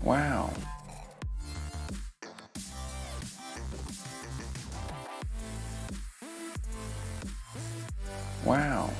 Wow. Wow.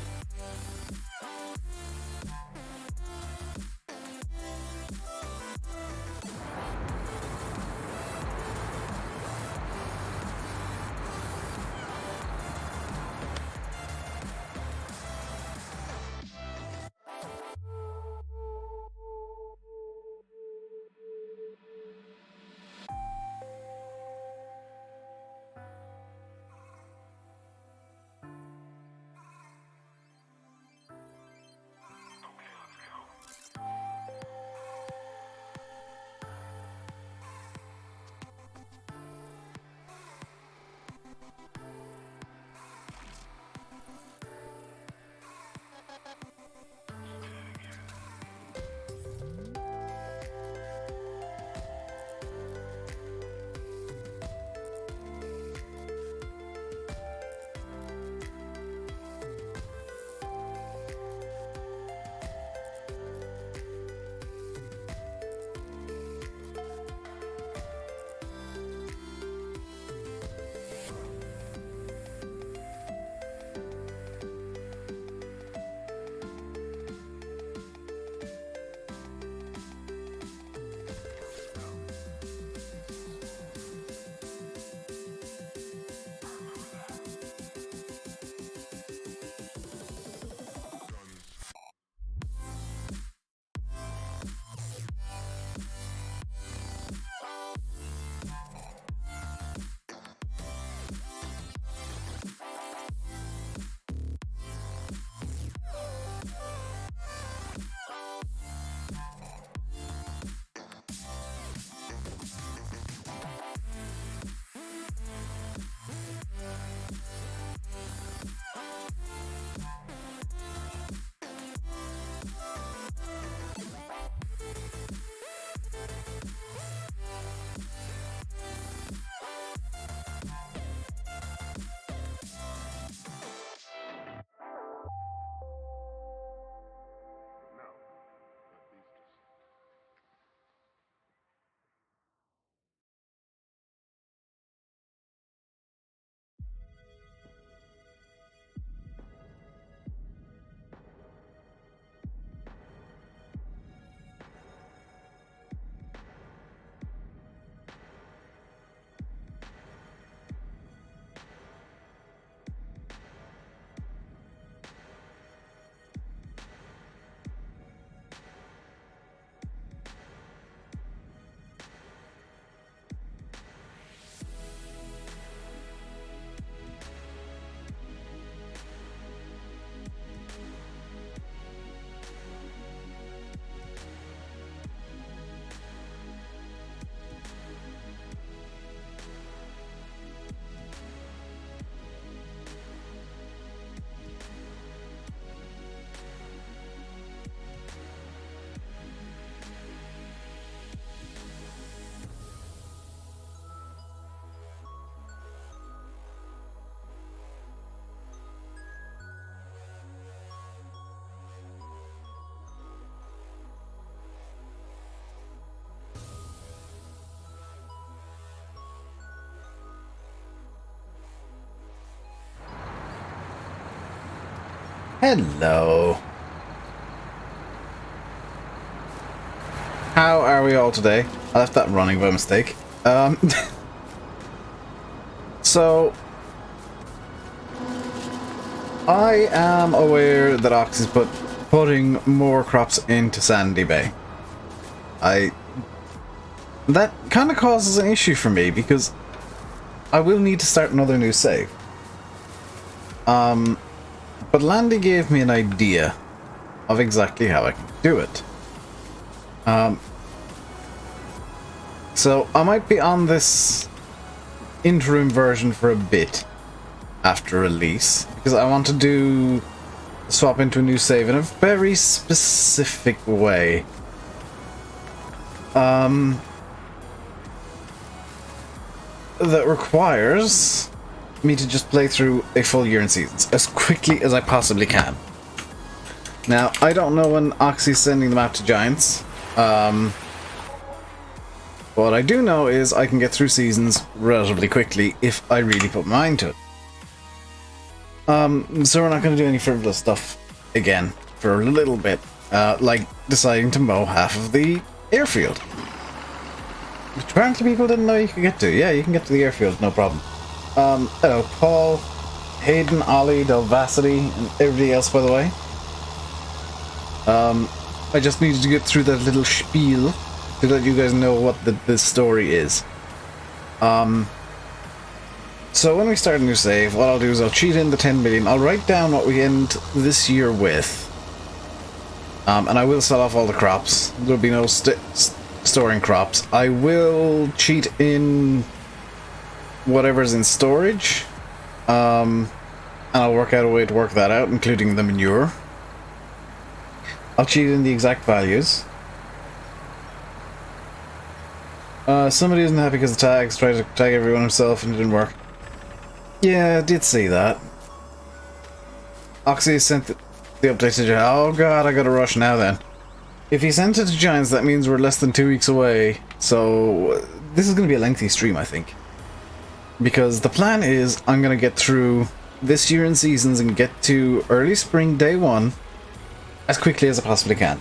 Hello. How are we all today? I left that running by mistake. So I am aware that Ox is putting more crops into Sandy Bay. That kind of causes an issue for me because I will need to start another new save. But Landy gave me an idea of exactly how I can do it. So I might be on this interim version for a bit after release because I want to swap into a new save in a very specific way. That requires me to just play through a full year in seasons as quickly as I possibly can. Now, I don't know when Oxy's sending them out to Giants. What I do know is I can get through seasons relatively quickly if I really put my mind to it. So we're not going to do any frivolous stuff again for a little bit, like deciding to mow half of the airfield. Which apparently people didn't know you could get to. Yeah, you can get to the airfield, no problem. Hello, Paul, Hayden, Ollie, Delvacity, and everybody else, by the way. I just needed to get through that little spiel to let you guys know what the story is. So when we start a new save, what I'll do is I'll cheat in the 10 million. I'll write down what we end this year with. And I will sell off all the crops. There'll be no storing crops. I will cheat in whatever's in storage. And I'll work out a way to work that out, including the manure. I'll cheat in the exact values. Somebody isn't happy because the tags tried to tag everyone himself and it didn't work. Yeah, I did see that. Oxy sent the update to Giants. Oh god, I gotta rush now then. If he sent it to Giants, that means we're less than 2 weeks away. So, this is gonna be a lengthy stream, I think. Because the plan is, I'm gonna get through this year in seasons and get to early spring day 1 as quickly as I possibly can.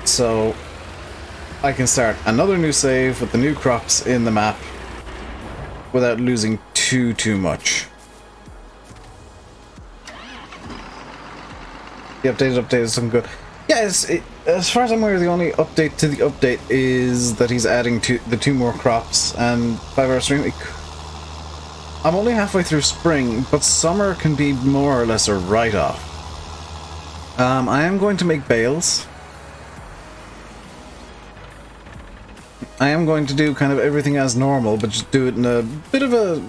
So I can start another new save with the new crops in the map without losing too much. The update is looking good. Yeah, as far as I'm aware, the only update to the update is that he's adding the 2 more crops and 5-hour stream. I'm only halfway through spring, but summer can be more or less a write-off. I am going to make bales. I am going to do kind of everything as normal, but just do it in a bit of a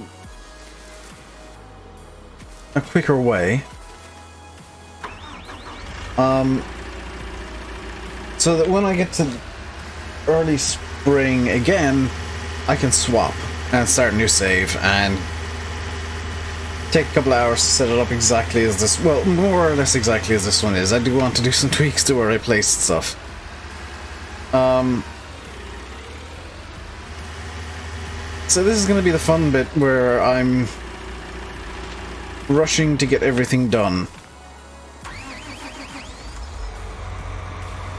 quicker way. So that when I get to early spring again, I can swap and start a new save and take a couple of hours to set it up exactly as this, well, more or less exactly as this one is. I do want to do some tweaks to where I placed stuff. So this is going to be the fun bit where I'm rushing to get everything done.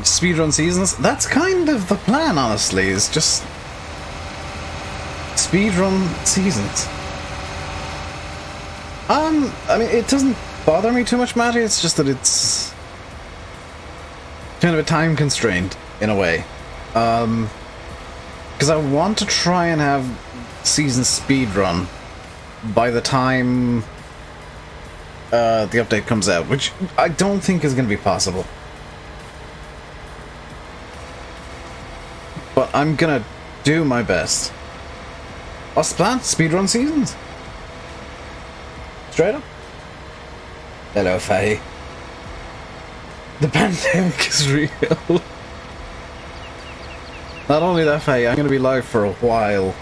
Speedrun seasons? That's kind of the plan, honestly, is just speedrun seasons. I mean, it doesn't bother me too much, Matty, it's just that it's kind of a time constraint, in a way. Because I want to try and have season speedrun by the time the update comes out, which I don't think is going to be possible. But I'm gonna do my best. What's the plan? Speedrun seasons? Straight up? Hello, Faye. The pandemic is real. Not only that, Faye, I'm gonna be live for a while.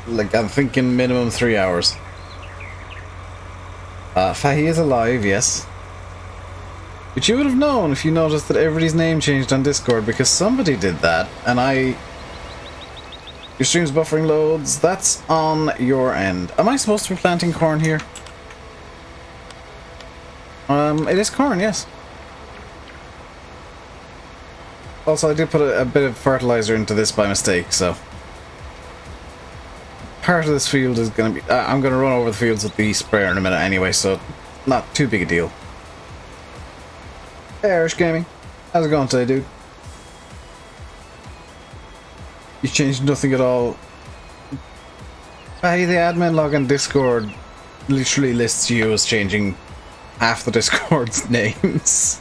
Like, I'm thinking minimum 3 hours. Fahy is alive, yes. Which you would have known if you noticed that everybody's name changed on Discord, because somebody did that, and Your stream's buffering loads, that's on your end. Am I supposed to be planting corn here? It is corn, yes. Also, I did put a bit of fertilizer into this by mistake, so... Part of this field is going to be... I'm going to run over the fields with the sprayer in a minute anyway, so not too big a deal. Hey, Irish Gaming. How's it going today, dude? You changed nothing at all. Hey, the admin log on Discord literally lists you as changing half the Discord's names.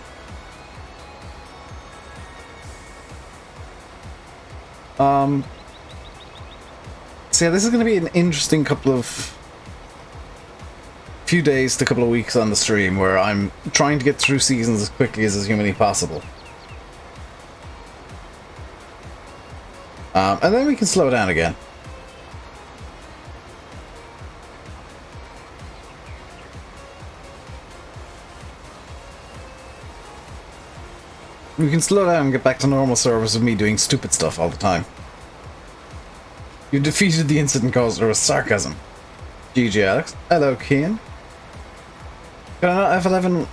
So yeah, this is going to be an interesting few days to couple of weeks on the stream where I'm trying to get through seasons as quickly as is humanly possible. And then we can slow down again. We can slow down and get back to normal service of me doing stupid stuff all the time. You defeated the incident causer with sarcasm. GG, Alex. Hello, Kian. Can I not F11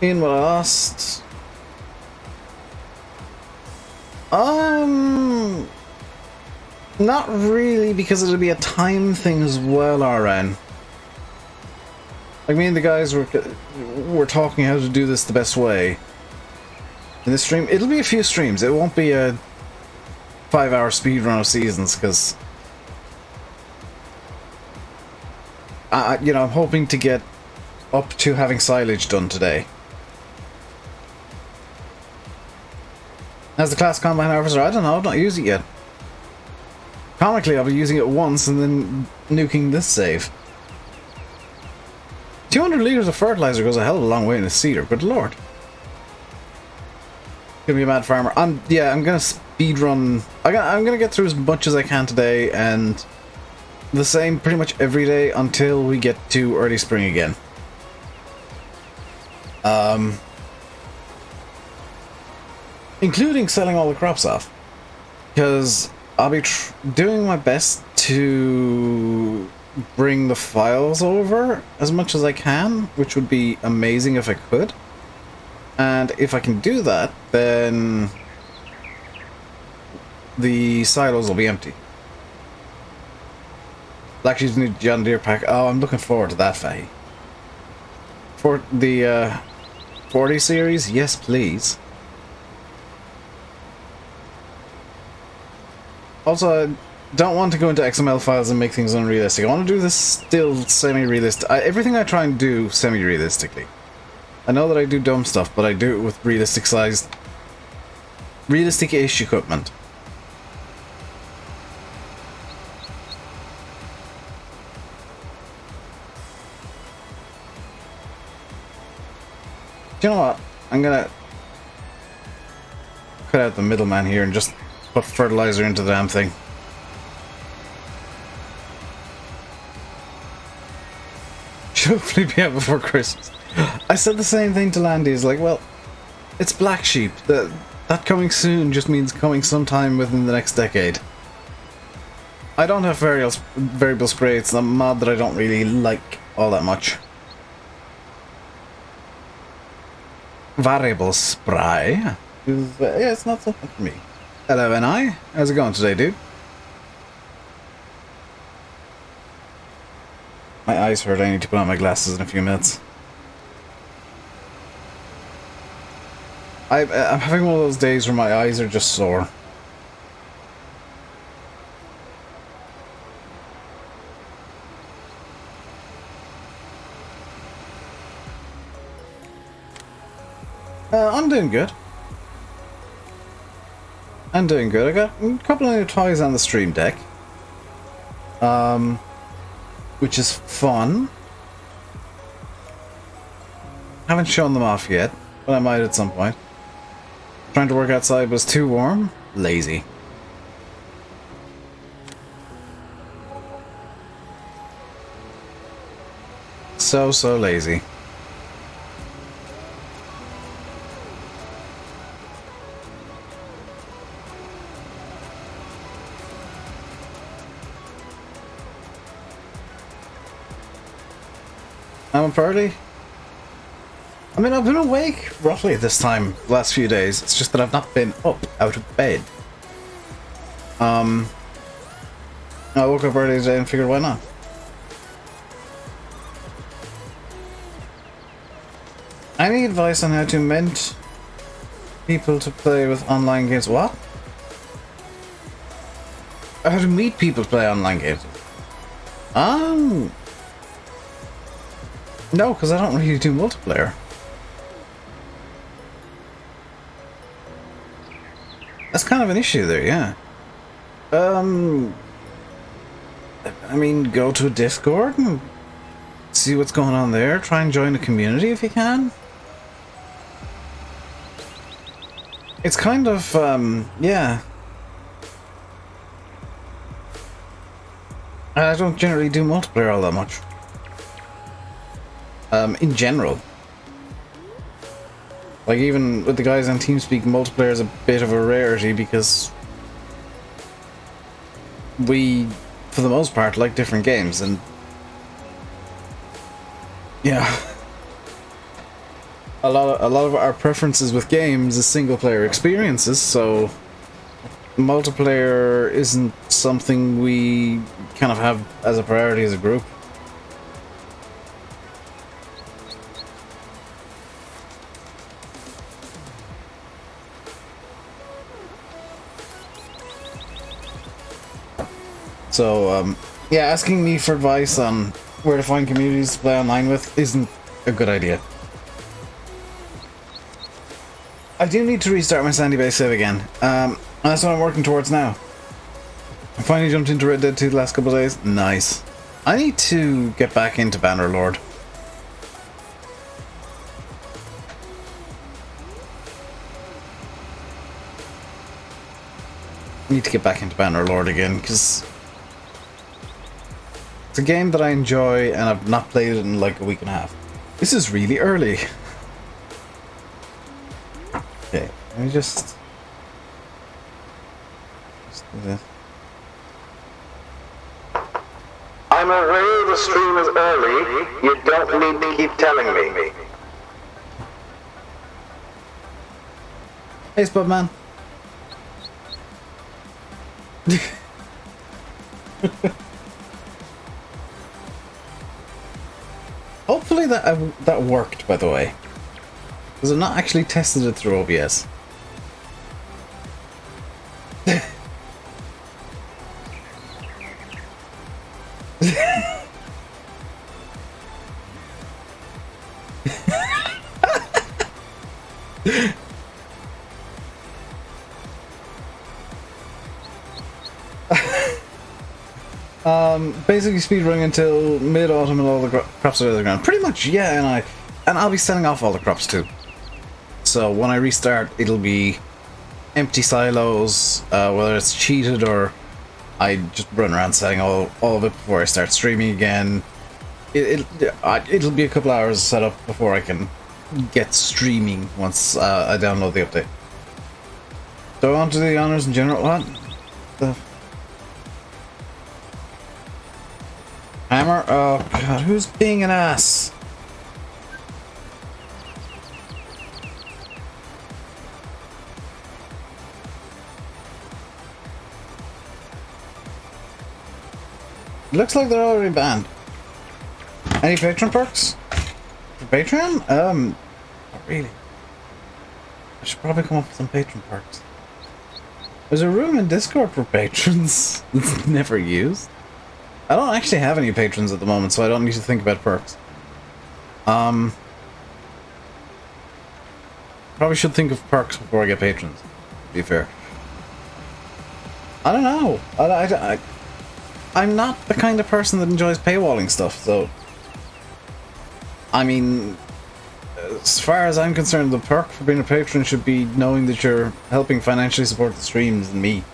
in what I lost? Not really, because it'll be a time thing as well, RN. Like, me and the guys were talking how to do this the best way. In this stream, it'll be a few streams. It won't be a 5-hour speedrun of seasons, because you know, I'm hoping to get up to having silage done today. As the class combine officer, I don't know, I've not used it yet. Comically, I'll be using it once and then nuking this save. 200 liters of fertilizer goes a hell of a long way in a cedar, good lord. Gonna be a mad farmer. Yeah, I'm gonna speedrun. I'm gonna get through as much as I can today, and the same pretty much every day until we get to early spring again. Including selling all the crops off, because I'll be doing my best to bring the files over as much as I can, which would be amazing if I could. And if I can do that, then the silos will be empty. Black Sheep's new John Deere pack. Oh, I'm looking forward to that, Faye. For the 40 series, yes please. Also, I don't want to go into XML files and make things unrealistic. I want to do this still semi-realistic. Everything I try and do semi-realistically. I know that I do dumb stuff, but I do it with realistic-ish equipment. Do you know what? I'm gonna cut out the middleman here and just put fertilizer into the damn thing. Should hopefully be out before Christmas. I said the same thing to Landy. It's like, well, it's Black Sheep. That coming soon just means coming sometime within the next decade. I don't have variable spray. It's a mod that I don't really like all that much. Variable spray? Yeah, it's not something for me. Hello, NI. How's it going today, dude? My eyes hurt. I need to put on my glasses in a few minutes. I'm having one of those days where my eyes are just sore. I'm doing good. I'm doing good. I got a couple of new toys on the stream deck. Which is fun. Haven't shown them off yet, but I might at some point. Trying to work outside was too warm. Lazy. So lazy. I'm up early. I mean, I've been awake roughly at this time the last few days. It's just that I've not been up out of bed. I woke up early today and figured, why not? Any advice on how to mint people to play with online games? What? How to meet people to play online games? No, because I don't really do multiplayer. That's kind of an issue there, yeah. I mean, go to a Discord and see what's going on there. Try and join a community if you can. It's kind of, yeah. I don't generally do multiplayer all that much. In general. Like, even with the guys on TeamSpeak, multiplayer is a bit of a rarity because we, for the most part, like different games, and yeah, a lot of our preferences with games is single player experiences, so multiplayer isn't something we kind of have as a priority as a group. So, yeah, asking me for advice on where to find communities to play online with isn't a good idea. I do need to restart my Sandy Bay save again, and that's what I'm working towards now. I finally jumped into Red Dead 2 the last couple of days. Nice. I need to get back into Bannerlord. I need to get back into Bannerlord again, because it's a game that I enjoy, and I've not played it in like a week and a half. This is really early. Okay, let me just do this. I'm aware the stream is early. You don't need to keep telling me. Hey, Spudman. Hopefully that worked, by the way. Because I've not actually tested it through OBS. Basically speedrunning until mid-autumn and all the crops are out of the ground. Pretty much, yeah, and I'll be selling off all the crops too. So when I restart, it'll be empty silos, whether it's cheated or I just run around selling all of it before I start streaming again. It'll be a couple hours of setup before I can get streaming once I download the update. Do I want to do the honors in general? What? The hammer? Oh god, who's being an ass? Looks like they're already banned. Any patron perks? For Patreon? Not really. I should probably come up with some patron perks. There's a room in Discord for patrons. It's never used. I don't actually have any patrons at the moment, so I don't need to think about perks. Probably should think of perks before I get patrons, to be fair. I don't know. I'm not the kind of person that enjoys paywalling stuff, so... I mean, as far as I'm concerned, the perk for being a patron should be knowing that you're helping financially support the streams and me.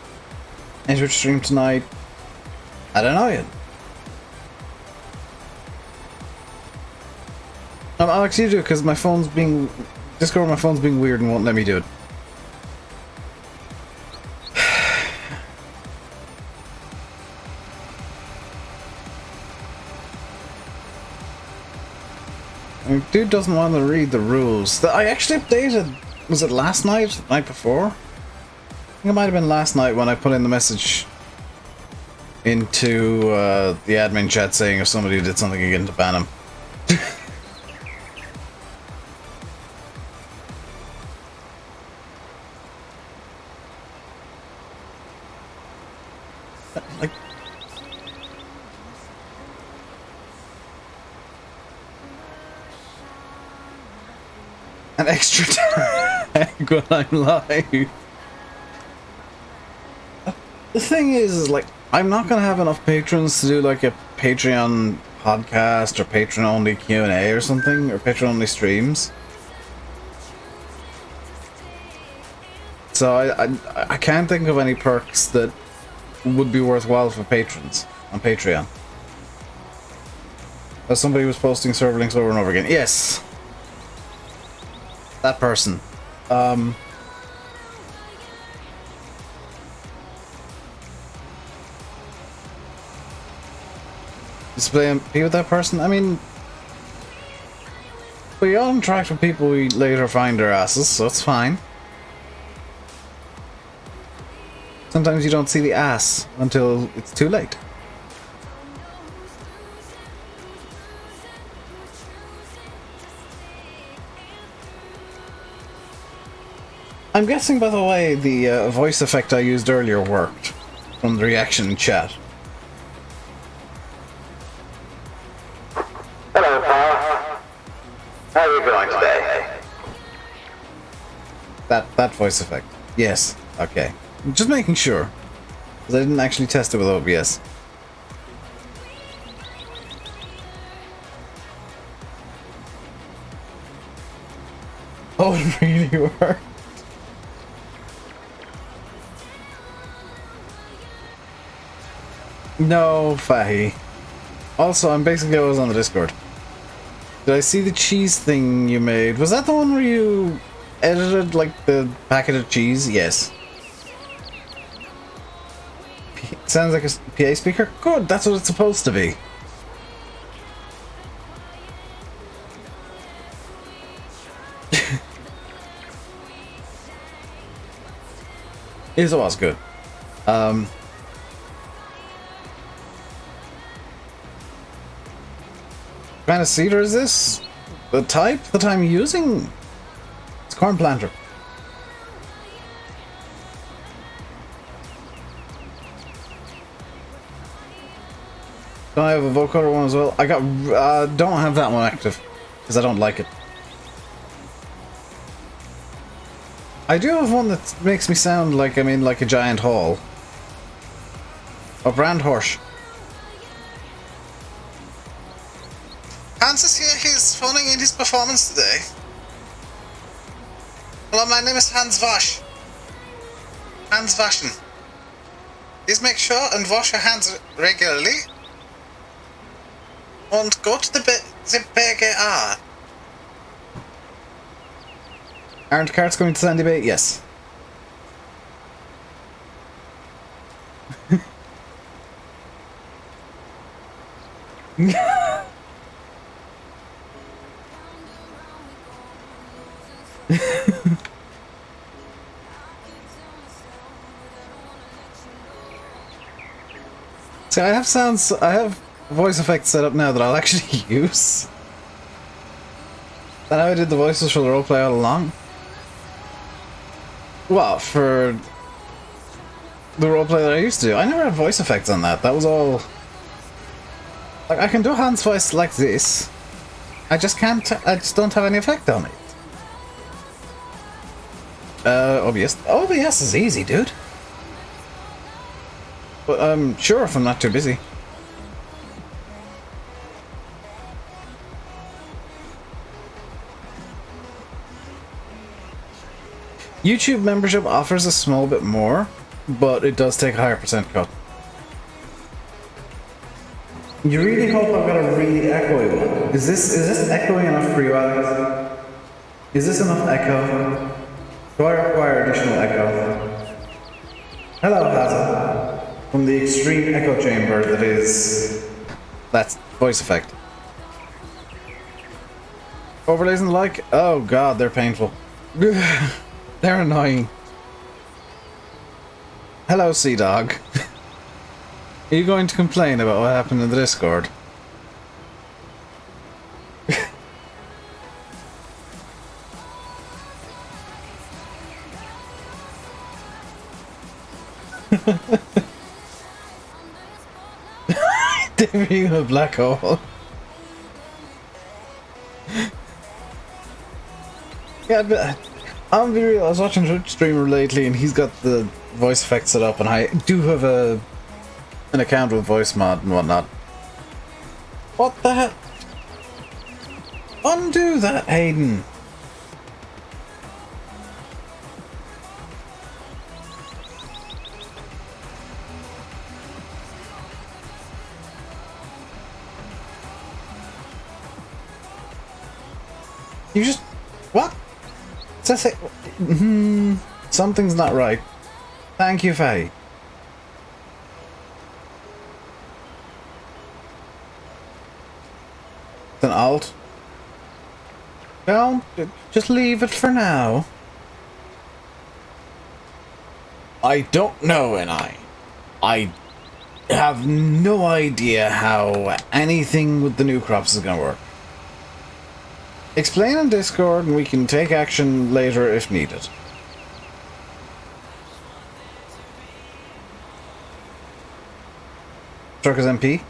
Enter stream tonight. I don't know yet. Alex, you do, because my phone's being... Discord, my phone's being weird and won't let me do it. Dude doesn't want to read the rules. I actually updated... Was it last night? Night before? I think it might have been last night when I put in the message into the admin chat saying if somebody did something again to ban him. Like... An extra tag when I'm live. The thing is, like, I'm not gonna have enough patrons to do like a Patreon podcast or patron only Q&A or something, or patron only streams. So I can't think of any perks that would be worthwhile for patrons on Patreon. As somebody was posting server links over and over again. Yes! That person. Display MP with that person? I mean, we all interact with people we later find their asses, so it's fine. Sometimes you don't see the ass until it's too late. I'm guessing, by the way, the voice effect I used earlier worked from the reaction chat. Hello, pal. How are you going today? That voice effect. Yes. Okay. Just making sure. Because I didn't actually test it with OBS. Oh, it really worked. No, Fahy. Also, I'm basically always on the Discord. Did I see the cheese thing you made? Was that the one where you edited, like, the packet of cheese? Yes. Sounds like a PA speaker? Good, that's what it's supposed to be. Yes, it was good. What kind of cedar is this? The type that I'm using? It's corn planter. Don't I have a vocoder one as well? I got don't have that one active because I don't like it. I do have one that makes me sound like I'm in like a giant hall. A brand horse. Hans is here, he's phoning in his performance today. Hello, my name is Hans Wasch. Hans Waschen. Please make sure and wash your hands regularly. And go to the BGA. Aren't carts going to Sandy Bay? Yes. See, I have voice effects set up now that I'll actually use. And I did the voices for the roleplay all along. Well, for the roleplay that I used to do, I never had voice effects on that. That was all... Like, I can do Hans' voice like this. I just don't have any effect on it. OBS. OBS is easy, dude. But, sure, if I'm not too busy. YouTube membership offers a small bit more, but it does take a higher percent cut. You really hope I've got a really echoey one. Is this echoing enough for you, Alex? Is this enough echo? Do I require additional echo? Hello, Hazel. From the extreme echo chamber that is... That's voice effect. Overlays and the like? Oh god, they're painful. They're annoying. Hello, Sea Dog. Are you going to complain about what happened in the Discord? Debuting a black hole. Yeah, but I'm be real. I was watching a Twitch streamer lately, and he's got the voice effects set up, and I do have an account with voice mod and whatnot. What the hell? Undo that, Hayden. You just... What? Says it... Something's not right. Thank you, Faye. It's an alt. No, just leave it for now. I don't know, and I have no idea how anything with the new crops is going to work. Explain in Discord and we can take action later if needed. TruckersMP?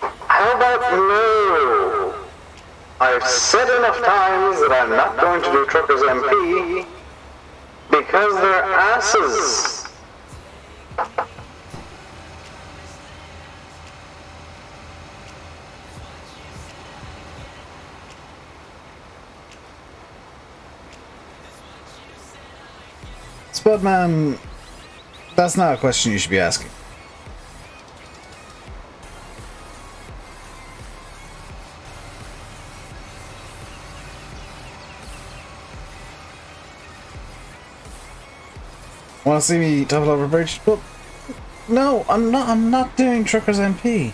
How about no? I've said enough times that I'm not going to do TruckersMP because they're asses. Spudman, that's not a question you should be asking. Want to see me topple over a bridge? Well, no, I'm not doing TruckersMP.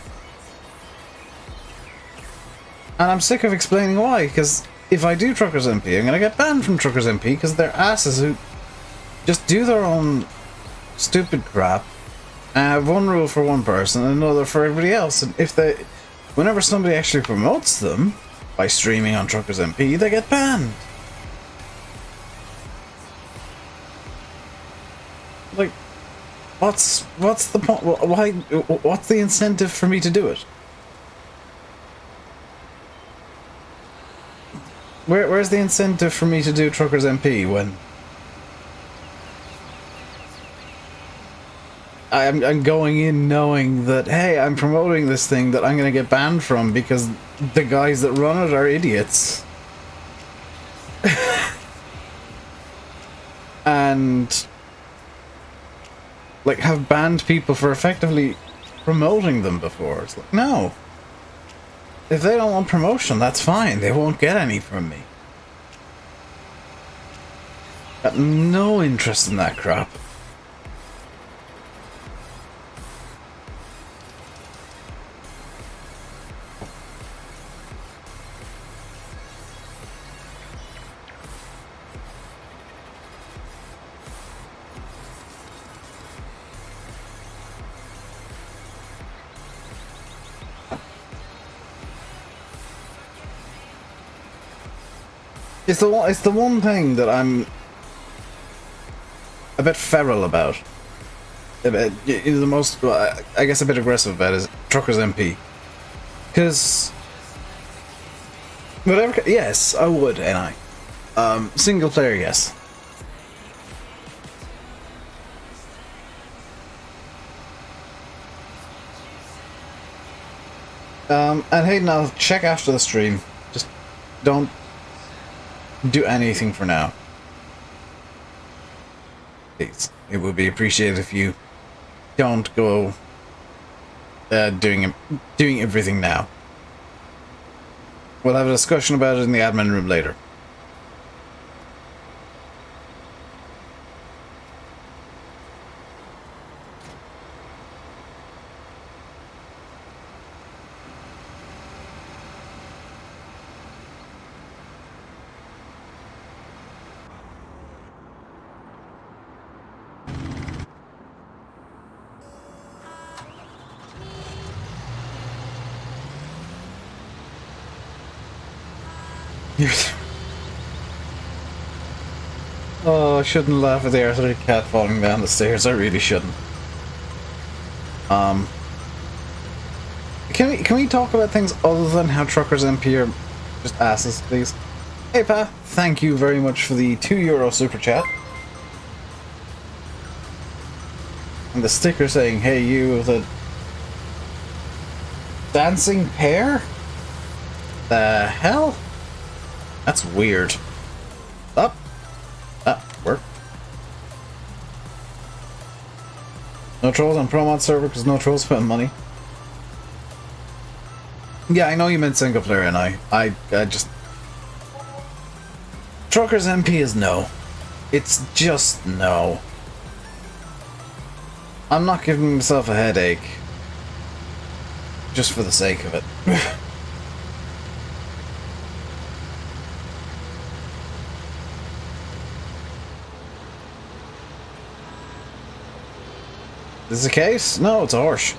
And I'm sick of explaining why, because if I do TruckersMP, I'm gonna get banned from TruckersMP because they're asses who just do their own stupid crap and have one rule for one person and another for everybody else. And if they, whenever somebody actually promotes them by streaming on TruckersMP, they get banned. Like, what's the point? Why? What's the incentive for me to do it? Where's the incentive for me to do TruckersMP when I'm going in knowing that, hey, I'm promoting this thing that I'm gonna get banned from because the guys that run it are idiots. And like have banned people for effectively promoting them before. It's like, no. If they don't want promotion, that's fine. They won't get any from me. Got no interest in that crap. It's the one thing that I'm a bit feral about. The most, I guess, a bit aggressive about is TruckersMP. Because whatever, yes, I would, and single player, yes. And Hayden, I'll check after the stream. Just don't do anything for now. Please. It would be appreciated if you don't go doing everything now. We'll have a discussion about it in the admin room later. Oh, I shouldn't laugh at the arthritic cat falling down the stairs. I really shouldn't. Can we talk about things other than how TruckersMP are just asses, please? Hey, Pa, thank you very much for the €2 super chat. And the sticker saying, "Hey, you with a dancing pear? The hell? That's weird." Up. Work. No trolls on ProMod server because no trolls spend money. Yeah, I know you meant single player, and I just Truckers MP is no. It's just no. I'm not giving myself a headache just for the sake of it. This is a case? No, it's a horse.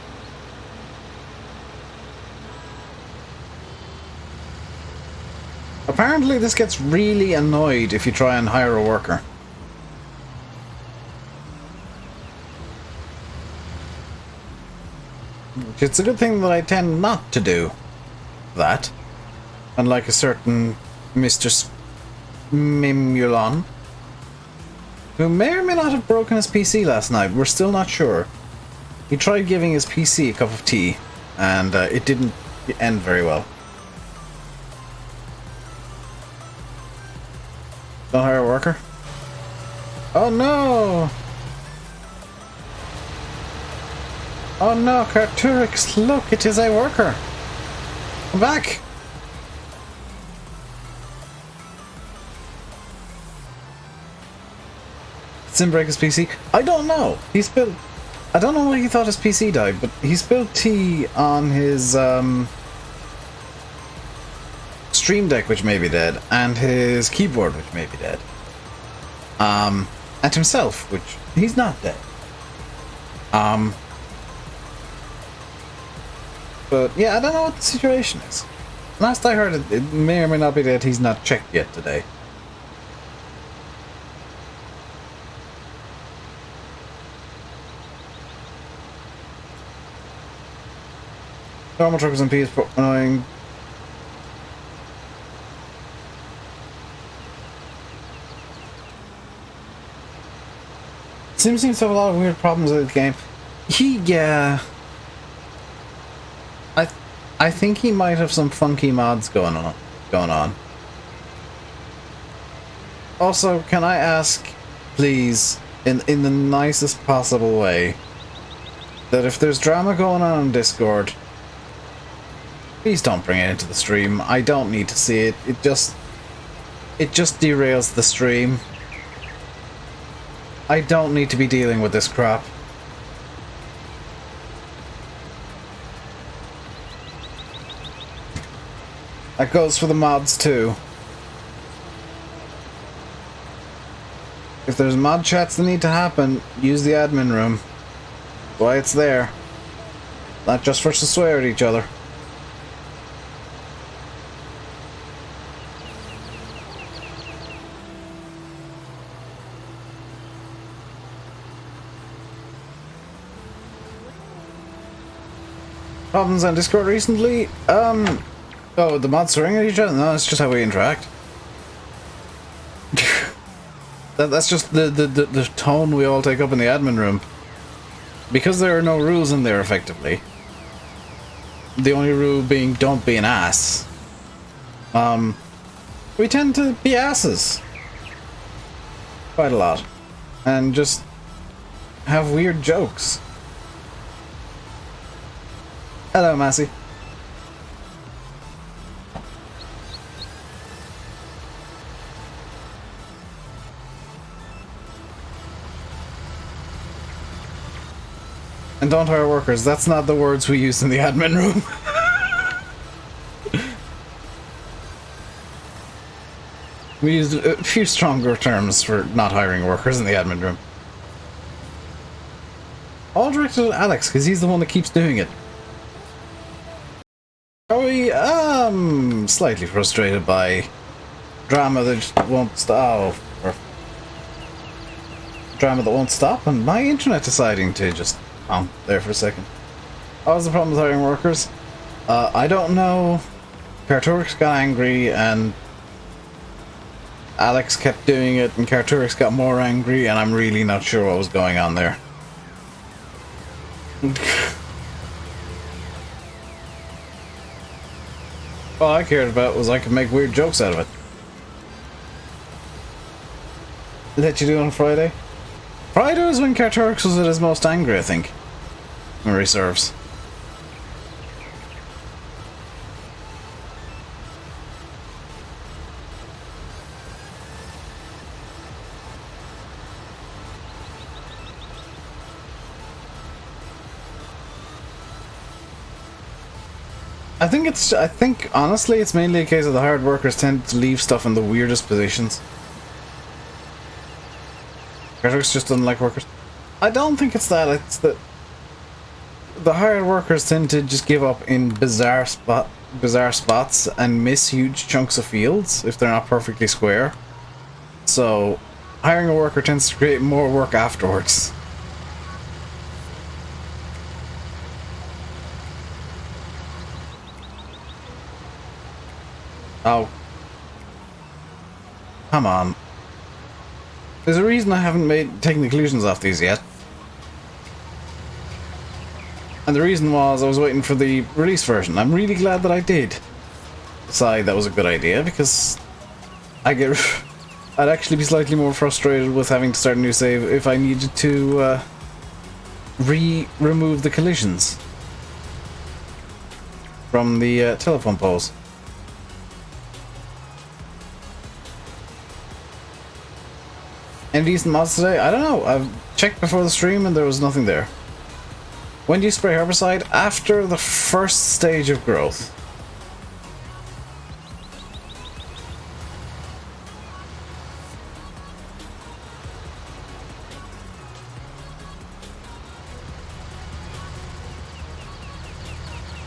Apparently this gets really annoyed if you try and hire a worker. It's a good thing that I tend not to do that. Unlike a certain Mr. Mimulon, who may or may not have broken his PC last night. We're still not sure. He tried giving his PC a cup of tea, and it didn't end very well. Don't hire a worker? Oh no! Oh no, Carturix, look, it is a worker! Come back! Did Sim break his PC? I don't know! He spilled... I don't know why he thought his PC died, but he spilled tea on his, Stream Deck, which may be dead, and his keyboard, which may be dead. And himself, which he's not dead. But yeah, I don't know what the situation is. Last I heard, it may or may not be that he's not checked yet today. Normal TruckersMP is annoying. Seems to have a lot of weird problems with the game. Yeah. I think he might have some funky mods going on. Also, can I ask, please, in the nicest possible way, that if there's drama going on Discord, please don't bring it into the stream. I don't need to see it. It just derails the stream. I don't need to be dealing with this crap. That goes for the mods too. If there's mod chats that need to happen, use the admin room. Why it's there. Not just for us to swear at each other. Problems on Discord recently? Oh, the mods swearing at each other? No, it's just how we interact. That's just the tone we all take up in the admin room. Because there are no rules in there, effectively. The only rule being don't be an ass. We tend to be asses. Quite a lot. And just have weird jokes. Hello, Massey. And don't hire workers. That's not the words we use in the admin room. We used a few stronger terms for not hiring workers in the admin room. All directed at Alex, because he's the one that keeps doing it. Are we, slightly frustrated by drama that just won't stop, or drama that won't stop, and my internet deciding to just there for a second. What was the problem with hiring workers? I don't know. Carturix got angry and Alex kept doing it and Carturix got more angry and I'm really not sure what was going on there. All I cared about was I could make weird jokes out of it. Let you do on Friday? Friday was when Carturix was at his most angry, I think. Memory serves. I think honestly it's mainly a case of the hard workers tend to leave stuff in the weirdest positions. Critics just don't like workers. I don't think it's that, it's that the hired workers tend to just give up in bizarre spots and miss huge chunks of fields if they're not perfectly square. So hiring a worker tends to create more work afterwards. Oh. Come on. There's a reason I haven't taken the conclusions off these yet. And the reason was I was waiting for the release version. I'm really glad that I did decide that was a good idea, because I'd actually be slightly more frustrated with having to start a new save if I needed to remove the collisions from the telephone poles. Any decent mods today? I don't know. I've checked before the stream and there was nothing there. When do you spray herbicide? After the first stage of growth.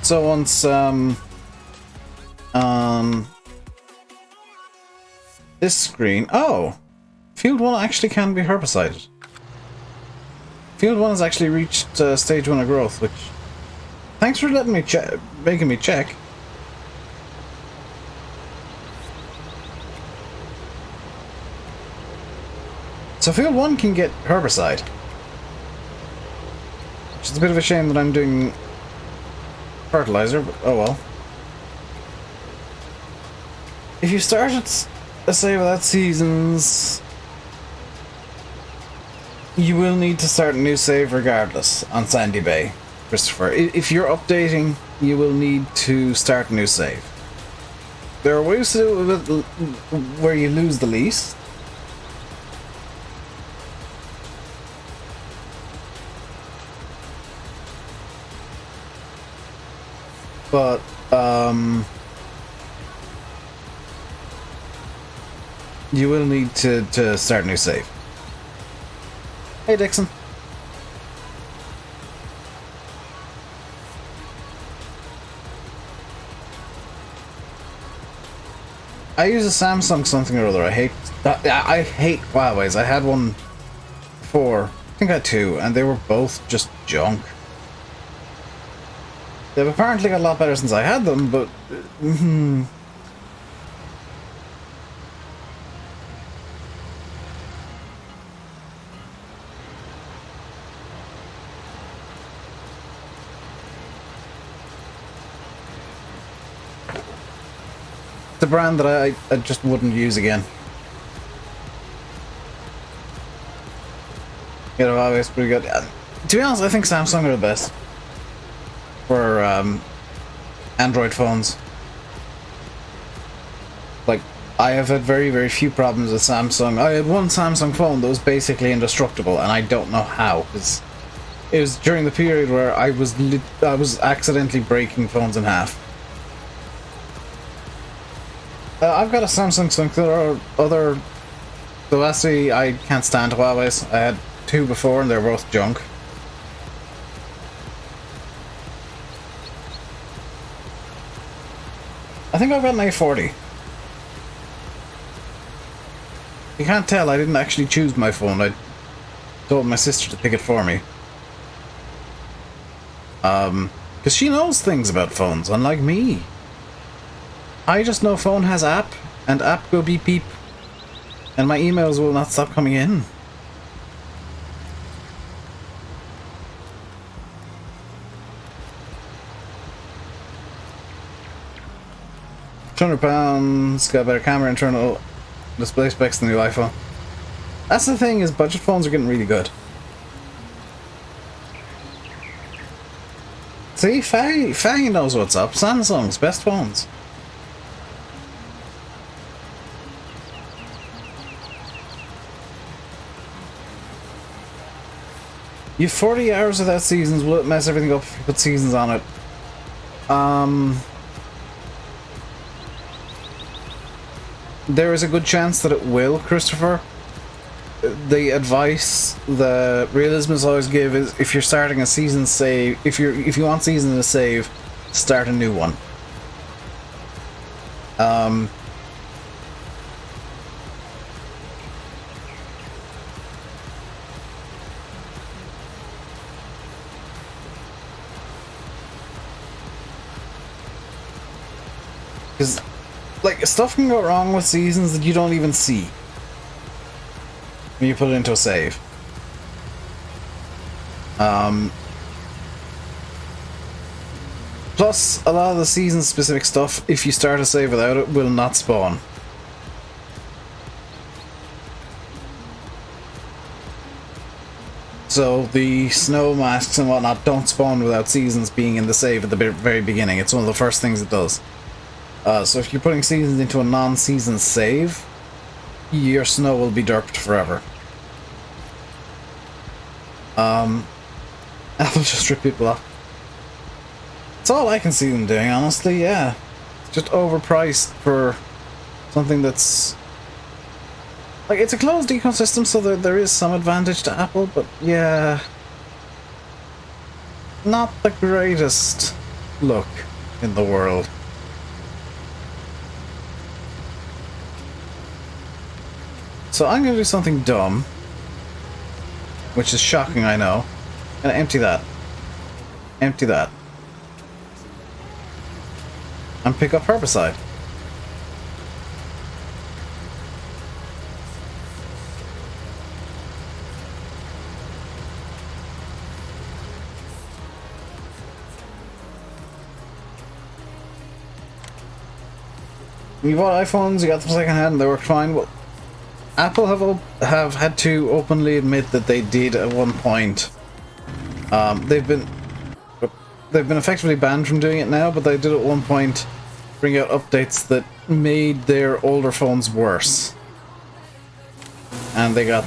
So once this screen, oh, Field 1 actually can be herbicided. Field 1 has actually reached stage 1 of growth, which, thanks for letting me making me check. So Field 1 can get herbicide, which is a bit of a shame that I'm doing fertilizer, but oh well. If you started a save without seasons, you will need to start a new save regardless on Sandy Bay, Christopher. If you're updating, you will need to start a new save. There are ways to do it where you lose the lease. But, you will need to start a new save. Hey, Dixon. I use a Samsung something or other. I hate Huawei's. I had one before. I think I had two, and they were both just junk. They've apparently got a lot better since I had them, but... the brand that I just wouldn't use again. You know, Huawei's pretty good. To be honest, I think Samsung are the best for Android phones. Like, I have had very, very few problems with Samsung. I had one Samsung phone that was basically indestructible, and I don't know how, because it was during the period where I was accidentally breaking phones in half. I've got a Samsung something or other. Though actually, I can't stand Huawei's. I had two before, and they're both junk. I think I've got an A40. You can't tell, I didn't actually choose my phone. I told my sister to pick it for me. Because she knows things about phones, unlike me. I just know phone has app, and app go beep beep, and my emails will not stop coming in. £200, got better camera, internal display specs than the new iPhone. That's the thing, is budget phones are getting really good. See, Faye knows what's up. Samsung's best phones. You have 40 hours without seasons. Will it mess everything up if you put seasons on it? there is a good chance that it will, Christopher. The advice the realismists always give is if you're starting a season save, if you want season to save, start a new one. Because, like, stuff can go wrong with seasons that you don't even see when you put it into a save. Plus, a lot of the season-specific stuff, if you start a save without it, will not spawn. So the snow masks and whatnot don't spawn without seasons being in the save at the very beginning. It's one of the first things it does. So if you're putting seasons into a non-season save, your snow will be derped forever. Apple just rip people off. That's all I can see them doing, honestly, yeah. It's just overpriced for something that's... like, it's a closed ecosystem, so there is some advantage to Apple, but yeah... not the greatest look in the world. So I'm going to do something dumb, which is shocking, I know. I'm going to empty that. Empty that. And pick up herbicide. You bought iPhones, you got them second hand, and they worked fine. Well, Apple have had to openly admit that they did at one point. They've been effectively banned from doing it now, but they did at one point bring out updates that made their older phones worse. And they got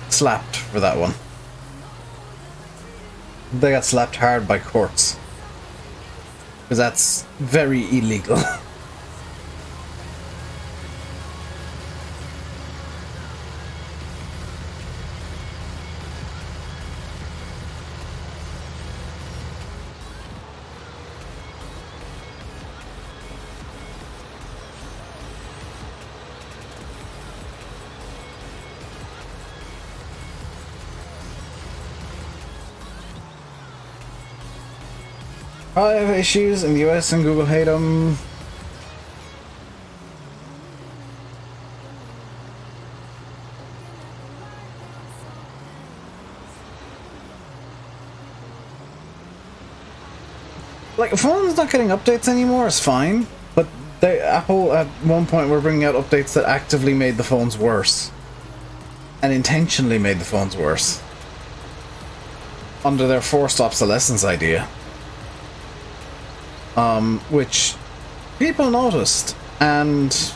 slapped for that one. They got slapped hard by courts. Because that's very illegal. I have issues in the US and Google hate them. Like, phones not getting updates anymore is fine, but Apple at one point were bringing out updates that actively made the phones worse. And intentionally made the phones worse. Under their forced obsolescence idea. Which people noticed and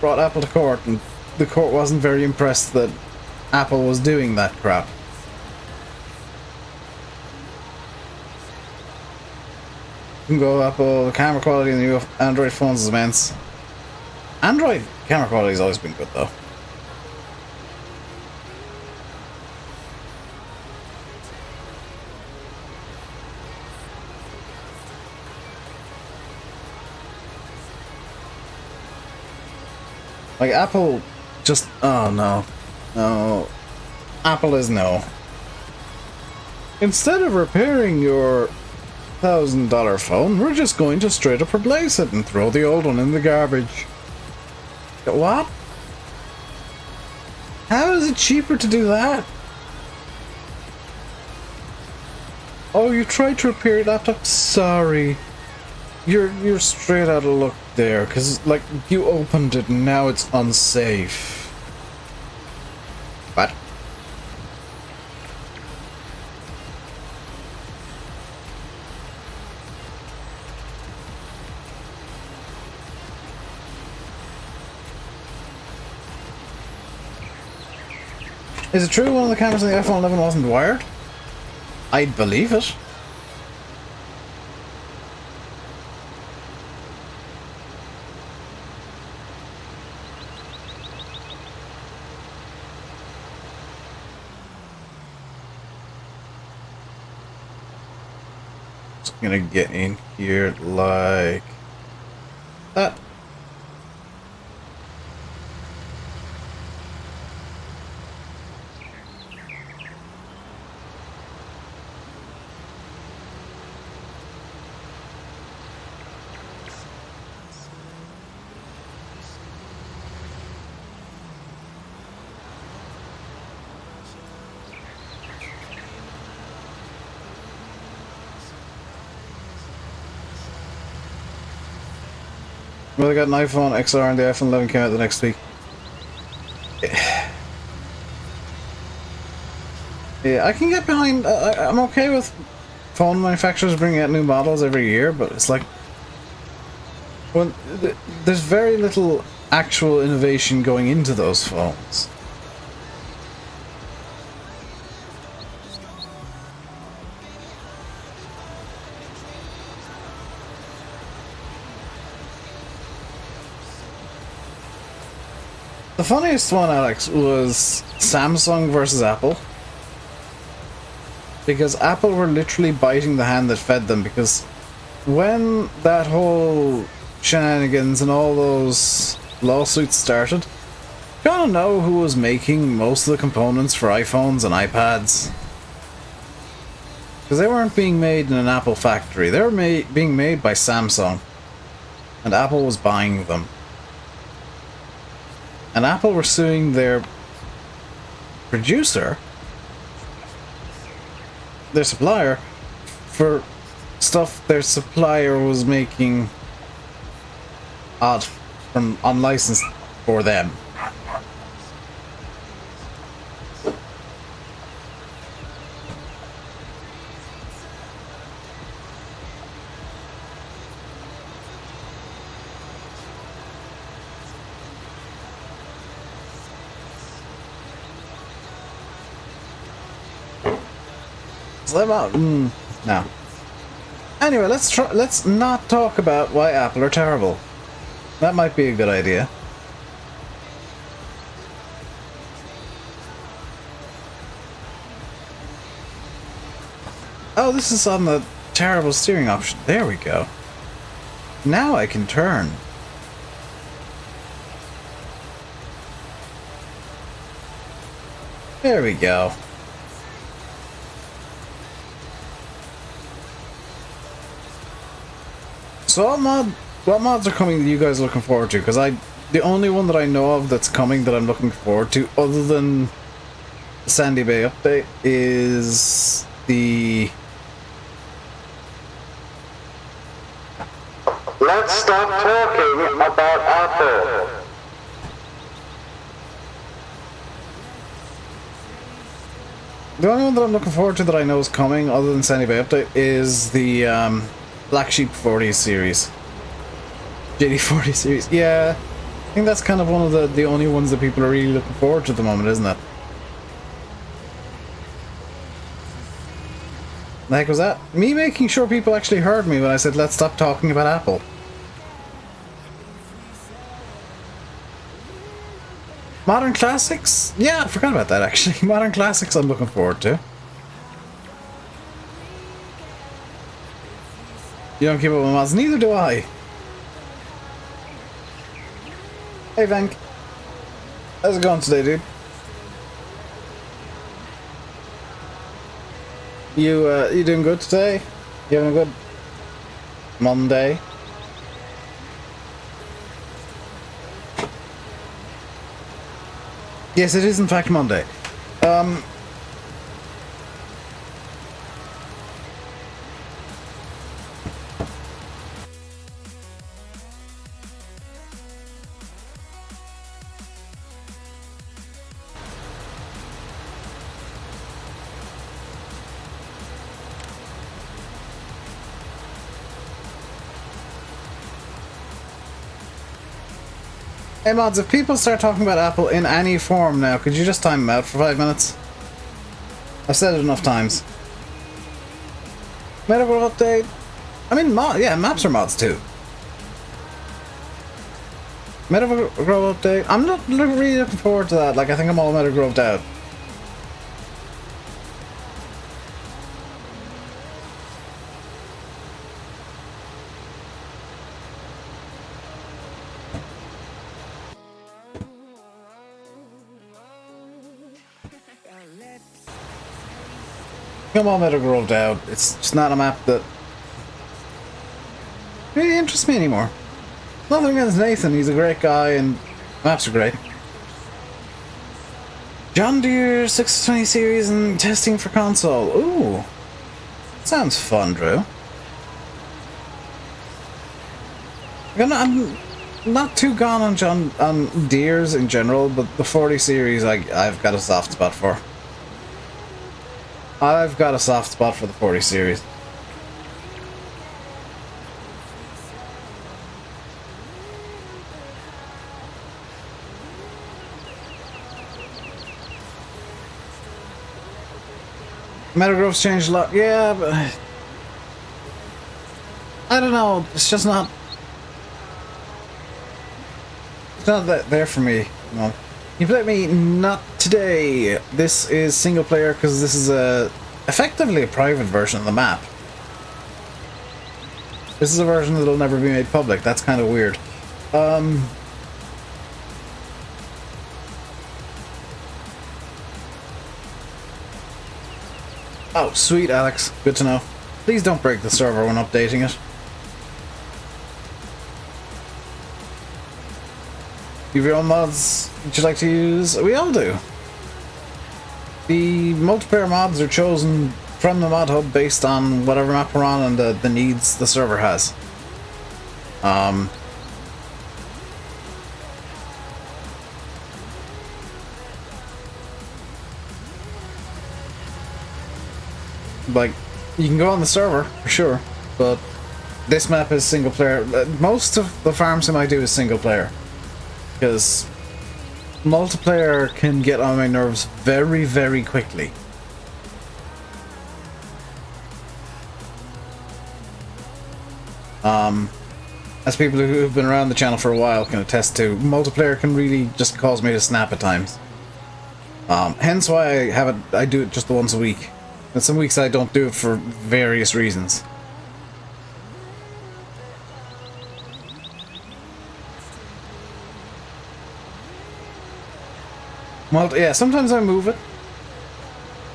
brought Apple to court, and the court wasn't very impressed that Apple was doing that crap. You can go Apple, the camera quality in the new Android phones is immense. Android camera quality has always been good though. Like, Apple just... oh, no. No. Apple is no. Instead of repairing your $1,000 phone, we're just going to straight up replace it and throw the old one in the garbage. What? How is it cheaper to do that? Oh, you tried to repair your laptop? Sorry. You're straight out of luck there, because, like, you opened it and now it's unsafe. What? Is it true one of the cameras in the iPhone 11 wasn't wired? I'd believe it. Just gonna get in here like that. Well, I got an iPhone XR and the iPhone 11 came out the next week. Yeah, I can get behind. I'm okay with phone manufacturers bringing out new models every year, but it's like when there's very little actual innovation going into those phones. The funniest one, Alex, was Samsung versus Apple. Because Apple were literally biting the hand that fed them, because when that whole shenanigans and all those lawsuits started, you wanna know who was making most of the components for iPhones and iPads? Because they weren't being made in an Apple factory, they were being made by Samsung, and Apple was buying them. And Apple were suing their producer, their supplier, for stuff their supplier was making from unlicensed for them. No. Anyway, let's not talk about why Apple are terrible. That might be a good idea. Oh, this is on the terrible steering option. There we go. Now I can turn. There we go. So what mods are coming that you guys are looking forward to? Because the only one that I know of that's coming that I'm looking forward to, other than the Sandy Bay update, is the... Let's stop talking about Apple. The only one that I'm looking forward to that I know is coming, other than Sandy Bay update, is the Black Sheep 40 series. JD 40 series. Yeah, I think that's kind of one of the only ones that people are really looking forward to at the moment, isn't it? The heck was that? Me making sure people actually heard me when I said let's stop talking about Apple. Modern Classics? Yeah, I forgot about that actually. Modern Classics I'm looking forward to. You don't keep up with mods, neither do I. Hey Vank. How's it going today, dude? You doing good today? You having a good Monday? Yes, it is in fact Monday. Hey mods, if people start talking about Apple in any form now, could you just time them out for 5 minutes? I've said it enough times. Medical update. I mean, yeah, maps are mods too. Medical Grove update. I'm not really looking forward to that. Like, I think I'm all Medical Groved out. I'm all Meadow Groved out. It's just not a map that really interests me anymore. Nothing against Nathan, he's a great guy and maps are great. John Deere 620 series and testing for console. Ooh. Sounds fun, Drew. I'm not too gone on Deeres in general, but the 40 series I've got a soft spot for. I've got a soft spot for the 40 series. Meadow Grove's changed a lot, yeah, but I don't know. It's just not. It's not that there for me. No. You play me not today. This is single player because this is effectively a private version of the map. This is a version that'll never be made public. That's kind of weird. Oh, sweet, Alex. Good to know. Please don't break the server when updating it. You have your own mods that you like to use? We all do. The multiplayer mods are chosen from the mod hub based on whatever map we're on and the needs the server has. Like, you can go on the server, for sure, but this map is single player. Most of the farm sim I do is single player. Because multiplayer can get on my nerves very, very quickly. As people who've been around the channel for a while can attest to, multiplayer can really just cause me to snap at times. Hence why I do it just the once a week. And some weeks I don't do it for various reasons. Well, yeah, sometimes I move it.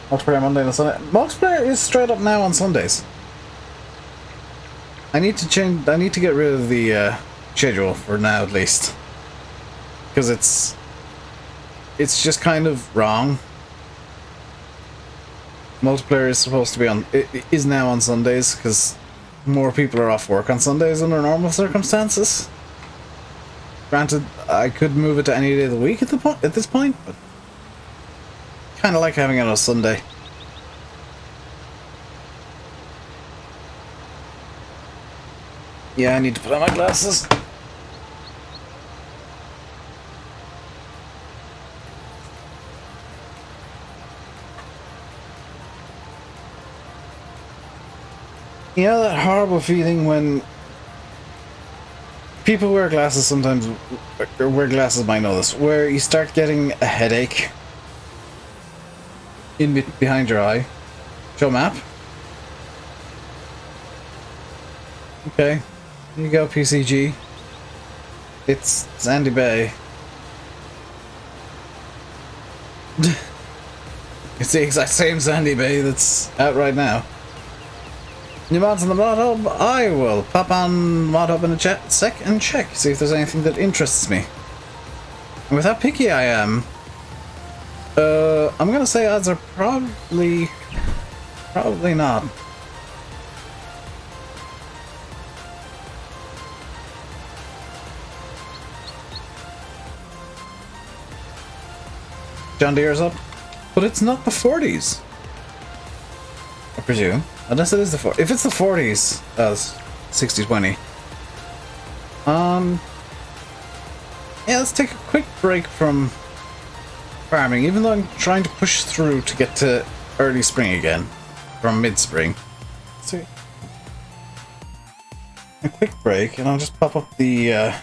Multiplayer Monday and Sunday. Multiplayer is straight up now on Sundays. I need to change. I need to get rid of the schedule for now, at least, because it's just kind of wrong. Multiplayer is supposed to be on. It is now on Sundays because more people are off work on Sundays under normal circumstances. Granted, I could move it to any day of the week at this point, but kind of like having it on a Sunday. Yeah, I need to put on my glasses. You know that horrible feeling when people wear glasses sometimes, or wear glasses might know this, where you start getting a headache behind your eye. Show map. Okay. Here you go, PCG. It's Sandy Bay. It's the exact same Sandy Bay that's out right now. New mods on the mod hub? I will pop on mod hub in a sec and check, see if there's anything that interests me. And with how picky I am, I'm gonna say odds are probably not. John Deere's up, but it's not the 40s. I presume. Unless it is the 40s. If it's the 40s, that's 60-20. Yeah, let's take a quick break from farming, even though I'm trying to push through to get to early spring again, from mid-spring. So, a quick break, and I'll just pop up the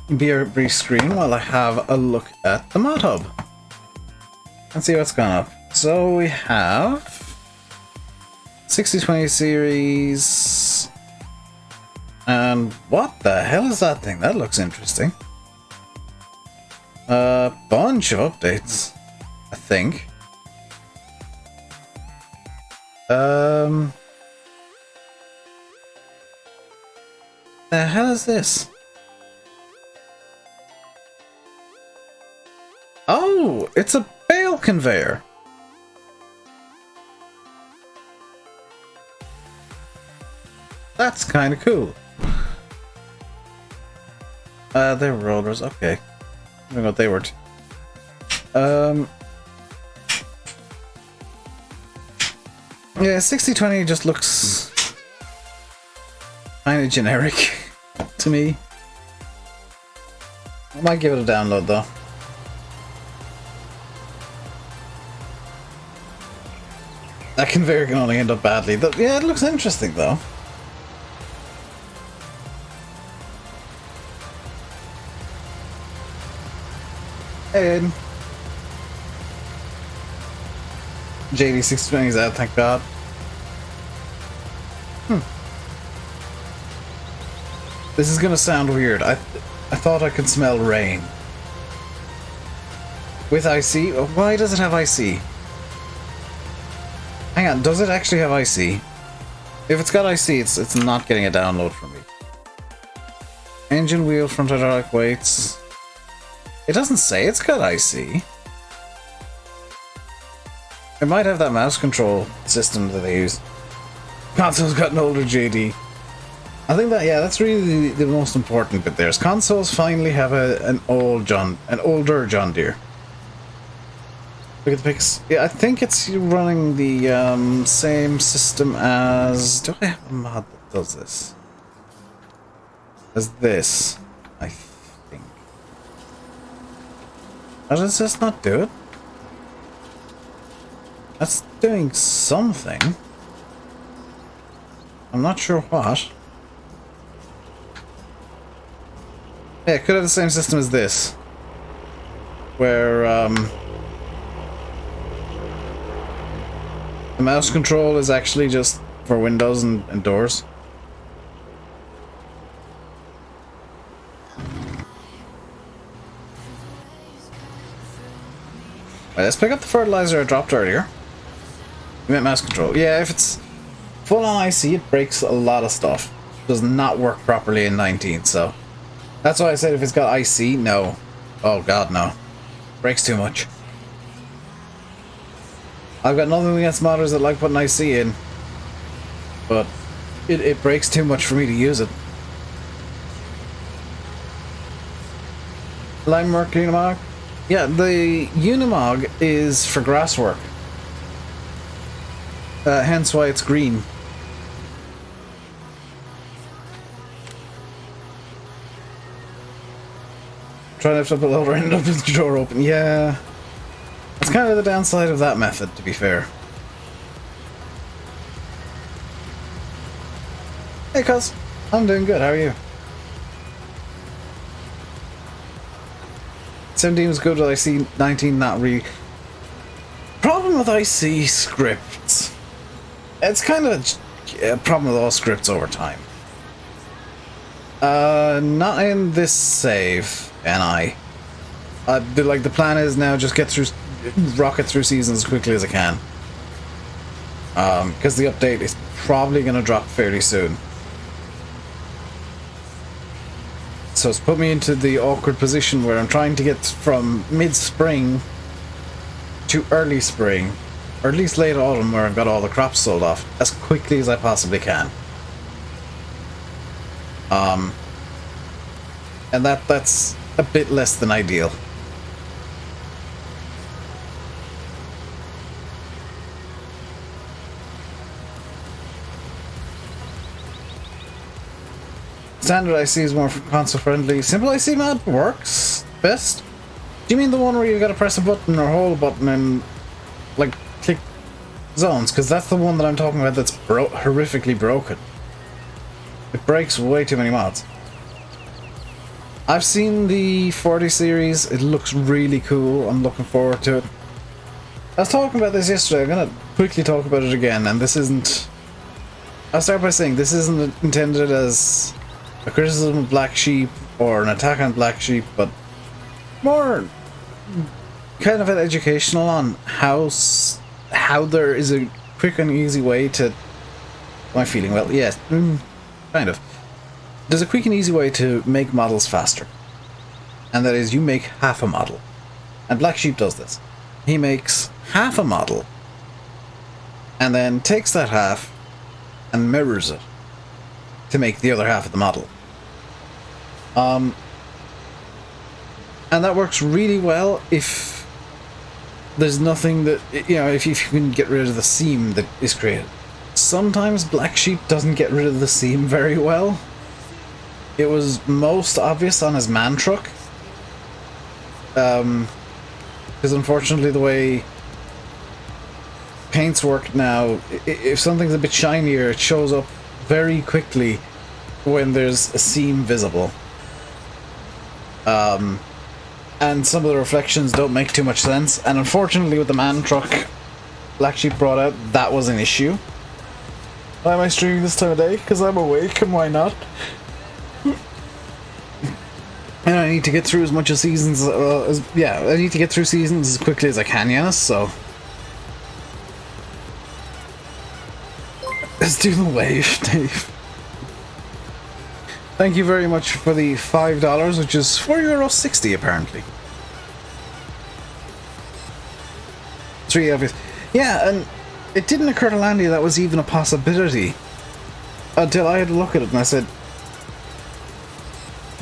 BRB screen while I have a look at the mod hub and see what's gone up. So we have 60-20 series, and what the hell is that thing? That looks interesting. A bunch of updates, I think. The hell is this? Oh, it's a bale conveyor. That's kind of cool. They were rollers, okay. I don't know what they were. Yeah, 6020 just looks kind of generic to me. I might give it a download though. That conveyor can only end up badly. Yeah, it looks interesting though. And JD620 is out, thank God. This is gonna sound weird. I thought I could smell rain. With IC? Why does it have IC? Hang on, does it actually have IC? If it's got IC, it's not getting a download from me. Engine, wheel, front hydraulic weights. It doesn't say it's got IC. It might have that mouse control system that they use. Console's gotten older, JD. I think that, yeah, that's really the most important bit there. Is consoles finally have an older John Deere. Look at the pics. Yeah, I think it's running the same system as... Do I have a mod that does this? As this, I think. How does this not do it? That's doing something. I'm not sure what. Yeah, it could have the same system as this. Where, the mouse control is actually just for windows and doors. Right, let's pick up the fertilizer I dropped earlier. You meant mouse control. Yeah, if it's full on IC, it breaks a lot of stuff. It does not work properly in 19, so... That's why I said if it's got IC, no. Oh god, no. Breaks too much. I've got nothing against modders that like putting IC in. But it breaks too much for me to use it. Lime work Unimog? Yeah, the Unimog is for grass work. Hence why it's green. Try to lift up a loader, end up with the door open. Yeah. That's kind of the downside of that method, to be fair. Hey, cuz. I'm doing good. How are you? 17 was good with IC, 19 not really. Problem with IC scripts. It's kind of a problem with all scripts over time. Not in this save. NI. The plan is now just rocket through seasons as quickly as I can. Because the update is probably going to drop fairly soon. So it's put me into the awkward position where I'm trying to get from mid-spring to early spring, or at least late autumn where I've got all the crops sold off, as quickly as I possibly can. And that's a bit less than ideal. Standard IC is more console friendly. Simple IC mod works best. Do you mean the one where you gotta press a button or hold a button and like click zones? Because that's the one that I'm talking about that's horrifically broken. It breaks way too many mods. I've seen the 40 series. It looks really cool. I'm looking forward to it. I was talking about this yesterday. I'm gonna quickly talk about it again, and this isn't... I'll start by saying this isn't intended as a criticism of Black Sheep or an attack on Black Sheep, but more kind of an educational on how there is a quick and easy way to... Am I feeling well? Yes, kind of. There's a quick and easy way to make models faster. And that is you make half a model. And Black Sheep does this. He makes half a model and then takes that half and mirrors it to make the other half of the model. And that works really well if there's nothing that, you know, if you can get rid of the seam that is created. Sometimes Black Sheep doesn't get rid of the seam very well. It was most obvious on his man truck. Because unfortunately the way paints work now, if something's a bit shinier, it shows up very quickly when there's a seam visible. And some of the reflections don't make too much sense, and unfortunately with the man truck Black Sheep brought out, that was an issue. Why am I streaming this time of day? Because I'm awake, and why not? And I need to get through as much of seasons I need to get through seasons as quickly as I can, yes, so... Let's do the wave, Dave. Thank you very much for the $5, which is €4.60 apparently. It's really obvious. Yeah, and it didn't occur to Landy that was even a possibility until I had a look at it and I said,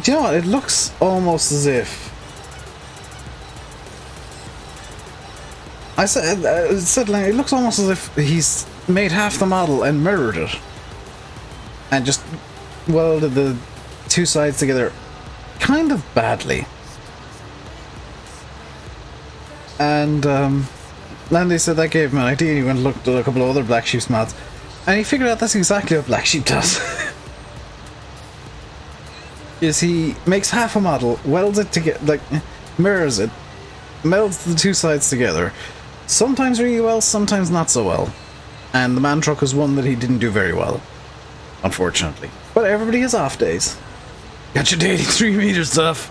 do you know what? It looks almost as if... I said, it looks almost as if he's made half the model and mirrored it. And just welded the two sides together kind of badly. And Landy said that gave him an idea. He went and looked at a couple of other Black Sheep's mods. And he figured out that's exactly what Black Sheep does. Is he makes half a model, welds it together, like mirrors it, melds the two sides together. Sometimes really well, sometimes not so well. And the man truck was one that he didn't do very well, unfortunately. But everybody has off days. Got your daily 3 meter stuff.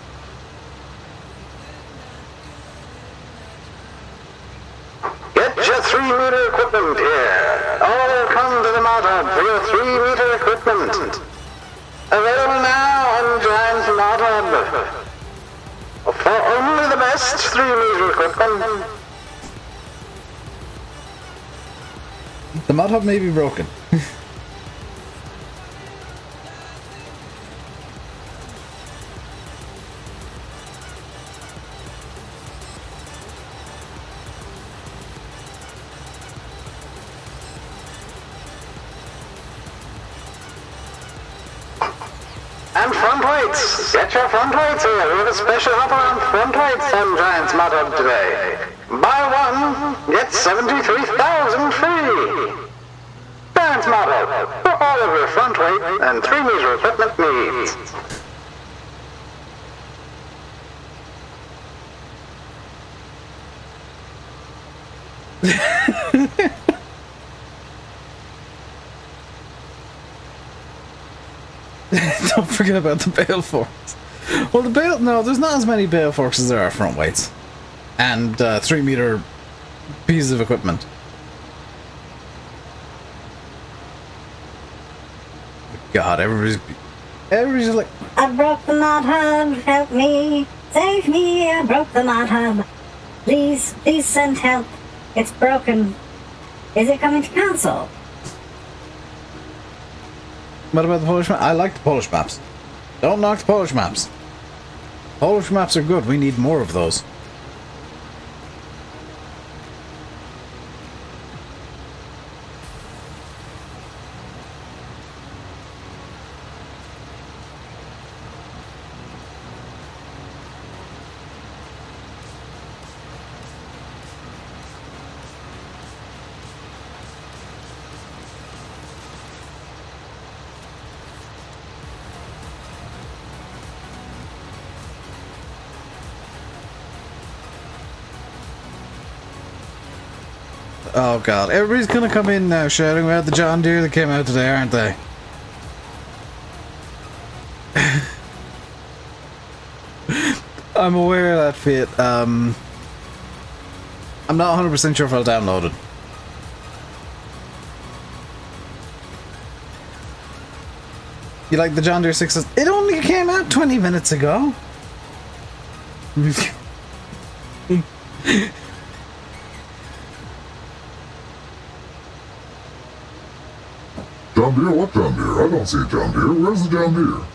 Get your 3 meter equipment here. All come to the mod hub for your 3 meter equipment. Available now on Giant's mod hub. For only the best 3 meter equipment. The mod hub may be broken. And front weights. Get your front weights here. We have a special offer on front weights on Giant's mod hub today. Buy one, get 73,000 free. Giant's mod hub for all of your front weight and 3 meter equipment needs. Don't forget about the bale forks. Well, no, there's not as many bale forks as there are front weights. And 3 meter pieces of equipment. God, everybody's like, I broke the mod hub, help me, save me, I broke the mod hub. Please send help. It's broken. Is it coming to console? What about the Polish map? I like the Polish maps. Don't knock the Polish maps. Polish maps are good. We need more of those. Oh god, everybody's gonna come in now shouting about the John Deere that came out today, aren't they? I'm aware of that, Fit. I'm not 100% sure if I'll download it. You like the John Deere 6? It only came out 20 minutes ago. John Deere? What John Deere? I don't see a John Deere. Where's the John Deere?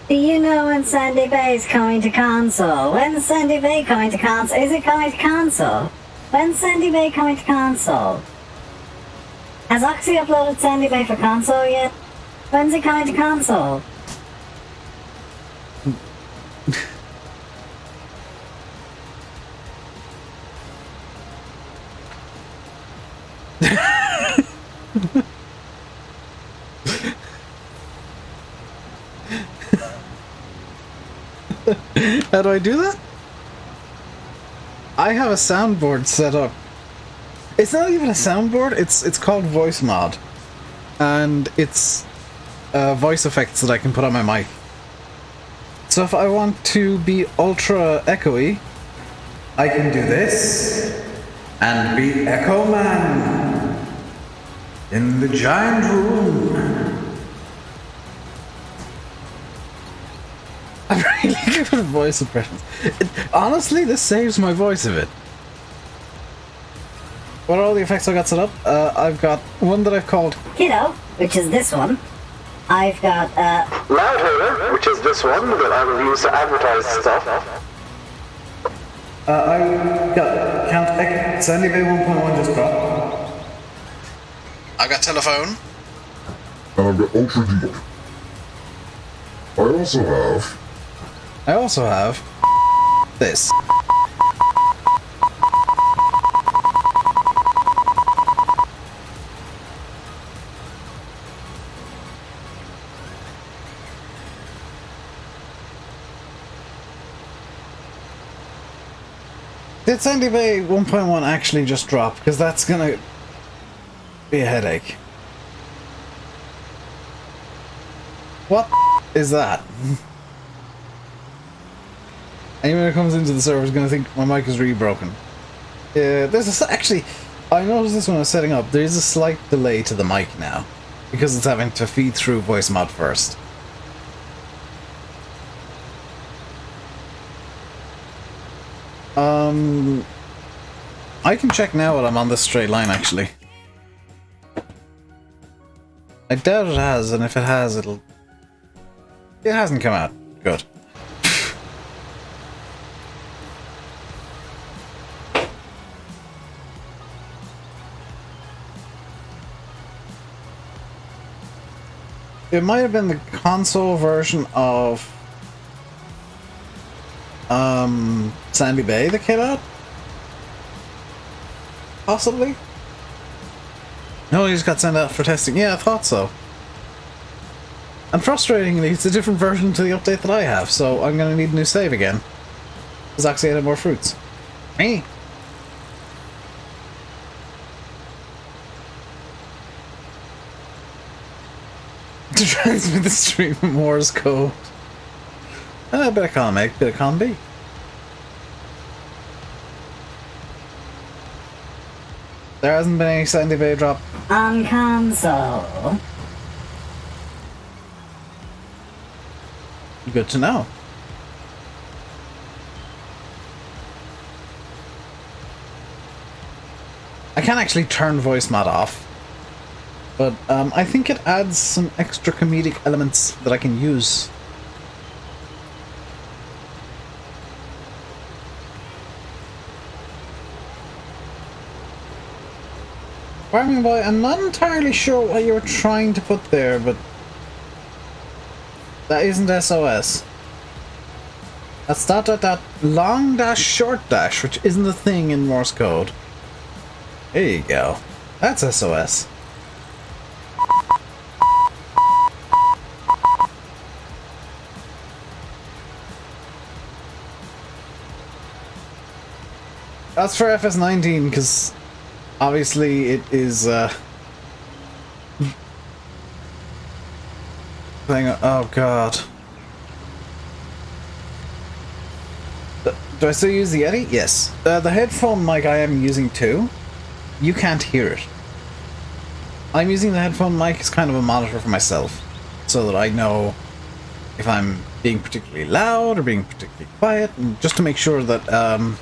Do you know when Sandy Bay's coming to console? When's Sandy Bay coming to console? Is it coming to console? When's Sandy Bay coming to console? Has Oxy uploaded Sandy Bay for console yet? When's it coming to console? How do I do that? I have a soundboard set up. It's not even a soundboard, it's called Voice Mod. And it's voice effects that I can put on my mic. So if I want to be ultra echoey, I can do this and be Echo Man in the giant room. I'm really good at voice impressions. Honestly, this saves my voice a bit. What are all the effects I got set up? I've got one that I've called Kiddo, which is this one. I've got, Loudholder, which is this one that I will use to advertise stuff. I got Count Sandy Bay 1.1 just dropped. I got telephone. And I've got Ultra Deep. I also have this. Did Sandy Bay 1.1 actually just drop? Because that's gonna be a headache. What is that? Anyone who comes into the server is going to think my mic is really broken. Actually, I noticed this when I was setting up. There is a slight delay to the mic now, because it's having to feed through voice mod first. I can check now while I'm on this straight line, actually. I doubt it has, and if it has, it hasn't come out. Good. It might have been the console version of Sandy Bay that came out? Possibly? No, he just got sent out for testing. Yeah, I thought so. And frustratingly, it's a different version to the update that I have, so I'm gonna need a new save again. Because Oxy added more fruits. Me! To transmit the stream in Morse code. A bit of column A, bit of column B. There hasn't been any Sandy Bay drop on console. Good to know. I can actually turn voice mod off, but I think it adds some extra comedic elements that I can use. Farming Boy, I'm not entirely sure what you were trying to put there, but that isn't SOS. That's dot dot dot long dash short dash, which isn't a thing in Morse code. There you go. That's SOS. That's for FS19, because obviously it is thing. Oh god. Do I still use the Yeti? Yes. The headphone mic I am using too. You can't hear it. I'm using the headphone mic as kind of a monitor for myself, so that I know if I'm being particularly loud or being particularly quiet, and just to make sure that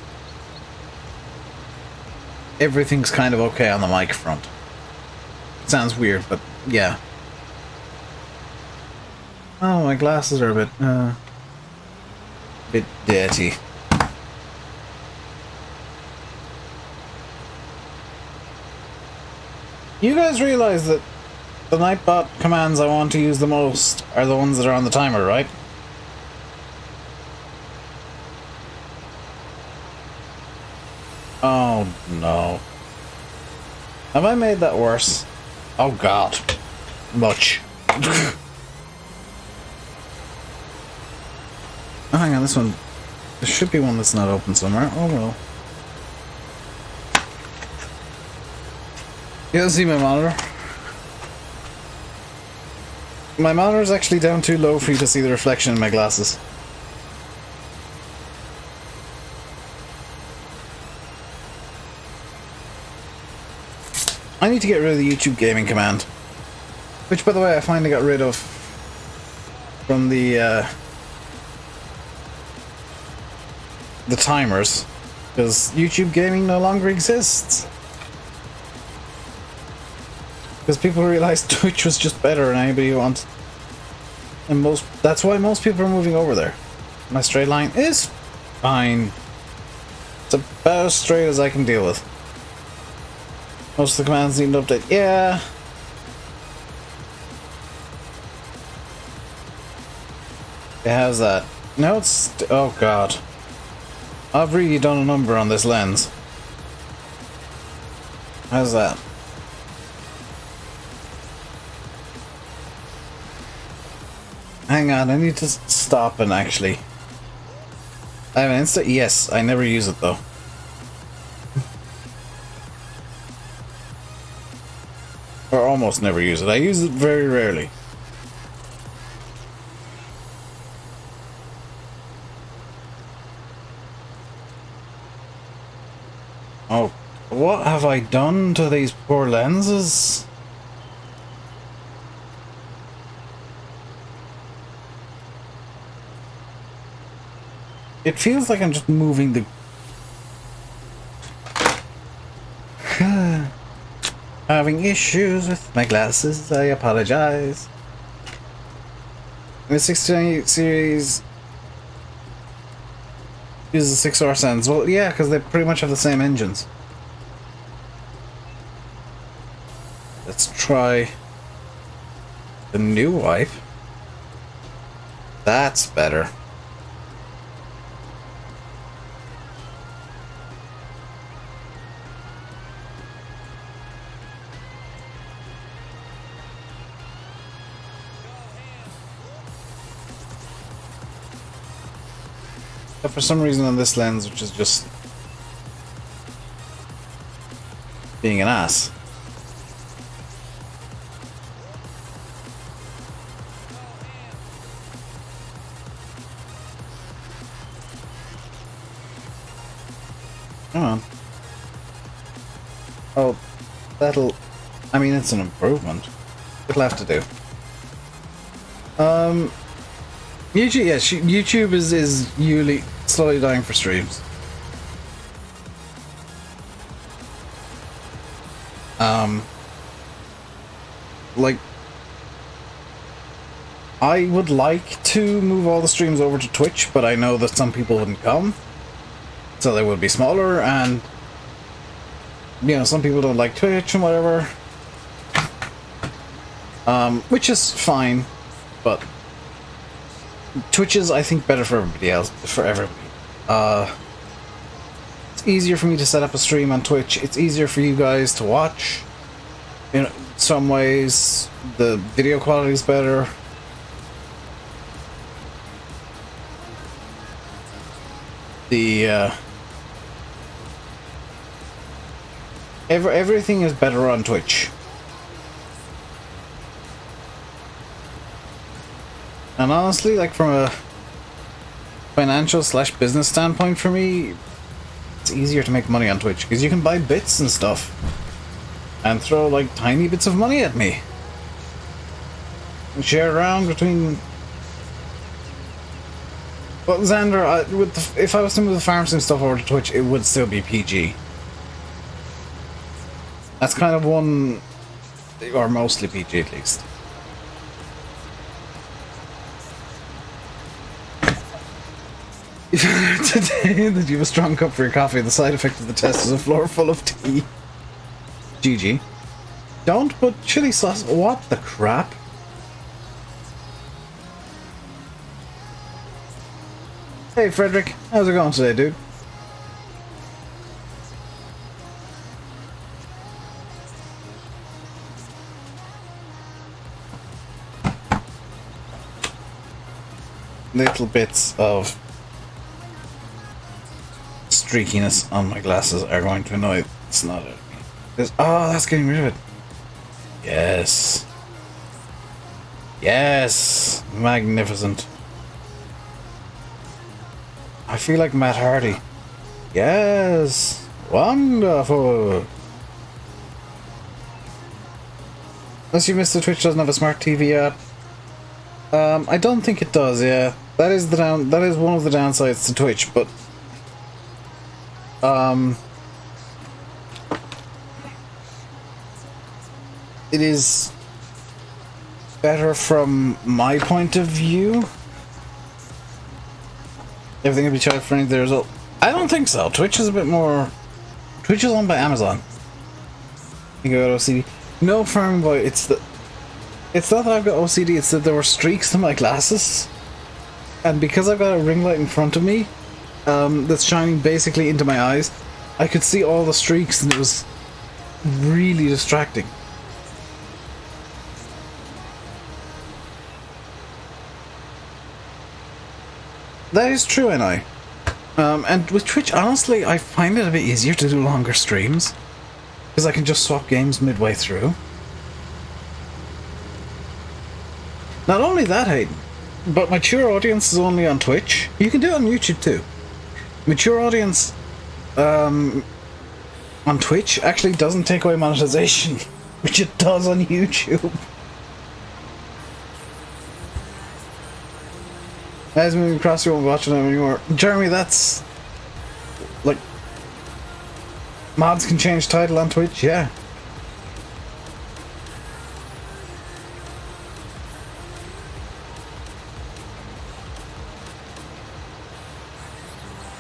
everything's kind of okay on the mic front. It sounds weird, but yeah. Oh, my glasses are a bit dirty. You guys realize that the Nightbot commands I want to use the most are the ones that are on the timer, right? Oh no. Have I made that worse? Oh god. Much. Oh, hang on, this one. There should be one that's not open somewhere. Oh well. You don't see my monitor? My monitor is actually down too low for you to see the reflection in my glasses. I need to get rid of the YouTube gaming command. Which, by the way, I finally got rid of from the timers. Because YouTube gaming no longer exists. Because people realized Twitch was just better and anybody who wants... And that's why most people are moving over there. My straight line is fine. It's about as straight as I can deal with. Most of the commands need an update. Yeah. How's that? No, it's... Oh god. I've really done a number on this lens. How's that? Hang on, I need to stop and actually... I have an Insta? Yes, I never use it though. Or almost never use it. I use it very rarely. Oh, what have I done to these poor lenses? It feels like I'm just moving the... Having issues with my glasses, I apologize. The 628 series uses 6R sends. Well, yeah, because they pretty much have the same engines. Let's try the new wipe. That's better. But for some reason on this lens, which is just being an ass. Come on. Oh, that'll... I mean, it's an improvement. It'll have to do. YouTube, yes, YouTube is usually slowly dying for streams. Like, I would like to move all the streams over to Twitch, but I know that some people wouldn't come, so they would be smaller, and you know, some people don't like Twitch and whatever, which is fine, but Twitch is, I think, better for everybody else, for everybody. It's easier for me to set up a stream on Twitch. It's easier for you guys to watch. In some ways, the video quality is better. The everything is better on Twitch. And honestly, like from a financial slash business standpoint for me, it's easier to make money on Twitch because you can buy bits and stuff and throw like tiny bits of money at me and share around between. But Xander, if I was to move the farm sim stuff over to Twitch, it would still be PG. That's kind of one, or mostly PG at least. Today that you have a strong cup for your coffee, the side effect of the test is a floor full of tea. GG. Don't put chili sauce. What the crap? Hey Frederick, how's it going today, dude? Little bits of streakiness on my glasses are going to annoy the snot out of me. Oh, that's getting rid of it. Yes. Yes. Magnificent. I feel like Matt Hardy. Yes. Wonderful. Unless you missed, the Twitch doesn't have a smart TV app. I don't think it does, yeah. That is one of the downsides to Twitch, but it is better from my point of view. Everything will be child friendly. There's a... I don't think so. Twitch is a bit more... Twitch is owned by Amazon. You got OCD. No, Farm Boy, it's the... It's not that I've got OCD, it's that there were streaks to my glasses. And because I've got a ring light in front of me, that's shining basically into my eyes, I could see all the streaks and it was really distracting. That is true, and and with Twitch, honestly, I find it a bit easier to do longer streams because I can just swap games midway through. Not only that, Hayden, but mature audience is only on Twitch. You can do it on YouTube too. Mature audience on Twitch actually doesn't take away monetization, which it does on YouTube. As moving across, you won't watch it anymore. Jeremy, that's like mods can change title on Twitch, yeah.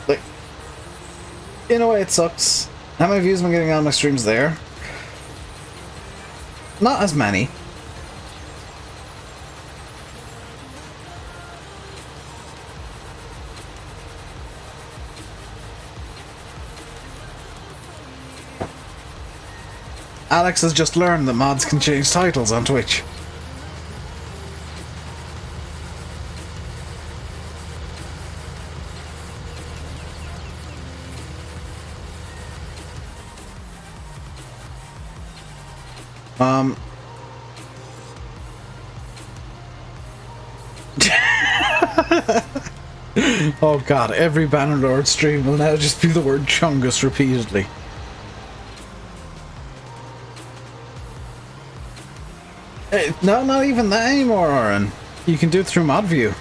Like, in a way, it sucks. How many views am I getting on my streams there? Not as many. Alex has just learned that mods can change titles on Twitch. Oh god, every Bannerlord stream will now just be the word Chungus repeatedly. No, not even that anymore, Aaron. You can do it through mod view.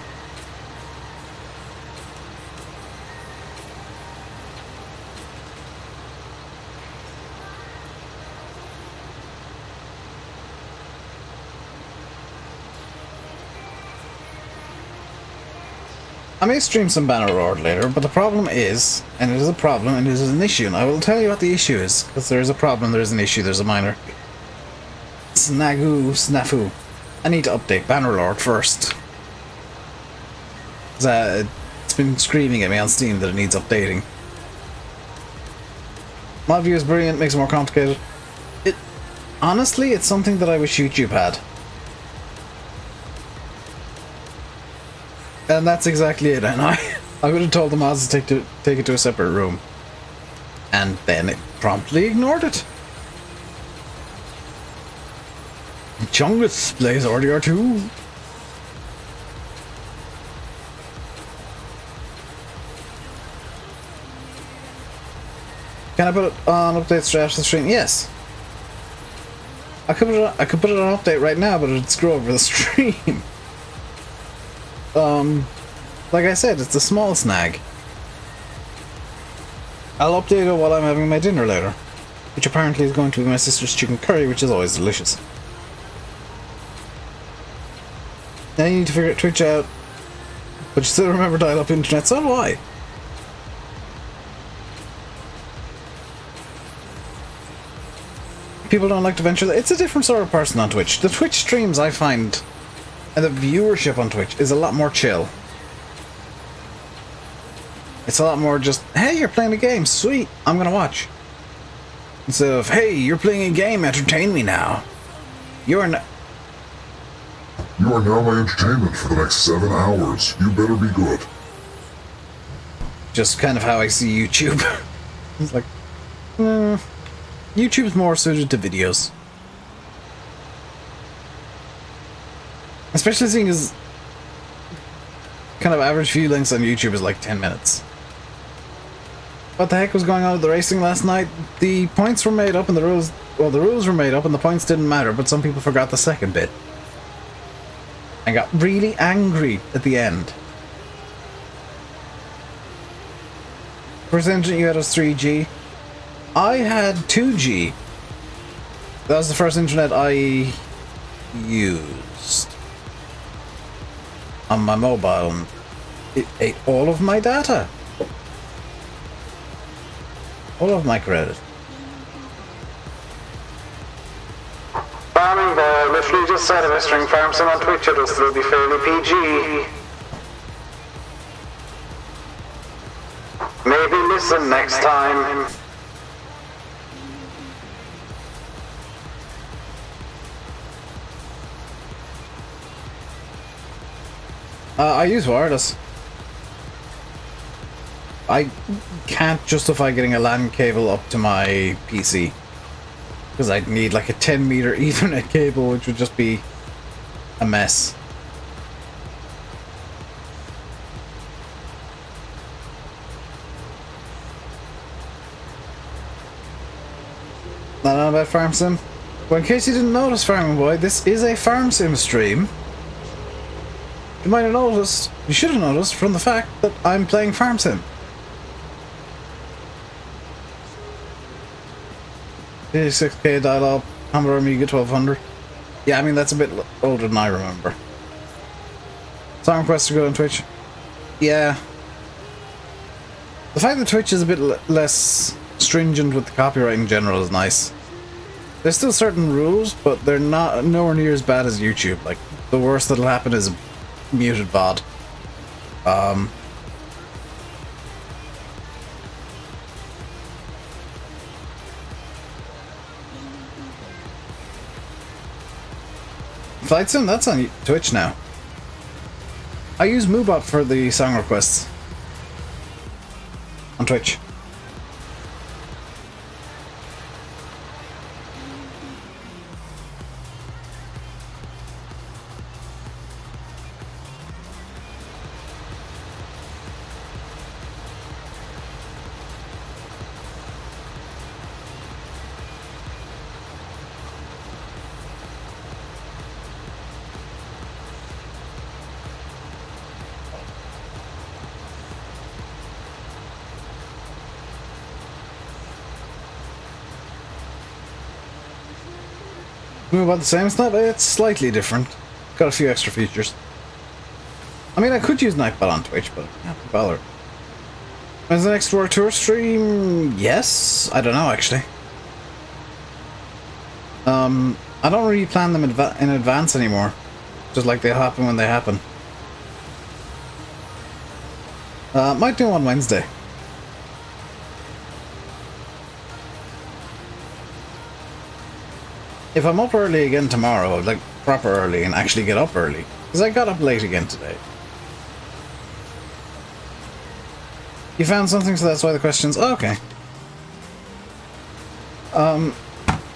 I may stream some Bannerlord later, but the problem is, and it is a problem, and it is an issue, and I will tell you what the issue is, because there is a problem, there is an issue, there's a minor snafu. I need to update Bannerlord first. It's been screaming at me on Steam that it needs updating. Mod view is brilliant, makes it more complicated. Honestly, it's something that I wish YouTube had. And that's exactly it, and I would have told the mods to take it to a separate room. And then it promptly ignored it. Chungus plays RDR2. Can I put it on updates straight after the stream? Yes. I could put it on update right now, but it'd screw over the stream. Like I said, it's a small snag. I'll update it while I'm having my dinner later, which apparently is going to be my sister's chicken curry, which is always delicious. Now you need to figure Twitch out, but you still remember dial-up internet, so do I. People don't like to venture. It's a different sort of person on Twitch. The Twitch streams, I find, and the viewership on Twitch is a lot more chill. It's a lot more just, hey, you're playing a game, sweet, I'm gonna watch. Instead of, hey, you're playing a game, entertain me now. You are now my entertainment for the next 7 hours. You better be good. Just kind of how I see YouTube. It's like, YouTube's more suited to videos. Especially seeing as kind of average view lengths on YouTube is like 10 minutes. What the heck was going on with the racing last night? The points were made up and the rules... Well, the rules were made up and the points didn't matter, but some people forgot the second bit. And got really angry at the end. First engine you had was 3G. I had 2G. That was the first internet I used on my mobile. It ate all of my data. All of my credit. Farming there, literally just said if I string farm sim on Twitch, it'll still be fairly PG. Maybe listen next time. I use wireless. I can't justify getting a LAN cable up to my PC. Because I'd need like a 10-meter Ethernet cable, which would just be a mess. Not on about Farm Sim. Well, in case you didn't notice, Farming Boy, this is a Farm Sim stream. You might have noticed, you should have noticed from the fact that I'm playing Farm Sim. 86k dial-up, Commodore Amiga 1200. Yeah, I mean, that's a bit older than I remember. Song requests are good on Twitch. Yeah. The fact that Twitch is a bit less stringent with the copyright in general is nice. There's still certain rules, but they're not nowhere near as bad as YouTube. Like, the worst that'll happen is a muted VOD. Flight Sim, that's on Twitch now. I use Moobot for the song requests on Twitch. Move about the same, it's slightly different. Got a few extra features. I mean, I could use Nightbot on Twitch, but I can't be bothered. Is the next World Tour stream? Yes? I don't know, actually. I don't really plan them in advance anymore. Just like they happen when they happen. Might do on Wednesday. If I'm up early again tomorrow, like proper early, and actually get up early, because I got up late again today. You found something, so that's why the question's okay.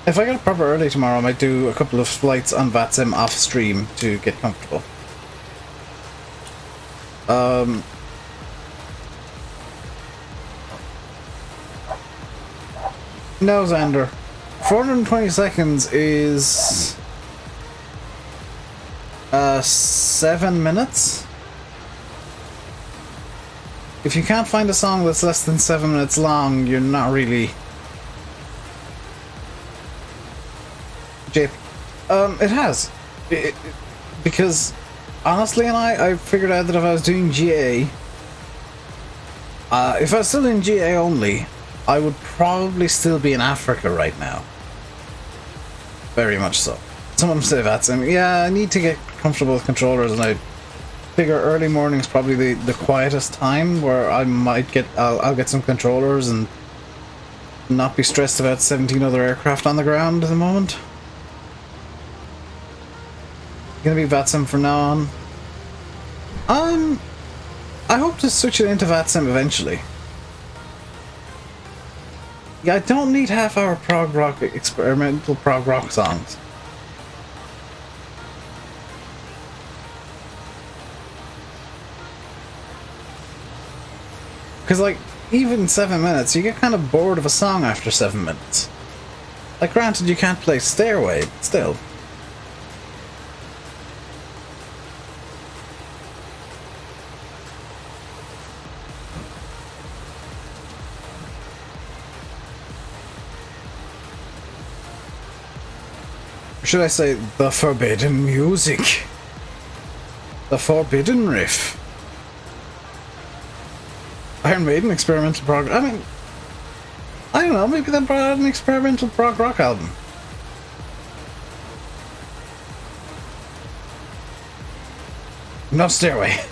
If I get up proper early tomorrow, I might do a couple of flights on VATSIM off stream to get comfortable. No, Xander. 420 seconds is 7 minutes. If you can't find a song that's less than 7 minutes long, you're not really... Jip. It has. Because, honestly, I figured out that if I was doing GA... if I was still in GA only, I would probably still be in Africa right now. Very much so. Someone said that's him. Yeah, I need to get comfortable with controllers, and I figure early morning's probably the quietest time where I might get I'll get some controllers and not be stressed about 17 other aircraft on the ground at the moment. Gonna be VATSIM from now on. I hope to switch it into VATSIM eventually. Yeah, I don't need half-hour prog rock, experimental prog rock songs. Because, like, even 7 minutes, you get kind of bored of a song after 7 minutes. Like, granted, you can't play Stairway, but still. Or should I say, the forbidden music? The forbidden riff. Iron Maiden experimental prog. I mean, I don't know. Maybe they brought out an experimental prog rock album. No Stairway.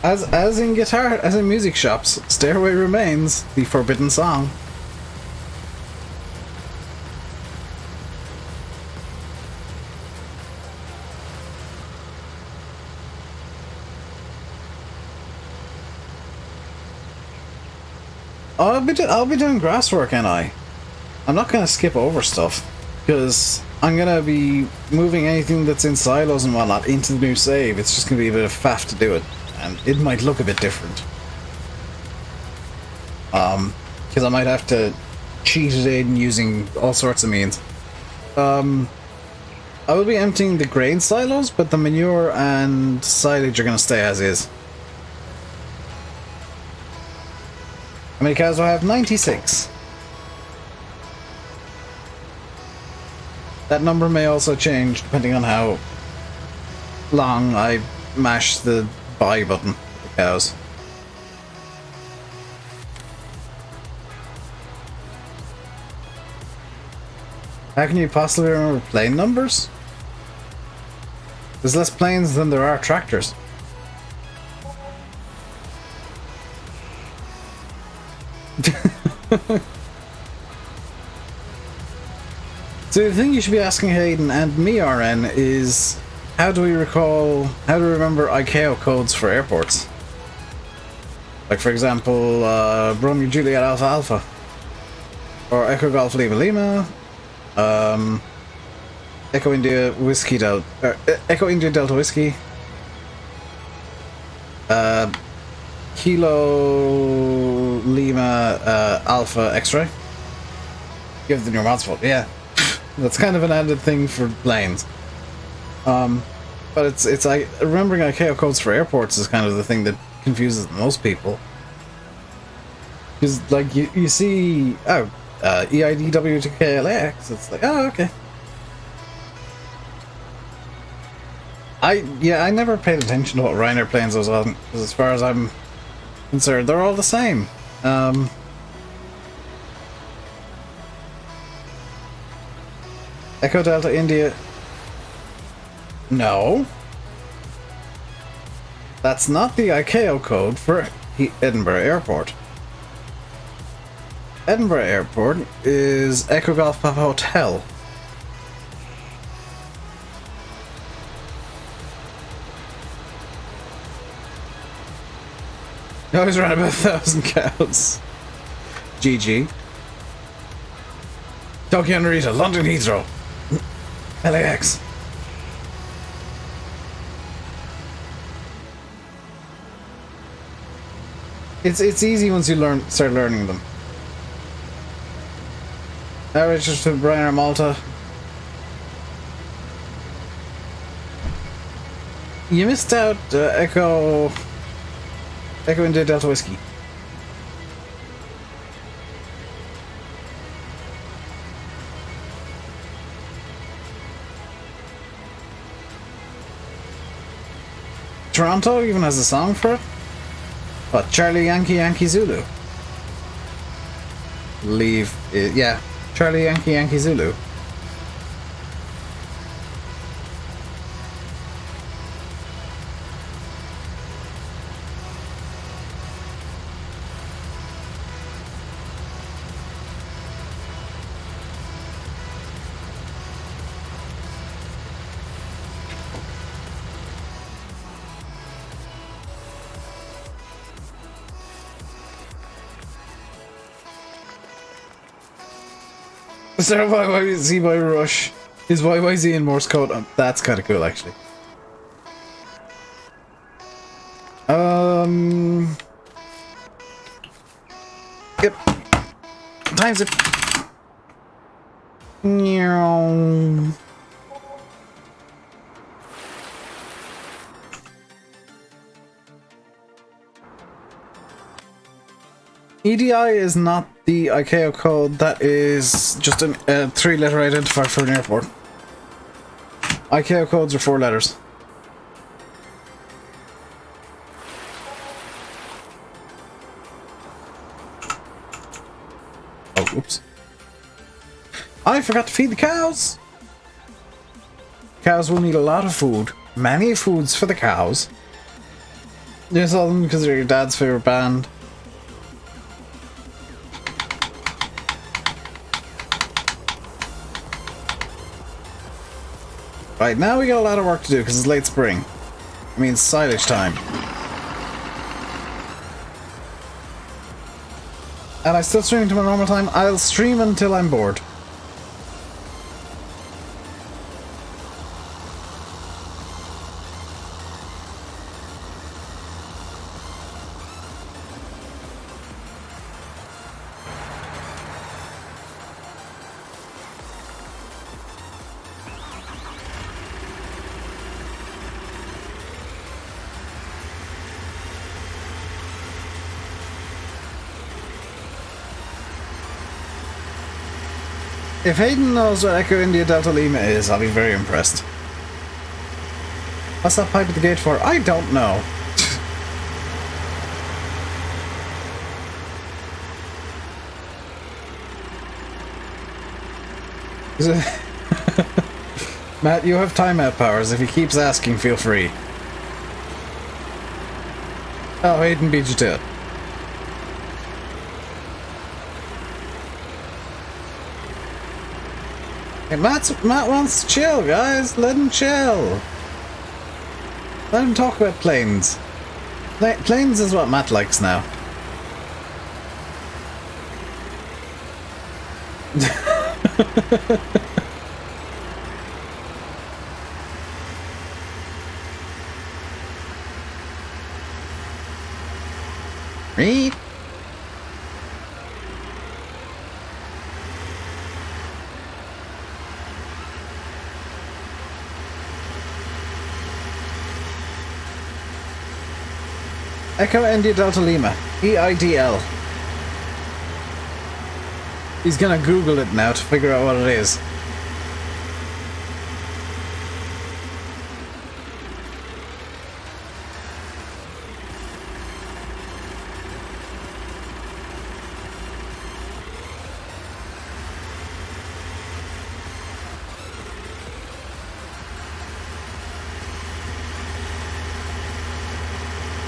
as in guitar, as in music shops, Stairway remains the forbidden song. I'll be doing grass work, and I'm not gonna skip over stuff because I'm gonna be moving anything that's in silos and whatnot into the new save. It's just gonna be a bit of faff to do it, and it might look a bit different. Because I might have to cheat it in using all sorts of means. I will be emptying the grain silos, but the manure and silage are gonna stay as is. How many cows do I have? 96. That number may also change depending on how long I mash the buy button for the cows. How can you possibly remember plane numbers? There's less planes than there are tractors. So the thing you should be asking Hayden and me, RN, is how do we remember ICAO codes for airports? Like, for example, Romeo Juliet Alpha Alpha, or Echo Golf Lima Lima, Echo India Whiskey Delta, Echo India Delta Whiskey, Kilo Lima Alpha X-Ray. Give the new mods fault, yeah. That's kind of an added thing for planes. But it's like remembering ICAO codes for airports is kind of the thing that confuses most people. Because like you see EIDW to KLAX, it's like, oh, okay. I never paid attention to what Ryanair planes was on, because as far as I'm concerned, they're all the same. Echo Delta India. No. That's not the ICAO code for Edinburgh Airport. Edinburgh Airport is Echo Golf Papa Hotel. I always ran about 1,000 cows. GG. Tokyo Narita, London Heathrow. LAX. It's easy once you start learning them. Richard to Brian Malta. You missed out Echo India Delta Whiskey. Toronto even has a song for it. What? Charlie Yankee Yankee Zulu. Yeah. Charlie Yankee Yankee Zulu. Is there a YYZ by Rush? Is YYZ in Morse code? That's kind of cool, actually. Yep. Times it. EDI is not the ICAO code, that is just a 3-letter identifier for an airport. ICAO codes are 4 letters. Oh, oops. I forgot to feed the cows! Cows will need a lot of food. Many foods for the cows. You saw them because they're your dad's favorite band. Right, now we got a lot of work to do because it's late spring. I mean, silage time. And I still stream to my normal time. I'll stream until I'm bored. If Hayden knows what Echo India Delta Lima is, I'll be very impressed. What's that pipe at the gate for? I don't know. Is it... Matt, you have timeout powers. If he keeps asking, feel free. Oh, Hayden beat you to it. Hey, Matt wants to chill, guys. Let him chill. Let him talk about planes. Planes is what Matt likes now. Read. Echo India Delta Lima. EIDL. He's gonna Google it now to figure out what it is.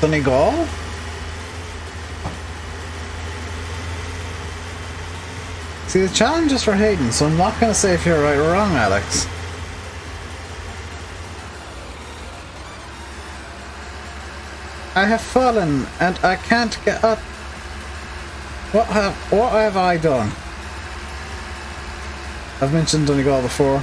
Donegal? See, the challenge is for Hayden, so I'm not going to say if you're right or wrong, Alex. I have fallen, and I can't get up. What have I done? I've mentioned Donegal before.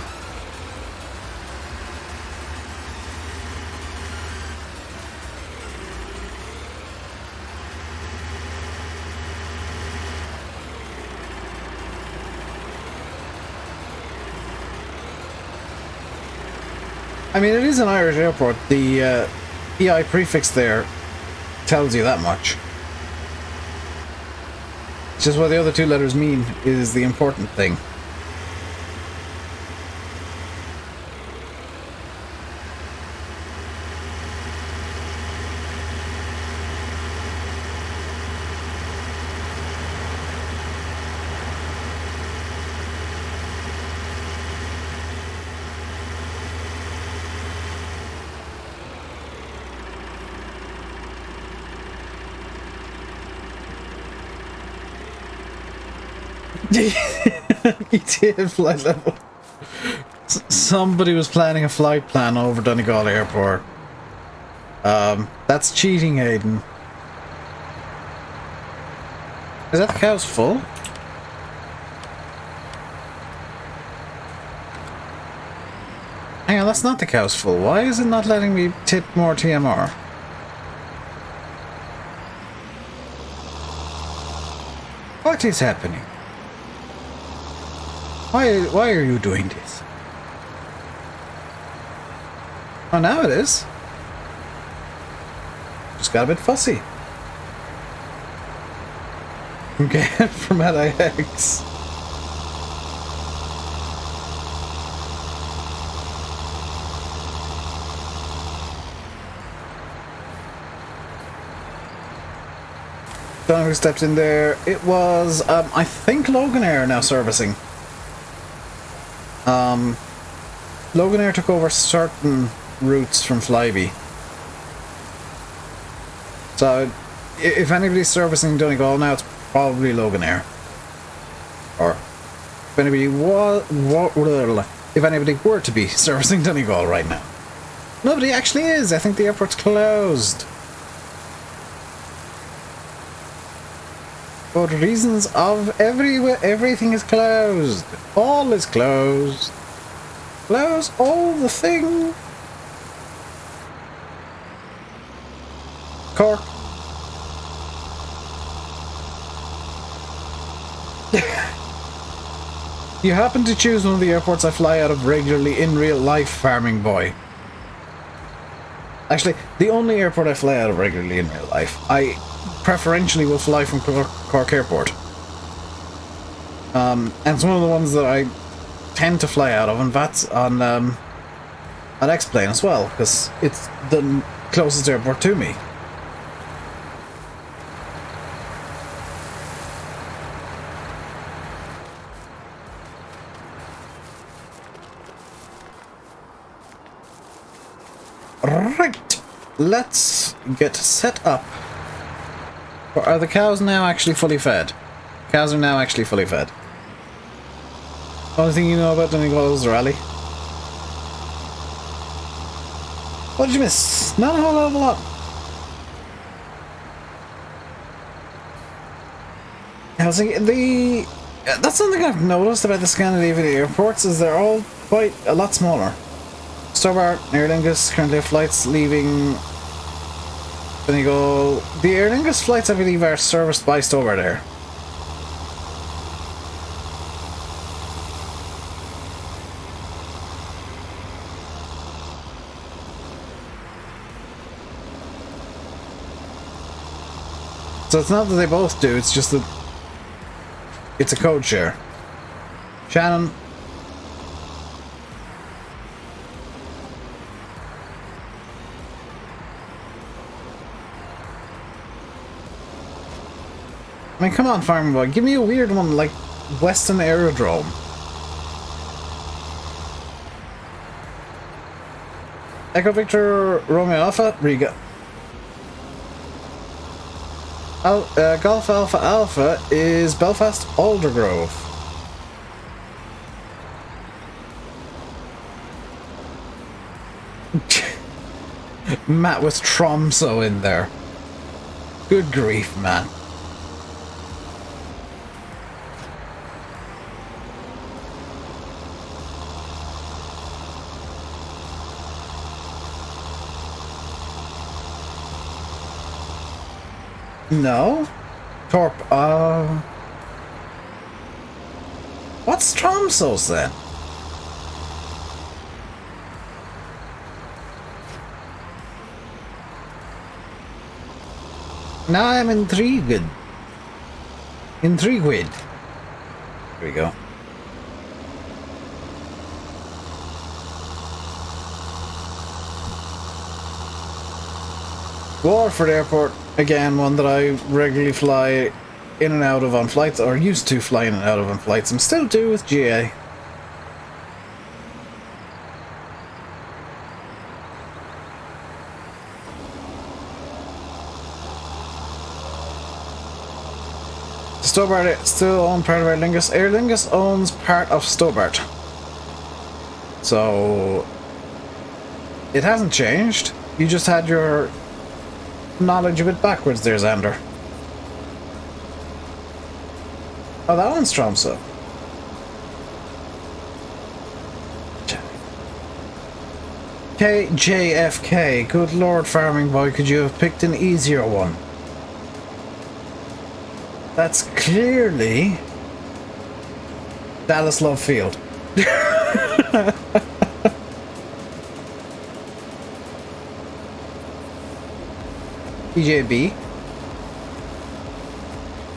I mean, it is an Irish airport. The EI prefix there tells you that much. It's just what the other two letters mean is the important thing. ETA flight level. Somebody was planning a flight plan over Donegal Airport. That's cheating, Hayden. Is that the cow's full? Hang on, that's not the cow's full. Why is it not letting me tip more TMR? What is happening? Why are you doing this? Oh, now it is. Just got a bit fussy. Okay, from LAX. Don't know who stepped in there. It was, I think Logan Air now servicing. Logan Air took over certain routes from Flybe. So, if anybody's servicing Donegal now, it's probably Logan Air. Or, if anybody if anybody were to be servicing Donegal right now. Nobody actually is. I think the airport's closed. For reasons of everything is closed. All is closed. Close all the thing. Cork. You happen to choose one of the airports I fly out of regularly in real life, Farming Boy. Actually, the only airport I fly out of regularly in real life. I preferentially will fly from Cork Airport. And it's one of the ones that I tend to fly out of, and that's on X-Plane as well, because it's the closest airport to me. Right, let's get set up. Are the cows now actually fully fed? Cows are now actually fully fed. Only thing you know about Donegal is the rally. What did you miss? Not a whole hell of a lot. I was thinking, that's something I've noticed about the Scandinavian airports is they're all quite a lot smaller. Stobart, Aer Lingus, currently have flights leaving Donegal. The Aer Lingus flights, I believe, are serviced by Stobart Air. So it's not that they both do, it's just that it's a code share. Shannon. I mean, come on, Farmer Boy, give me a weird one like Weston Aerodrome. Echo Victor Romeo Alpha, Riga. Golf Alpha Alpha is Belfast Aldergrove. Matt with Tromso in there. Good grief, man. No? Torp, what's Tromsos then? Now I'm intrigued. Intrigued. Here we go. Waterford Airport, again, one that I regularly fly in and out of on flights, or used to fly in and out of on flights, and still do with GA. Stobart still own part of Aer Lingus. Aer Lingus owns part of Stobart. So it hasn't changed. You just had your knowledge a bit backwards there, Xander. Oh, that one's Tromsø. KJFK, good lord, farming boy, could you have picked an easier one? That's clearly Dallas Love Field. EJB.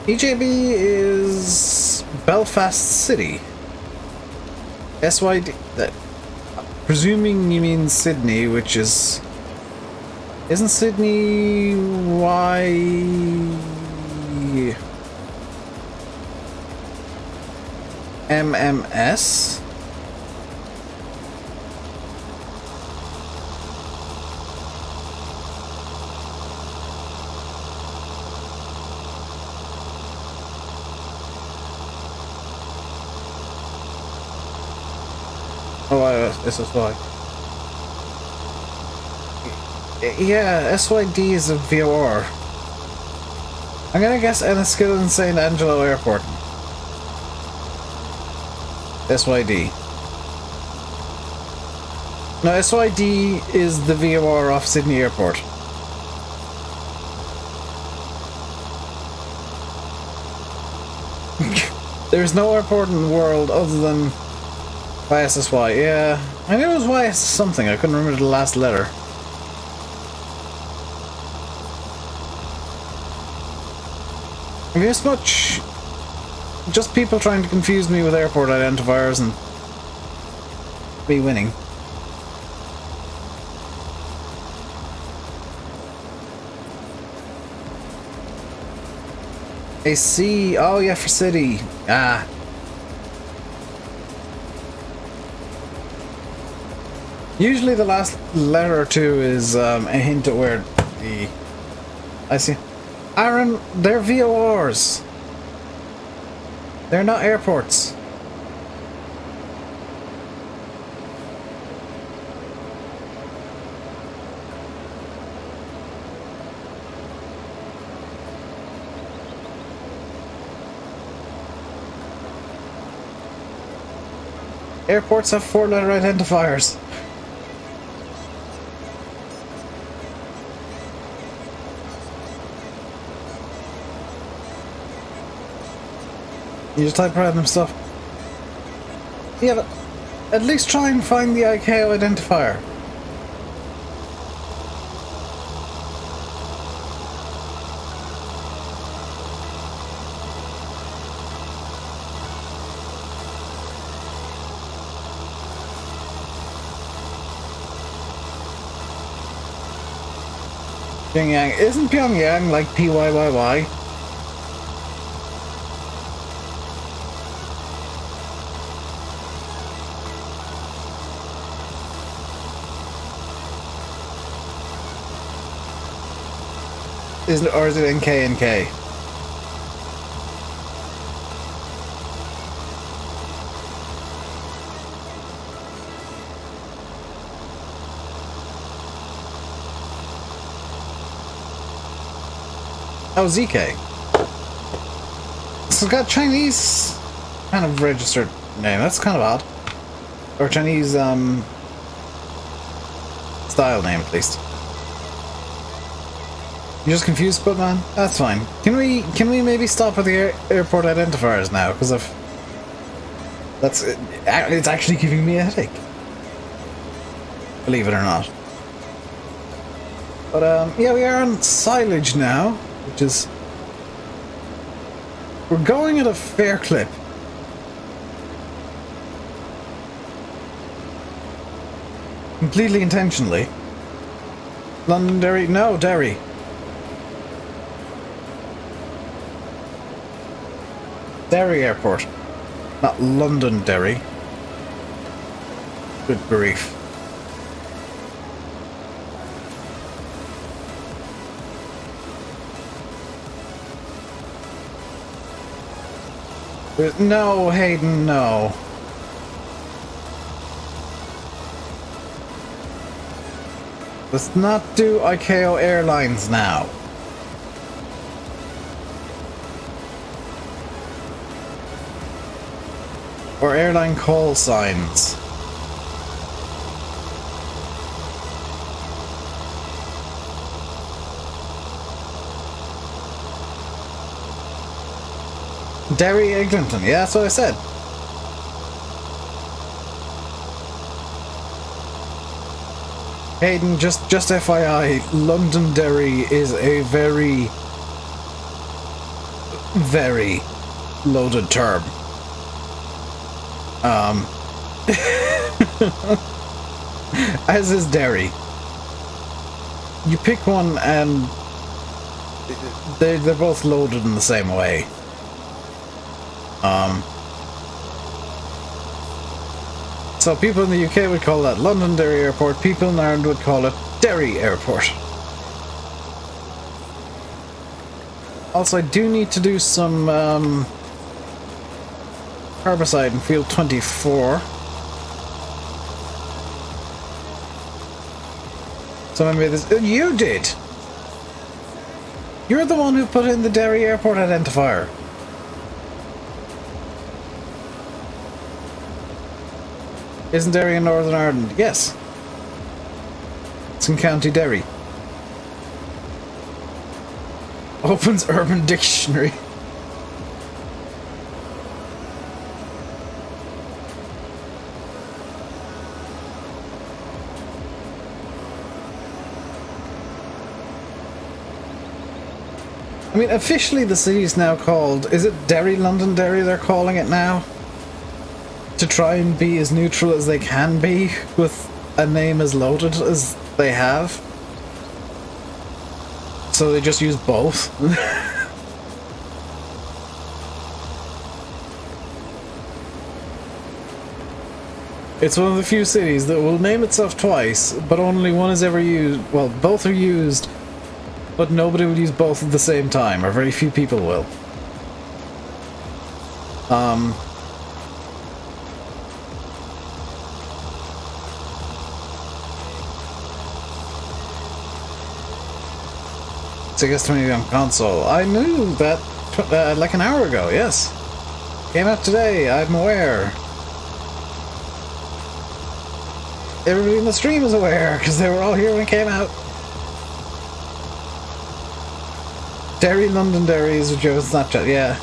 EJB is Belfast City. SYD. That, presuming you mean Sydney, which is. Isn't Sydney MMS? Oh, SSY. Yeah, SYD is a VOR. I'm gonna guess Enniskillen and St. Angelo Airport. SYD. No, SYD is the VOR off Sydney Airport. There's no airport in the world other than YSSY. Yeah, I knew it was YS something. I couldn't remember the last letter. I mean, it's much just people trying to confuse me with airport identifiers and me winning. A C. Oh yeah, for city. Ah. Usually the last letter or two is a hint at where the... I see. Aaron, they're VORs. They're not airports. Airports have 4-letter identifiers. You just type random stuff. Yeah, but at least try and find the ICAO identifier. Pyongyang. Isn't Pyongyang like PYYY? Or is it NK? Oh, ZK. So it's got Chinese kind of registered name. That's kind of odd. Or Chinese style name at least. You're just confused, but man, that's fine. Can we maybe stop with the airport identifiers now? Because it's actually giving me a headache. Believe it or not. But yeah, we are on silage now. which is... We're going at a fair clip. Completely intentionally. Londonderry? No, Derry. Derry Airport. Not Londonderry. Good grief. No, Hayden, no. Let's not do ICAO Airlines now. Or airline call signs. Derry Eglinton, yeah, that's what I said. Hayden, just FYI, Londonderry is a very, very loaded term. As is Derry. You pick one and they're both loaded in the same way. So people in the UK would call that Londonderry Airport, people in Ireland would call it Derry Airport. Also, I do need to do some herbicide in field 24. Someone made this. You did! You're the one who put in the Derry Airport identifier. Isn't Derry in Northern Ireland? Yes. It's in County Derry. Opens Urban Dictionary. I mean, officially the city's now called... Is it Derry, Londonderry they're calling it now? To try and be as neutral as they can be with a name as loaded as they have. So they just use both. It's one of the few cities that will name itself twice, but only one is ever used. Well, both are used, but nobody will use both at the same time, or very few people will. I guess 20 on console. I knew that like an hour ago, yes. Came out today, I'm aware. Everybody in the stream is aware, because they were all here when it came out. Derry, Londonderry is what Joe's Snapchat, yeah.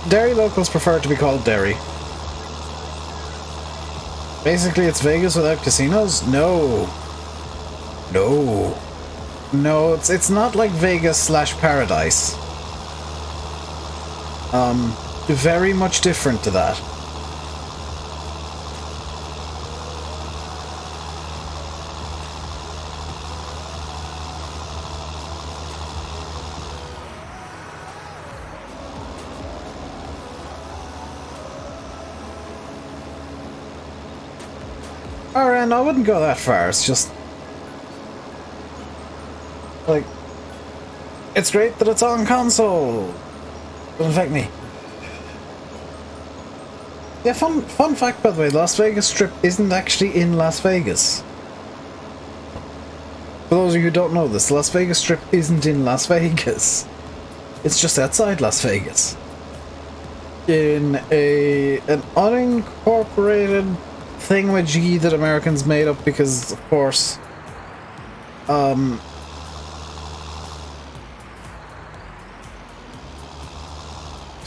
Derry locals prefer to be called Derry. Basically, it's Vegas without casinos? No. No. No, it's not like Vegas / Paradise. Very much different to that. Alright, I wouldn't go that far, it's just... like... It's great that it's on console! Doesn't affect me. Yeah, fun fact by the way, Las Vegas Strip isn't actually in Las Vegas. For those of you who don't know this, Las Vegas Strip isn't in Las Vegas. It's just outside Las Vegas. In an unincorporated thingamajiggy that Americans made up because, of course, because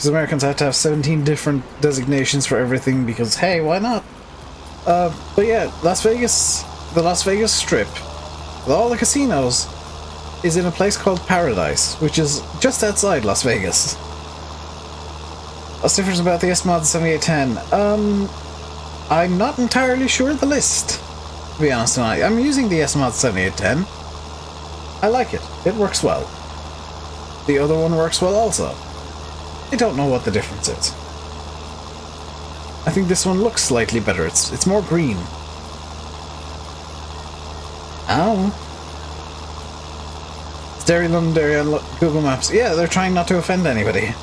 Americans had to have 17 different designations for everything because, hey, why not? But yeah, Las Vegas, the Las Vegas Strip, with all the casinos, is in a place called Paradise, which is just outside Las Vegas. What's the difference about the S-Mod 7810? I'm not entirely sure of the list, to be honest tonight. I'm using the S-Mod 7810. I like it. It works well. The other one works well also. I don't know what the difference is. I think this one looks slightly better. It's more green. Ow. It's Derry, London, Derry on Google Maps. Yeah, they're trying not to offend anybody.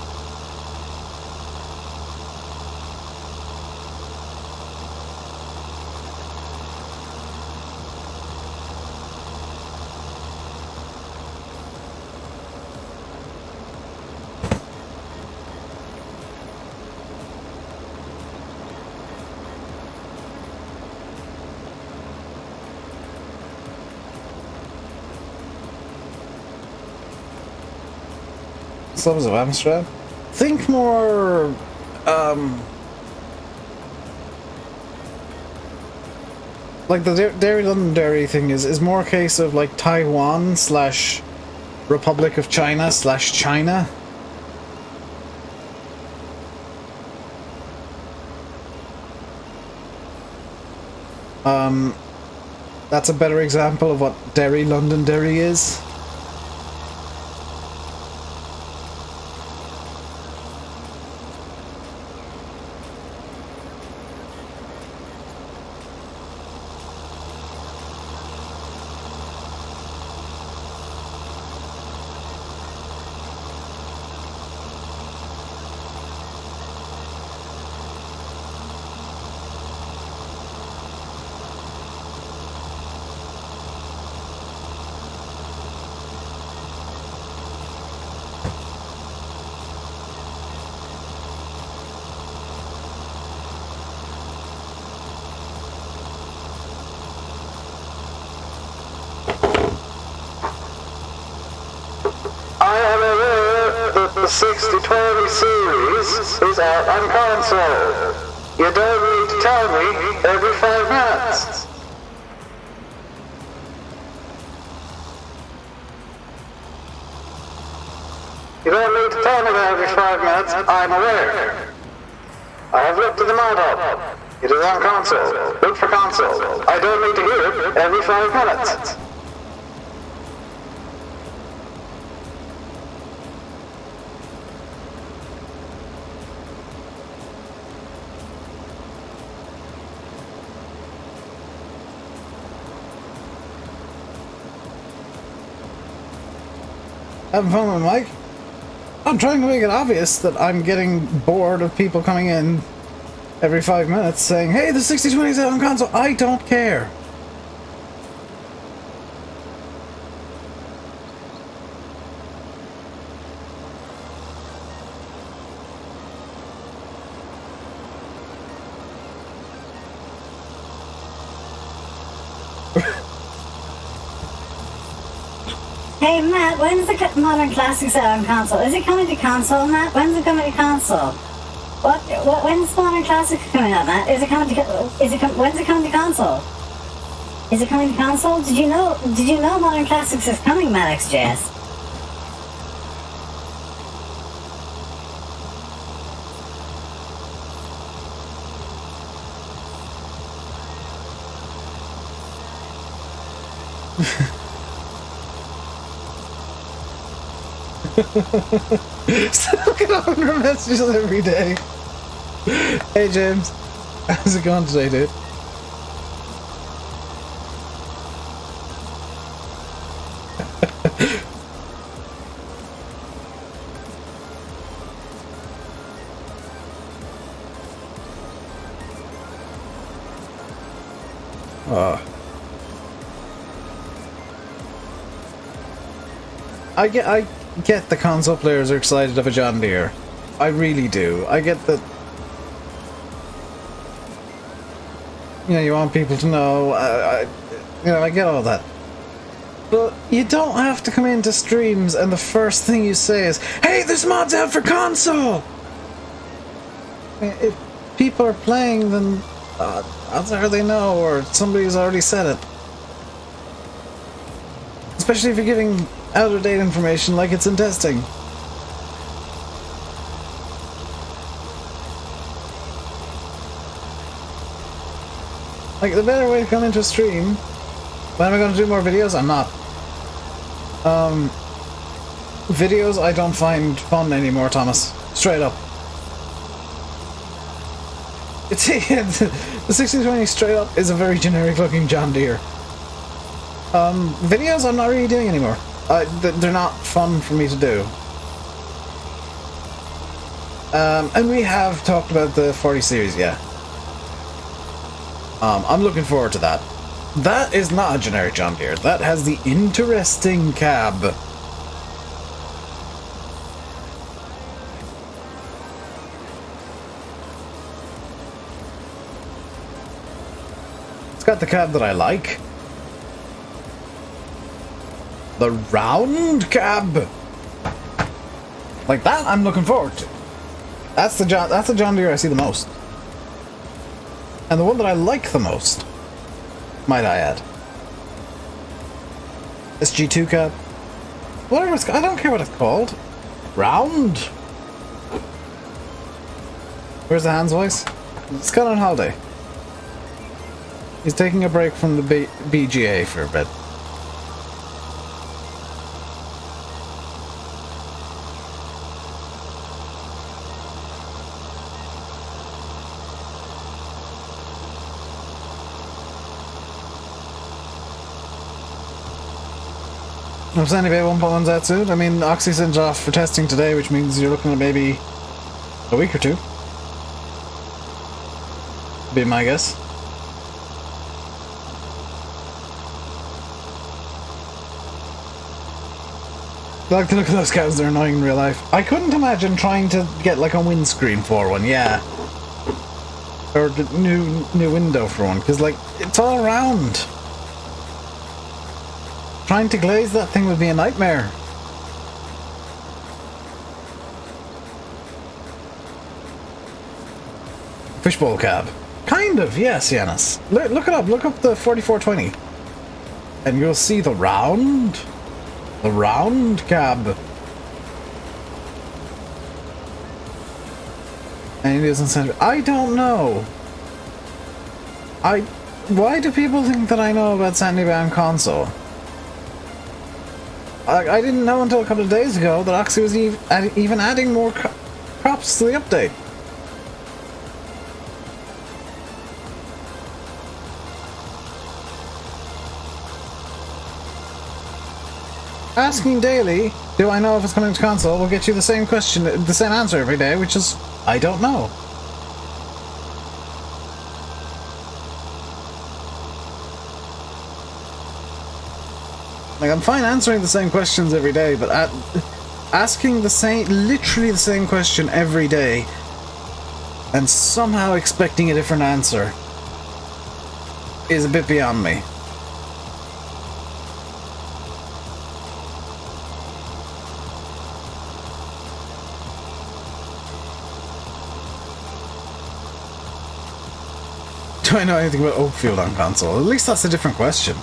Suburbs of Amsterdam. Think more, like the Derry London Derry thing is more a case of like Taiwan slash Republic of China slash China. That's a better example of what Derry London Derry is. The 6020 series is out on console. You don't need to tell me every 5 minutes. You don't need to tell me that every 5 minutes. I'm aware. I have looked at the model. It is on console. Look for console. I don't need to hear it every 5 minutes. Having fun with Mike? I'm trying to make it obvious that I'm getting bored of people coming in every 5 minutes saying, hey, the 6020 is out on console. I don't care. Hey Matt, when's the Modern Classics out on console? Is it coming to console, Matt? When's it coming to console? When's Modern Classics coming out, Matt? When's it coming to console? Is it coming to console? Did you know Modern Classics is coming, Matt XJS? Still looking at 100 messages every day. Hey James, how's it going today, dude? I get the console players are excited of a John Deere. I really do. I get that. You know, you want people to know. I get all that. But you don't have to come into streams and the first thing you say is, "Hey, this mod's out for console." If people are playing, then Odds are they know, or somebody's already said it. Especially if you're giving out-of-date information like it's in testing. Like, the better way to come into a stream... When am I going to do more videos? I'm not. Videos I don't find fun anymore, Thomas. Straight up. It's the 6020 straight up is a very generic looking John Deere. Videos I'm not really doing anymore. They're not fun for me to do. And we have talked about the 40 series, yeah. I'm looking forward to that. That is not a generic John Deere. That has the interesting cab. It's got the cab that I like. The round cab. Like that I'm looking forward to. That's the John Deere I see the most. And the one that I like the most, might I add. SG2 cab. Whatever it's called. I don't care what it's called. Round. Where's the Hans voice? Scott on holiday. He's taking a break from the BGA for a bit. If Sandy Bay 1.1's out soon, I mean, Oxy sent off for testing today, which means you're looking at maybe a week or two. Be my guess. I like to look at those cows, they're annoying in real life. I couldn't imagine trying to get like a windscreen for one, yeah. Or the new window for one, because like, it's all around. Trying to glaze that thing would be a nightmare. Fishbowl cab. Kind of, yes, Yanis. Look it up. Look up the 4420. And you'll see the round cab. And it isn't centered. I don't know. Why do people think that I know about Sandy Bay console? I didn't know until a couple of days ago that Oxy was even adding more crops to the update. Asking daily, do I know if it's coming to console, will get you the same question, the same answer every day, which is, I don't know. Like, I'm fine answering the same questions every day, but asking literally the same question every day and somehow expecting a different answer is a bit beyond me. Do I know anything about Oakfield on console? At least that's a different question.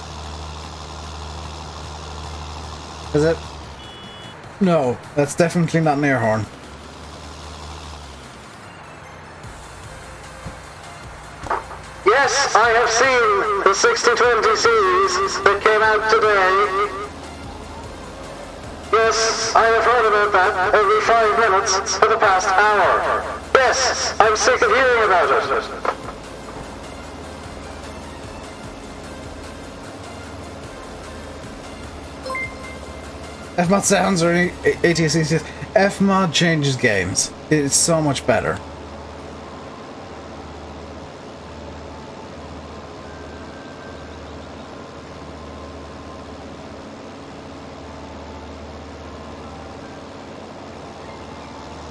Is it? No, that's definitely not an air horn. Yes, I have seen the 6020 series that came out today. Yes, I have heard about that every 5 minutes for the past hour. Yes, I'm sick of hearing about it. Fmod sounds or ATSC says Fmod changes games. It's so much better.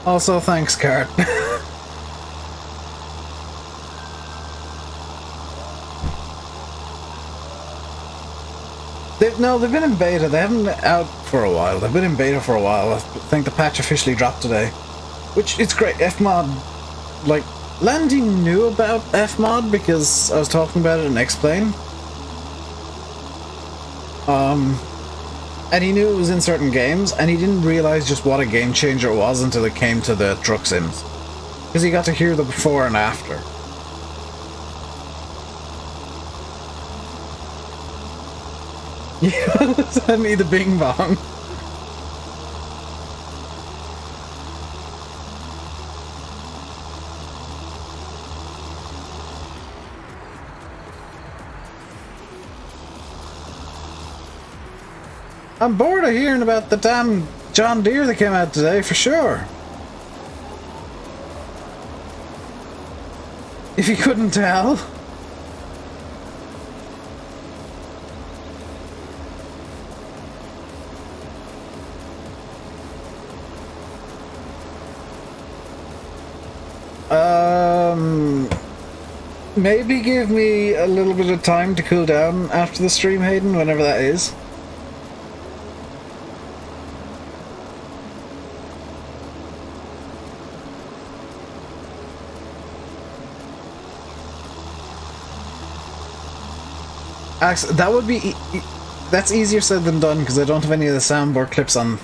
Also, thanks, Cart. They've been in beta. They haven't been out for a while. They've been in beta for a while. I think the patch officially dropped today. Which, it's great. Fmod, like, Landy knew about Fmod because I was talking about it in X-Plane. And he knew it was in certain games, and he didn't realize just what a game changer it was until it came to the truck sims. Because he got to hear the before and after. Yeah, send me the bing bong. I'm bored of hearing about the damn John Deere that came out today, for sure. If you couldn't tell. Maybe give me a little bit of time to cool down after the stream, Hayden, whenever that is. Actually, that would be... that's easier said than done, because I don't have any of the soundboard clips on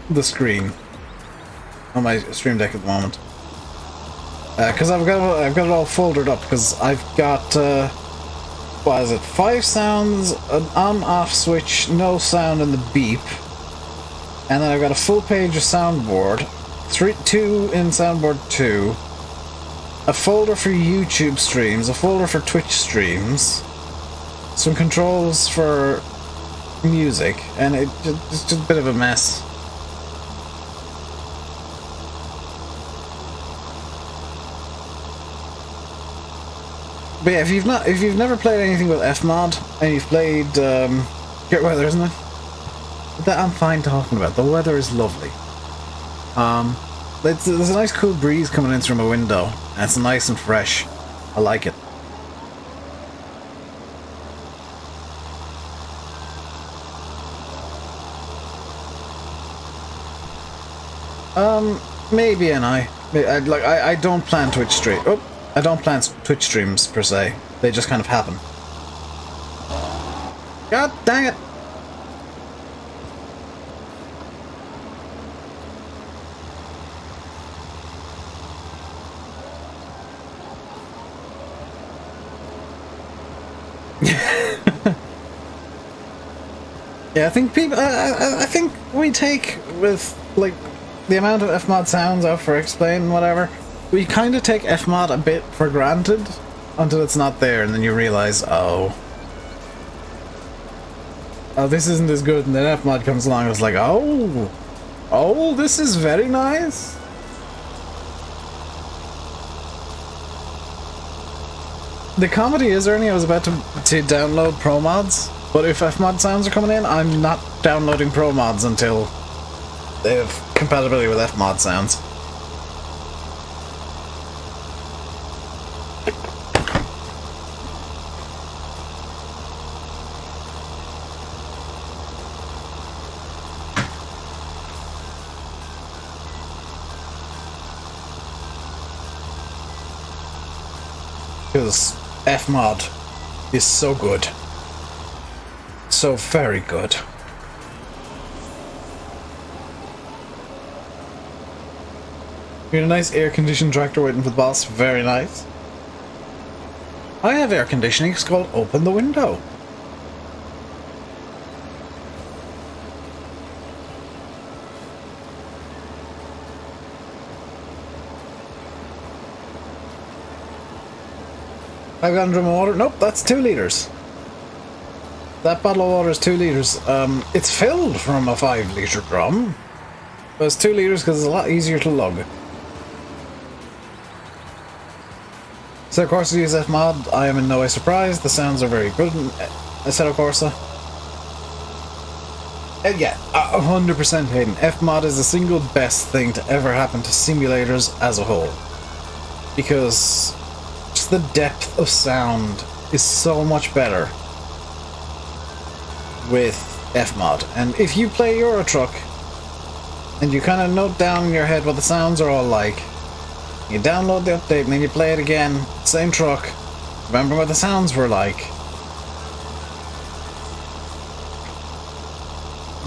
the screen. On my stream deck at the moment. Because I've got it all folded up, because I've got... what is it? 5 sounds, an on-off switch, no sound, and the beep. And then I've got a full page of soundboard. 2 in soundboard 2. A folder for YouTube streams, a folder for Twitch streams. Some controls for music, and it's just a bit of a mess. But yeah, if you've never played anything with Fmod and you've played great weather, isn't it? That I'm fine talking about. The weather is lovely. There's a nice cool breeze coming in through my window, and it's nice and fresh. I like it. Maybe I don't plan Twitch stream. Oh, I don't plan Twitch streams per se. They just kind of happen. God dang it! Yeah, I think people. I think we take with like the amount of Fmod sounds out for Explain and whatever. We kind of take Fmod a bit for granted until it's not there, and then you realize, oh, this isn't as good. And then Fmod comes along, and it's like, oh, this is very nice. The comedy is, Ernie, I was about to download pro mods, but if Fmod sounds are coming in, I'm not downloading pro mods until they have compatibility with Fmod sounds. Because Fmod is so good. So very good. You got a nice air-conditioned tractor waiting for the boss. Very nice. I have air conditioning. It's called Open the Window. I've got a drum of water. Nope, that's 2 liters. That bottle of water is 2 liters. It's filled from a 5-liter drum, but it's 2 liters because it's a lot easier to lug. So, of course, to use Fmod, I am in no way surprised. The sounds are very good in Assetto Corsa. And yeah, 100% Hayden. Fmod is the single best thing to ever happen to simulators as a whole. Because just the depth of sound is so much better with Fmod. And if you play Euro Truck and you kind of note down in your head what the sounds are all like, You download the update and then you play it again. Same truck. Remember what the sounds were like.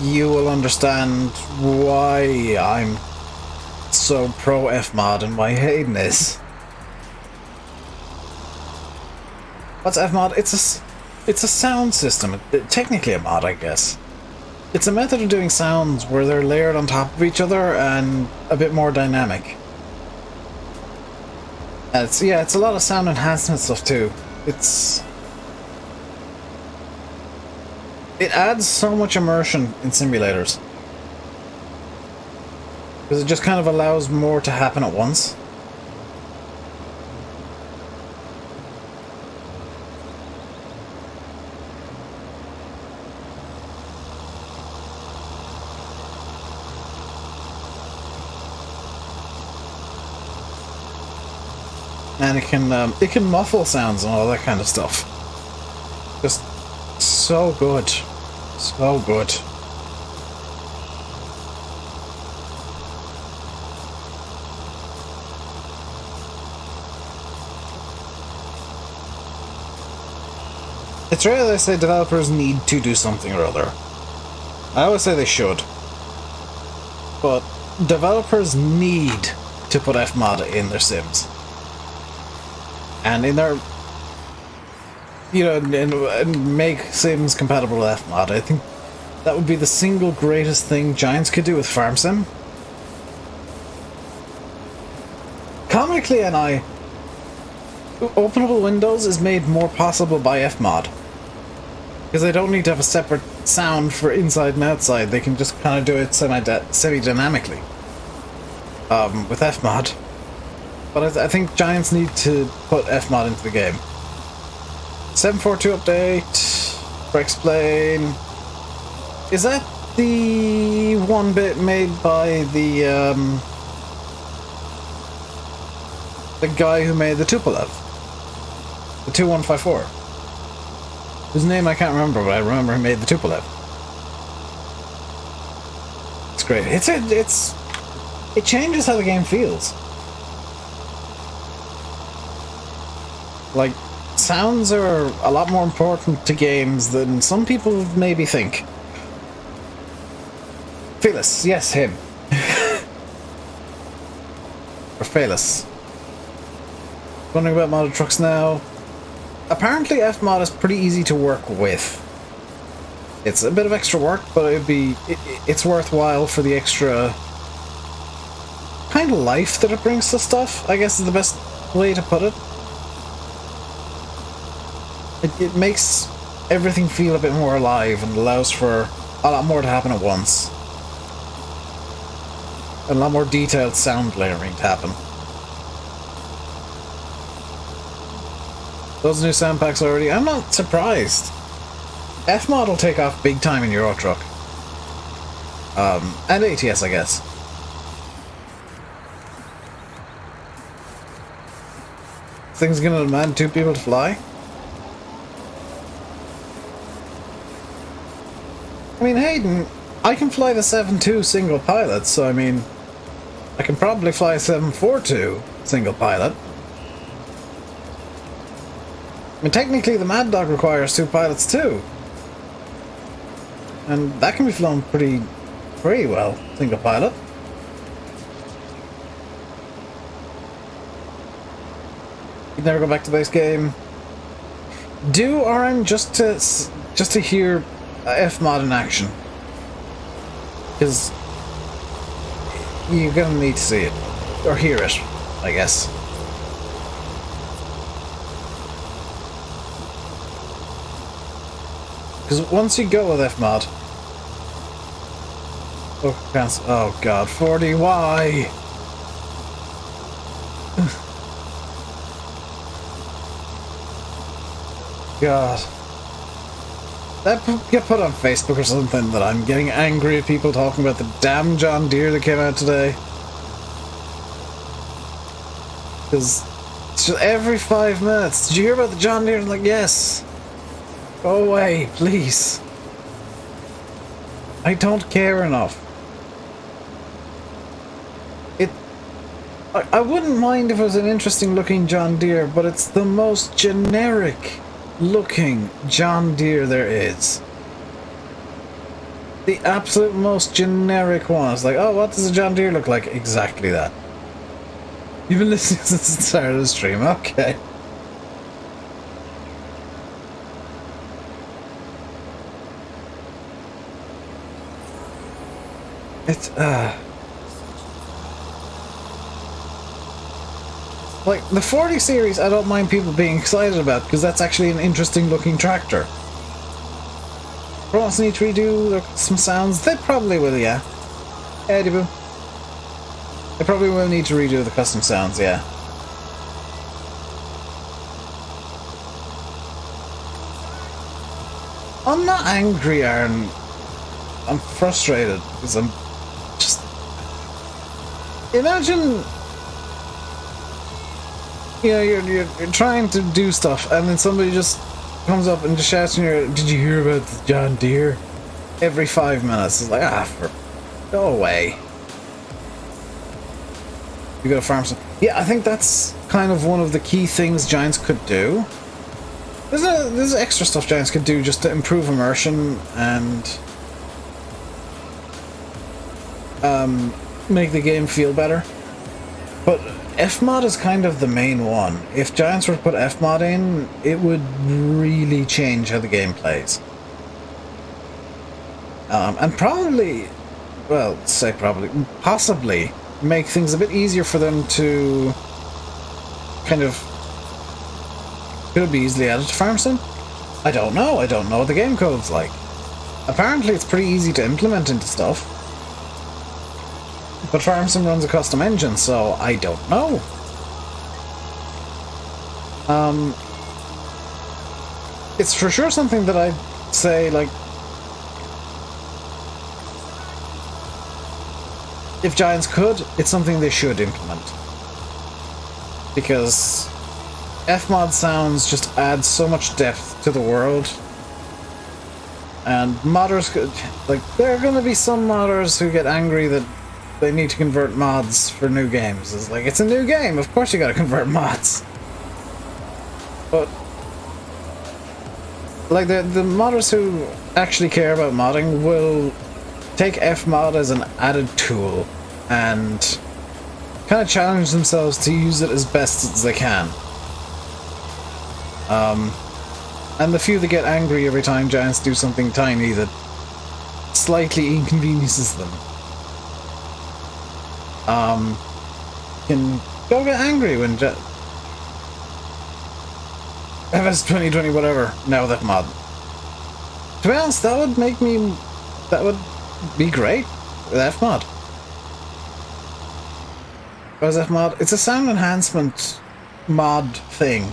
You will understand why I'm so pro Fmod and why Hayden is. What's Fmod? It's a sound system. Technically a mod, I guess. It's a method of doing sounds where they're layered on top of each other and a bit more dynamic. And it's a lot of sound enhancement stuff too. It adds so much immersion in simulators. Because it just kind of allows more to happen at once. And it can muffle sounds and all that kind of stuff. Just so good. So good. It's rare that I say developers need to do something or other. I always say they should. But developers need to put Fmod in their sims. And in their, and make sims compatible with Fmod. I think that would be the single greatest thing Giants could do with Farm Sim. Comically, openable windows is made more possible by Fmod. Because they don't need to have a separate sound for inside and outside. They can just kind of do it semi-dynamically with Fmod. But I think Giants need to put Fmod into the game. 742 update. For explain. Is that the one bit made by the guy who made the Tupolev? The 2154. Whose name I can't remember, but I remember he made the Tupolev. It's great. It changes how the game feels. Like, sounds are a lot more important to games than some people maybe think. Fearless, yes, him. Or Fearless. Wondering about modded trucks now. Apparently Fmod is pretty easy to work with. It's a bit of extra work, but it's worthwhile for the extra kind of life that it brings to stuff, I guess is the best way to put it. It makes everything feel a bit more alive and allows for a lot more to happen at once. And a lot more detailed sound layering to happen. Those new sound packs already. I'm not surprised. Fmod will take off big time in Euro Truck. And ATS, I guess. Thing's gonna demand 2 people to fly? I mean, Hayden, I can fly the 7.2 single pilot, so I mean, I can probably fly a 7.42 single pilot. I mean, technically the Mad Dog requires 2 pilots too. And that can be flown pretty well, single pilot. You'd never go back to base game. Do RM just to hear Fmod in action. Because you're gonna need to see it. Or hear it, I guess. Because once you go with Fmod... Oh god, 40Y! God. That get put on Facebook or something that I'm getting angry at people talking about the damn John Deere that came out today. Because it's just every 5 minutes. Did you hear about the John Deere? I'm like, yes. Go away, please. I don't care enough. I wouldn't mind if it was an interesting looking John Deere, but it's the most generic looking John Deere there is. The absolute most generic one. It's like, oh, what does a John Deere look like? Exactly that. You've been listening since the start of the stream, okay. It's, like, the 40 series I don't mind people being excited about, because that's actually an interesting looking tractor. Ross need to redo some sounds? They probably will, yeah. Eddie Boo. They probably will need to redo the custom sounds, yeah. I'm not angry, Aaron. I'm frustrated, because I'm just... Imagine... You know, you're trying to do stuff, and then somebody just comes up and just shouts in your ear, did you hear about the John Deere? Every 5 minutes. It's like, go away. You gotta farm some. Yeah, I think that's kind of one of the key things Giants could do. There's extra stuff Giants could do just to improve immersion and make the game feel better. But Fmod is kind of the main one. If Giants were to put Fmod in, it would really change how the game plays. And probably, well, say probably, possibly make things a bit easier for them to kind of, could it be easily added to Farm Sim? I don't know what the game code's like. Apparently it's pretty easy to implement into stuff. But Farm Sim runs a custom engine, so I don't know. It's for sure something that I'd say, like, if Giants could, it's something they should implement. Because Fmod sounds just add so much depth to the world. And modders could, like, there are gonna be some modders who get angry that they need to convert mods for new games. It's like, it's a new game, of course you gotta convert mods. But, like, the modders who actually care about modding will take Fmod as an added tool and kind of challenge themselves to use it as best as they can. And the few that get angry every time Giants do something tiny that slightly inconveniences them, can go get angry when FS 2020 whatever, now that mod. To be honest, that would be great with Fmod. What is Fmod? It's a sound enhancement mod thing.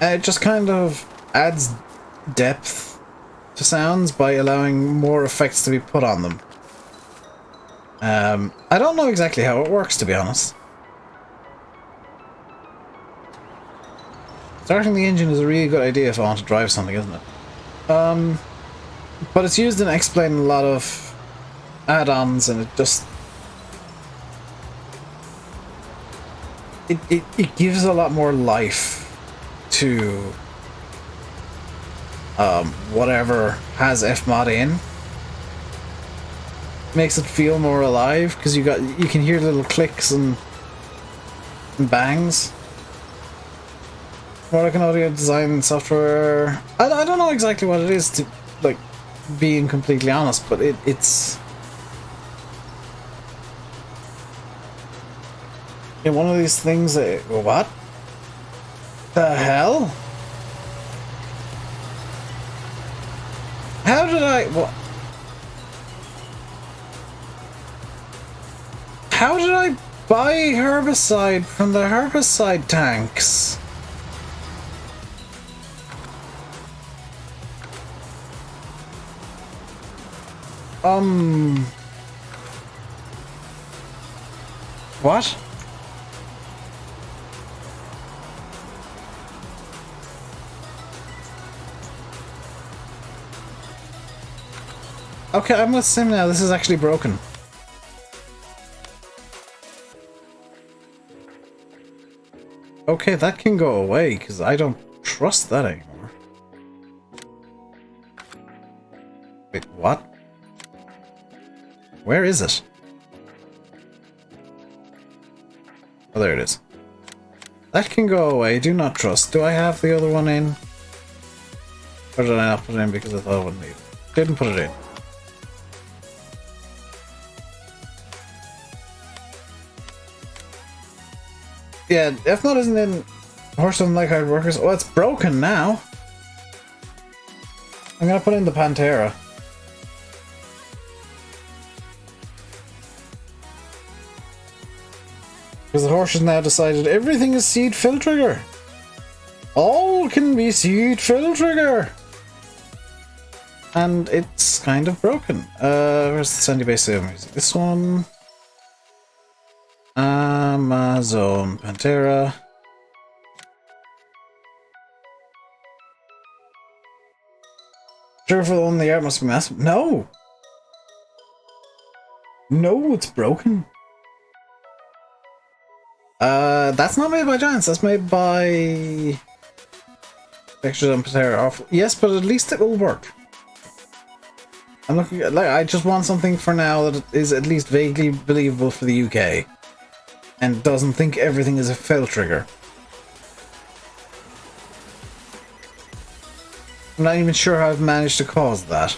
It just kind of adds depth to sounds by allowing more effects to be put on them. I don't know exactly how it works, to be honest. Starting the engine is a really good idea if I want to drive something, isn't it? But it's used in explaining a lot of add-ons, and it just... It gives a lot more life to whatever has Fmod in. Makes it feel more alive because you can hear little clicks and bangs. More like an audio design software. I don't know exactly what it is, to like being completely honest, but it's one of these things that, what the hell? How did I what? How did I buy herbicide from the herbicide tanks? What? Okay, I'm with Sim now. This is actually broken. Okay, that can go away, because I don't trust that anymore. Wait, what? Where is it? Oh, there it is. That can go away, do not trust. Do I have the other one in? Or did I not put it in because I thought I wouldn't need it? Didn't put it in. Yeah, F-Mod isn't in Horse doesn't like hard workers. Oh, it's broken now. I'm gonna put in the Pantera. Because the horse has now decided everything is seed fill trigger. All can be seed fill trigger. And it's kind of broken. Where's the Sandy Base save music? This one. Amazon Pantera. Trigger for the one in the art must be massive. No! No, it's broken. That's not made by Giants, that's made by Textures on Pantera. Yes, but at least it will work. I'm looking at, like, I just want something for now that is at least vaguely believable for the UK. And doesn't think everything is a fail trigger. I'm not even sure how I've managed to cause that.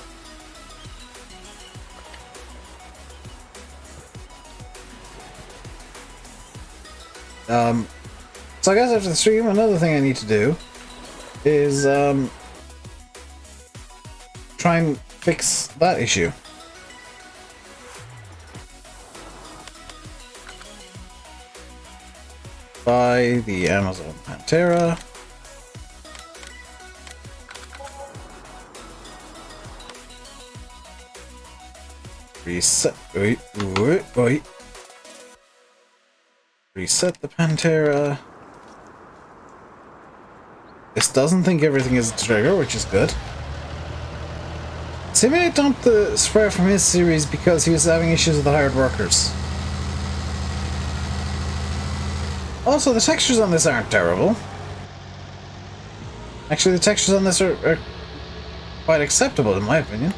So I guess after the stream, another thing I need to do is try and fix that issue. Buy the Amazon Pantera. Reset. Wait. Reset the Pantera. This doesn't think everything is a trigger, which is good. Simulate dumped the sprayer from his series because he was having issues with the hired workers. Also, the textures on this aren't terrible. Actually, the textures on this are quite acceptable, in my opinion.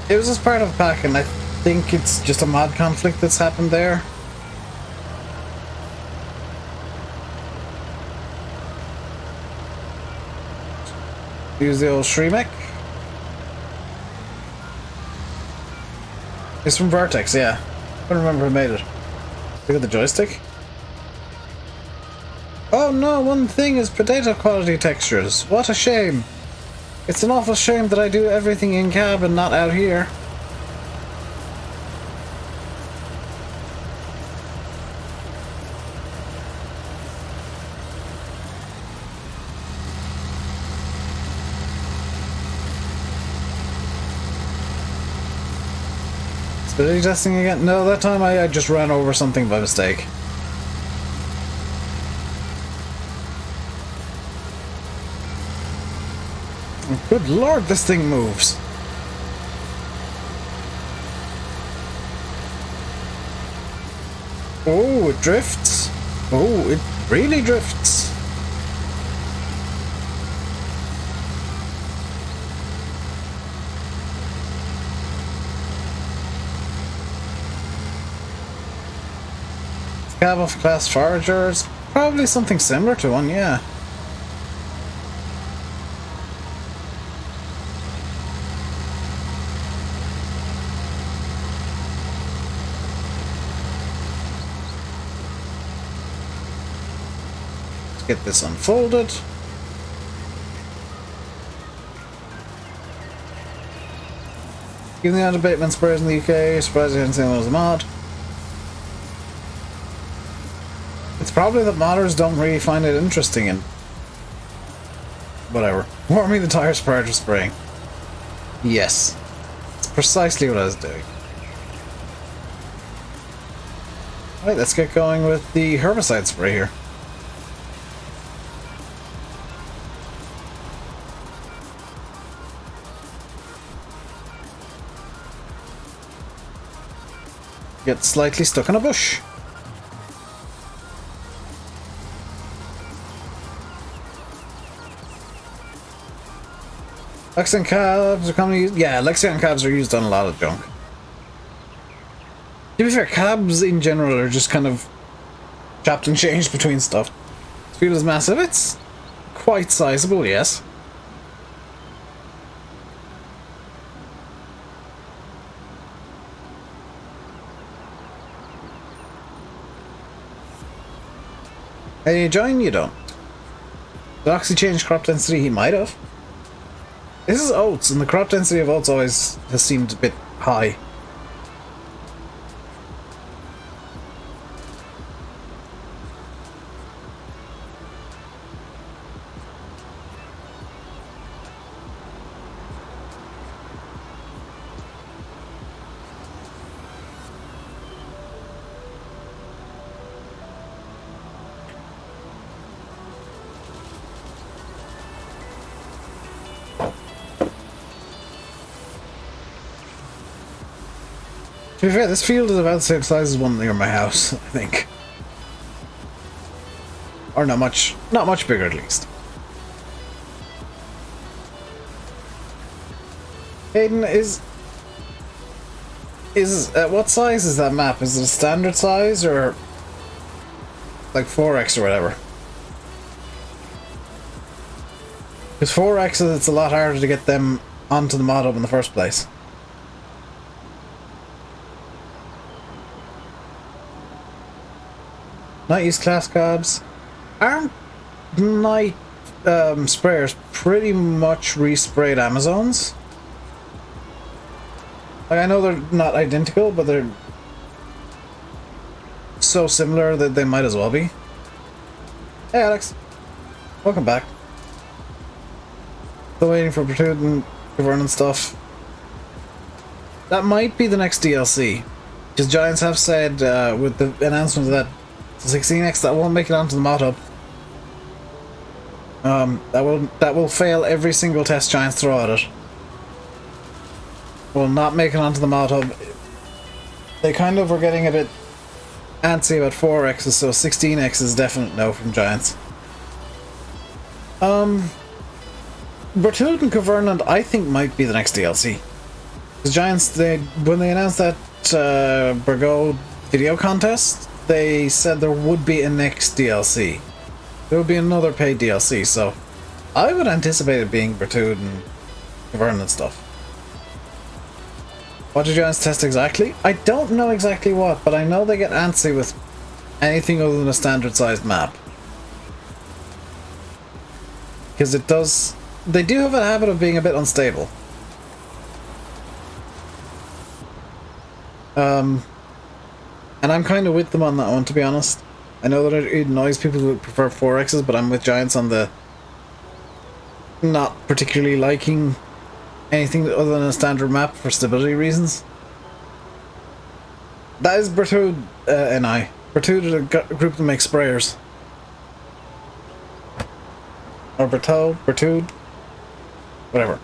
It was just part of a pack, and I think it's just a mod conflict that's happened there. Use the old Shremek. It's from Vertex, yeah. I don't remember who made it. Look at the joystick. Oh no, one thing is potato quality textures. What a shame. It's an awful shame that I do everything in cab and not out here. Stability testing again? No, that time I just ran over something by mistake. Good lord, this thing moves. Oh, it drifts. Oh, it really drifts. Cab of class foragers, probably something similar to one, yeah. Let's get this unfolded. Given the underbatement sprays in the UK, surprised I didn't see one as a mod. It's probably that modders don't really find it interesting and whatever. Warming the tires prior to spraying. Yes. It's precisely what I was doing. Alright, let's get going with the herbicide spray here. Get slightly stuck in a bush. Lexion cabs are commonly used. Yeah, Lexion cabs are used on a lot of junk. To be fair, cabs in general are just kind of chopped and changed between stuff. This field is massive. It's quite sizable, yes. Hey, you join? You don't. Did Oxy change crop density? He might have. This is oats, and the crop density of oats always has seemed a bit high. To be fair, this field is about the same size as one near my house, I think. Or not much bigger at least. Hayden, is what size is that map? Is it a standard size or like 4x or whatever? Because 4x, it's a lot harder to get them onto the mod hub in the first place. Night use class cabs. Aren't night sprayers pretty much resprayed Amazons? Like, I know they're not identical, but they're so similar that they might as well be. Hey Alex, welcome back. Still waiting for Protrude and Cavern and stuff. That might be the next DLC, because Giants have said with the announcement of that 16x that won't make it onto the mod hub. That will fail every single test Giants throw at it. Will not make it onto the mod hub. They kind of were getting a bit antsy about 4x's, so 16x is definite no from Giants. Berthoud and Governant I think might be the next DLC. Because Giants, when they announced that Burgo video contest, they said there would be a next DLC. There would be another paid DLC, so I would anticipate it being Berthoud and Governant and stuff. What do Giants test exactly? I don't know exactly what, but I know they get antsy with anything other than a standard sized map. Because it does... They do have a habit of being a bit unstable. And I'm kind of with them on that one, to be honest. I know that it annoys people who prefer 4x's, but I'm with Giants on the not particularly liking anything other than a standard map for stability reasons. That is Berthoud and I. Berthoud are a group that makes sprayers. Or Berthoud, whatever.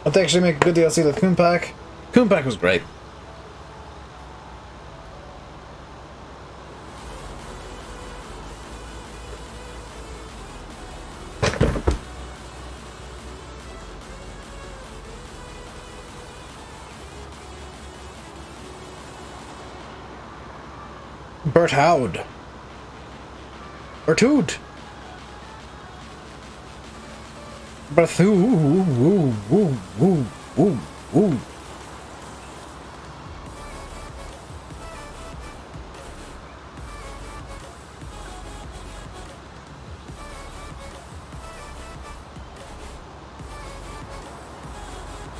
But they actually make a good DLC with Coon Pack. Coon Pack was great. Berthoud. Berthoud. Berthoud.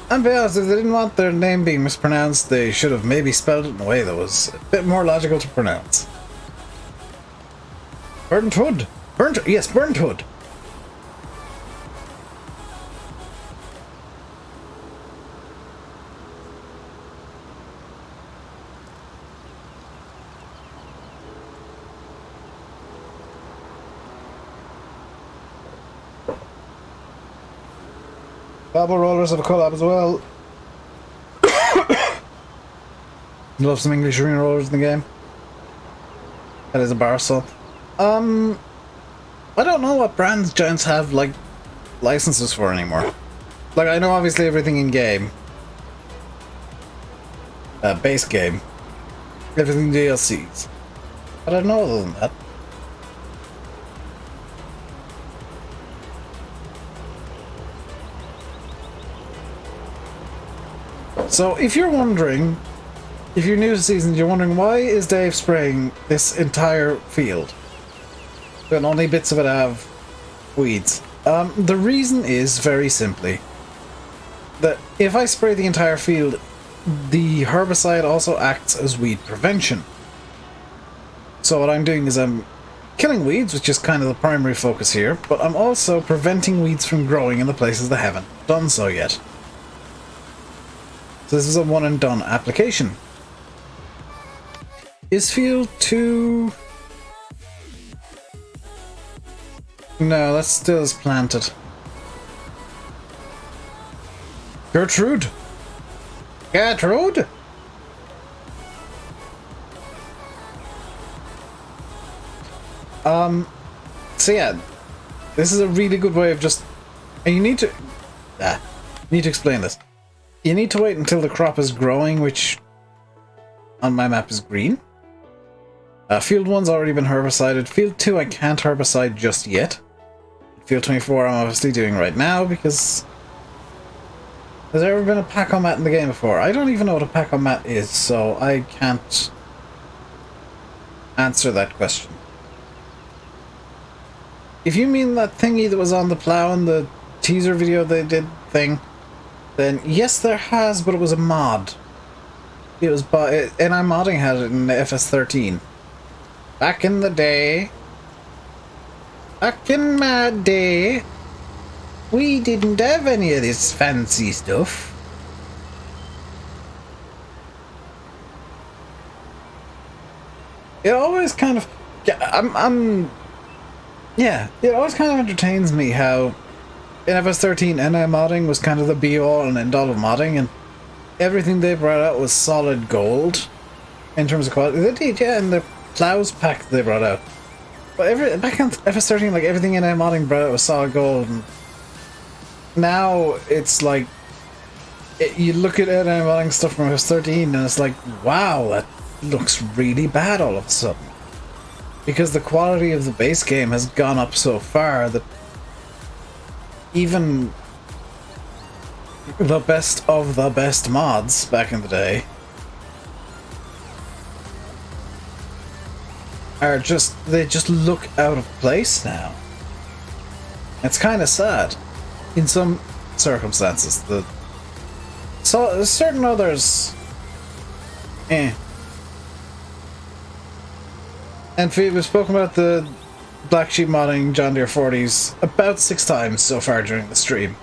And to be honest, if they didn't want their name being mispronounced, they should have maybe spelled it in a way that was a bit more logical to pronounce. Burntwood. Yes, Burntwood. Babble Rollers have a collab as well. Love some English arena rollers in the game. That is a bar, so. I don't know what brands Giants have, like, licenses for anymore. Like, I know obviously everything in game. Base game. Everything DLCs. But I don't know other than that. So, if you're wondering, if you're new to season, you're wondering why is Dave spraying this entire field? When only bits of it have weeds. The reason is very simply that if I spray the entire field, the herbicide also acts as weed prevention. So what I'm doing is I'm killing weeds, which is kind of the primary focus here, but I'm also preventing weeds from growing in the places that haven't done so yet. So this is a one and done application. Is field 2... No, that still is planted. Gertrude! Gertrude! So yeah, this is a really good way of just... And you need to... need to explain this. You need to wait until the crop is growing, which on my map is green. Field 1's already been herbicided. Field 2 I can't herbicide just yet. Field 24 I'm obviously doing right now because... Has there ever been a pack-on-mat in the game before? I don't even know what a pack-on-mat is, so I can't answer that question. If you mean that thingy that was on the plow in the teaser video they did thing, then yes there has, but it was a mod. It was by... NI Modding had it in FS13. Back in the day... Back in my day... We didn't have any of this fancy stuff. It always kind of... Yeah, it always kind of entertains me how in FS13 NI modding was kind of the be-all and end-all of modding, and everything they brought out was solid gold in terms of quality. They did, yeah, and the plows pack they brought out. But back in FS13, like, everything NI modding brought out was solid gold, and now it's like you look at NI modding stuff from FS13 and it's like, wow, that looks really bad all of a sudden. Because the quality of the base game has gone up so far that even the best of the best mods back in the day are they just look out of place now. It's kind of sad in some circumstances. So certain others, And we've spoken about the Black Sheep modding John Deere 40s about 6 times so far during the stream.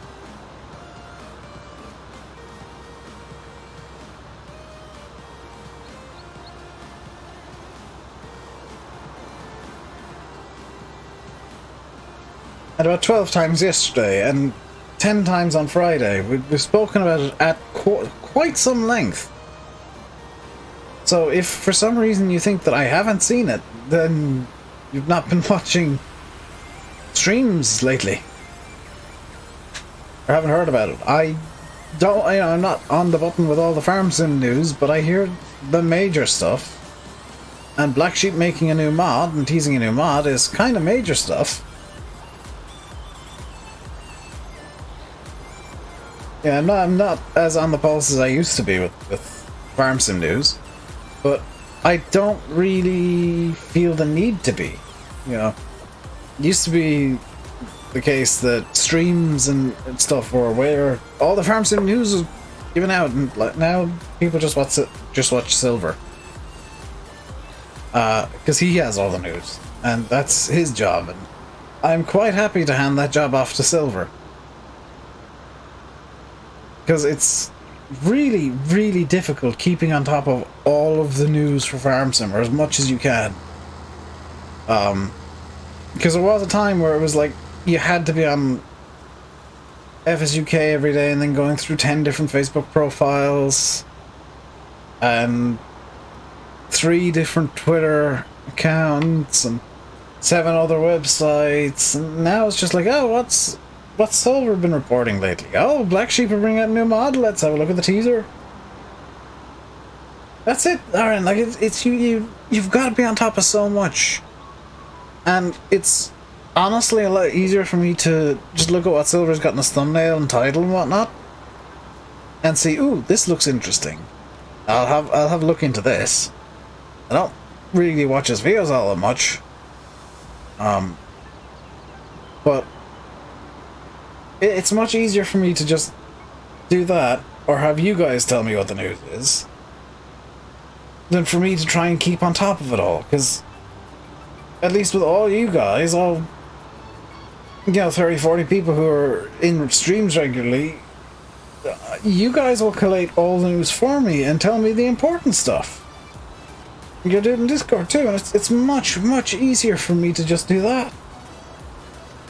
And about 12 times yesterday, and 10 times on Friday. We've spoken about it at quite some length. So if for some reason you think that I haven't seen it, then you've not been watching streams lately. Or haven't heard about it. I'm not on the button with all the farm sim news, but I hear the major stuff. And Black Sheep making a new mod and teasing a new mod is kind of major stuff. Yeah, I'm not as on the pulse as I used to be with farm sim news. But I don't really feel the need to be, you know. It used to be the case that streams and stuff were where all the farm sim news was given out, and now people just watch Silver. Because he has all the news, and that's his job, and I'm quite happy to hand that job off to Silver. Because it's really, really difficult keeping on top of all of the news for Farm Sim, or as much as you can. Because there was a time where it was like, you had to be on FSUK every day and then going through 10 different Facebook profiles and 3 different Twitter accounts and 7 other websites, and now it's just like, oh, what's Silver been reporting lately? Oh, Black Sheep are bringing out a new mod. Let's have a look at the teaser. That's it, Aaron. Like it's you've got to be on top of so much, and it's honestly a lot easier for me to just look at what Silver's got in his thumbnail and title and whatnot, and see, ooh, this looks interesting. I'll have a look into this. I don't really watch his videos all that much, but it's much easier for me to just do that or have you guys tell me what the news is than for me to try and keep on top of it all, because at least with all you guys, all 30-40 people who are in streams regularly, you guys will collate all the news for me and tell me the important stuff. You do it in Discord too, and it's much easier for me to just do that.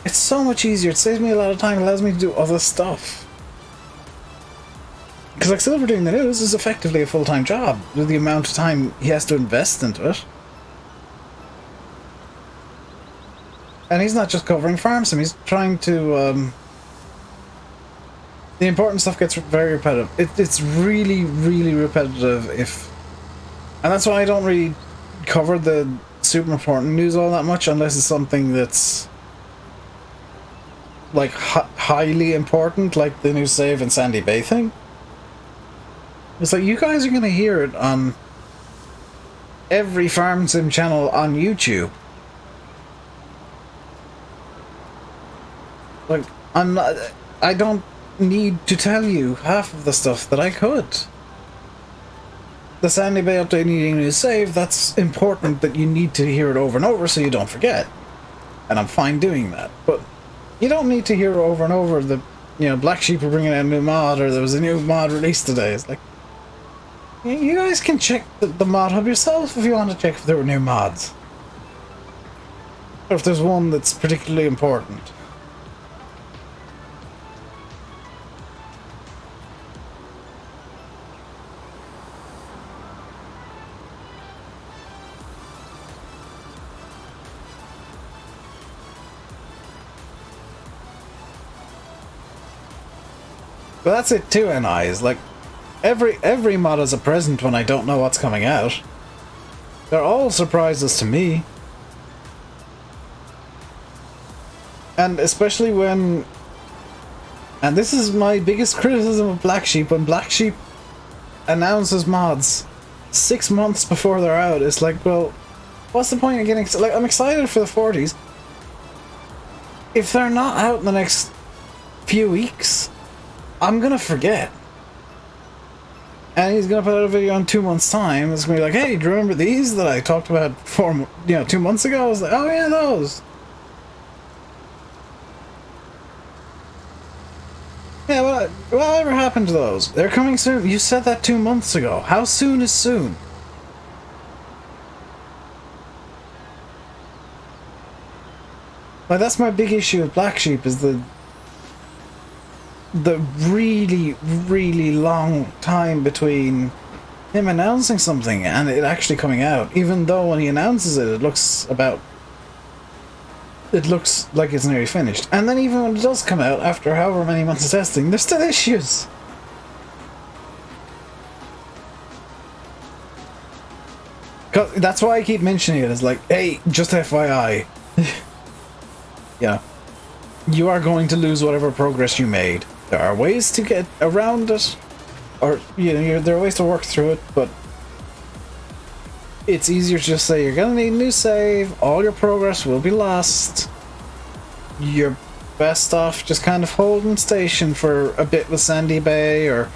It's so much easier. It saves me a lot of time. It allows me to do other stuff. Because like Silver doing the news is effectively a full-time job with the amount of time he has to invest into it. And he's not just covering farm sim, he's trying to the important stuff gets very repetitive. It's really repetitive and that's why I don't really cover the super important news all that much unless it's something that's like highly important, like the new save and Sandy Bay thing. It's like, you guys are gonna hear it on every farm sim channel on YouTube. Like, I don't need to tell you half of the stuff that I could. The Sandy Bay update needing a new save, that's important that you need to hear it over and over so you don't forget. And I'm fine doing that. But you don't need to hear over and over that, Black Sheep are bringing out a new mod, or there was a new mod released today. It's like, you guys can check the mod hub yourself if you want to check if there were new mods. Or if there's one that's particularly important. But that's it too, NI, is like, every mod is a present when I don't know what's coming out. They're all surprises to me. And especially when... And this is my biggest criticism of Black Sheep, when Black Sheep announces mods 6 months before they're out. It's like, well, what's the point of getting... Like, I'm excited for the 40s. If they're not out in the next few weeks, I'm gonna forget. And he's gonna put out a video in 2 months' time. It's gonna be like, hey, do you remember these that I talked about 2 months ago? I was like, oh yeah, those. Yeah, whatever happened to those? They're coming soon. You said that 2 months ago. How soon is soon? Like, that's my big issue with Black Sheep, is the really long time between him announcing something and it actually coming out. Even though when he announces it, it looks like it's nearly finished. And then even when it does come out, after however many months of testing, there's still issues. That's why I keep mentioning it. It's like, hey, just FYI. Yeah. You are going to lose whatever progress you made. There are ways to get around it, or there are ways to work through it, but it's easier to just say you're gonna need a new save, all your progress will be lost. You're best off just kind of holding station for a bit with Sandy Bay, or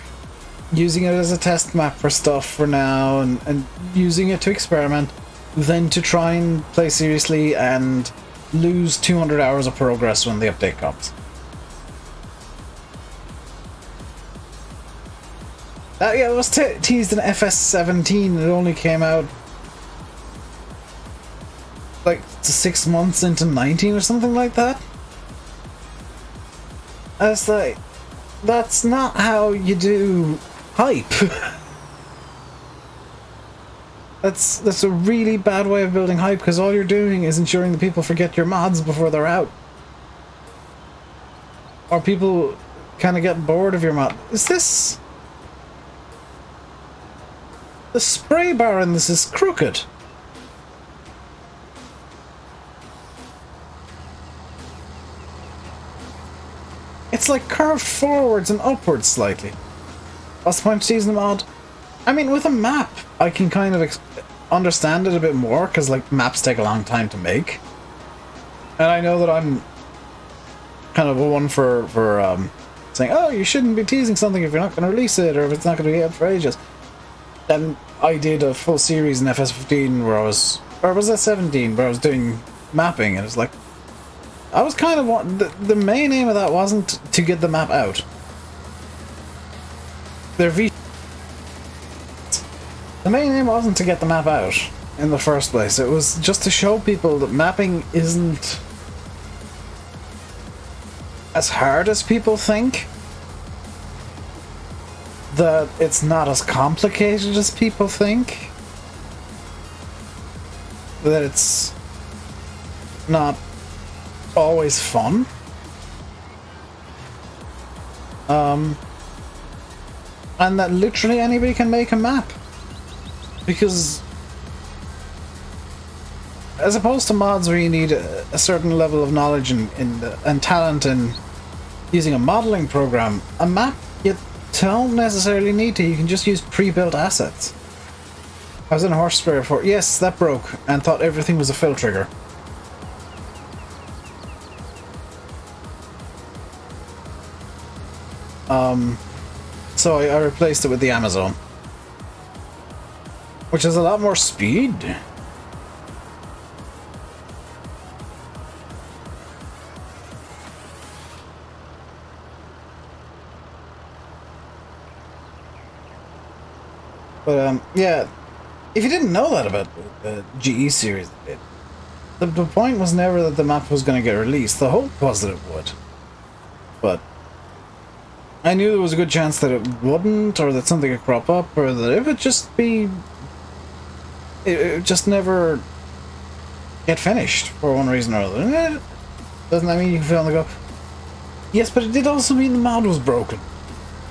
using it as a test map for stuff for now, and using it to experiment, then to try and play seriously and lose 200 hours of progress when the update comes. Yeah, it was teased in FS17. It only came out like 6 months into 19 or something like that. I was like, that's not how you do hype. That's a really bad way of building hype, because all you're doing is ensuring that people forget your mods before they're out. Or people kind of get bored of your map. Is this... The spray bar in this is crooked. It's like curved forwards and upwards slightly. What's the point of using the mod? I mean, with a map, I can kind of understand it a bit more, because like maps take a long time to make. And I know that I'm kind of a one for saying, oh, you shouldn't be teasing something if you're not going to release it, or if it's not going to be out for ages. And I did a full series in FS15 where I was, or was that 17, where I was doing mapping, and it's like, I was kind of the main aim of that wasn't to get the map out. The main aim wasn't to get the map out in the first place. It was just to show people that mapping isn't as hard as people think. That it's not as complicated as people think. That it's not always fun. And that literally anybody can make a map. Because as opposed to mods where you need a certain level of knowledge and talent in using a modeling program, a map you don't necessarily need to. You can just use pre-built assets. I was in a horse sprayer before. Yes, that broke and thought everything was a fill trigger. So I replaced it with the Amazon, which has a lot more speed. But yeah, if you didn't know that about the GE series, the point was never that the map was going to get released. The hope was that it would, but I knew there was a good chance that it wouldn't, or that something would crop up, or that it would just be... It would just never get finished for one reason or other. Doesn't that mean you can feel on the go? Yes, but it did also mean the mod was broken,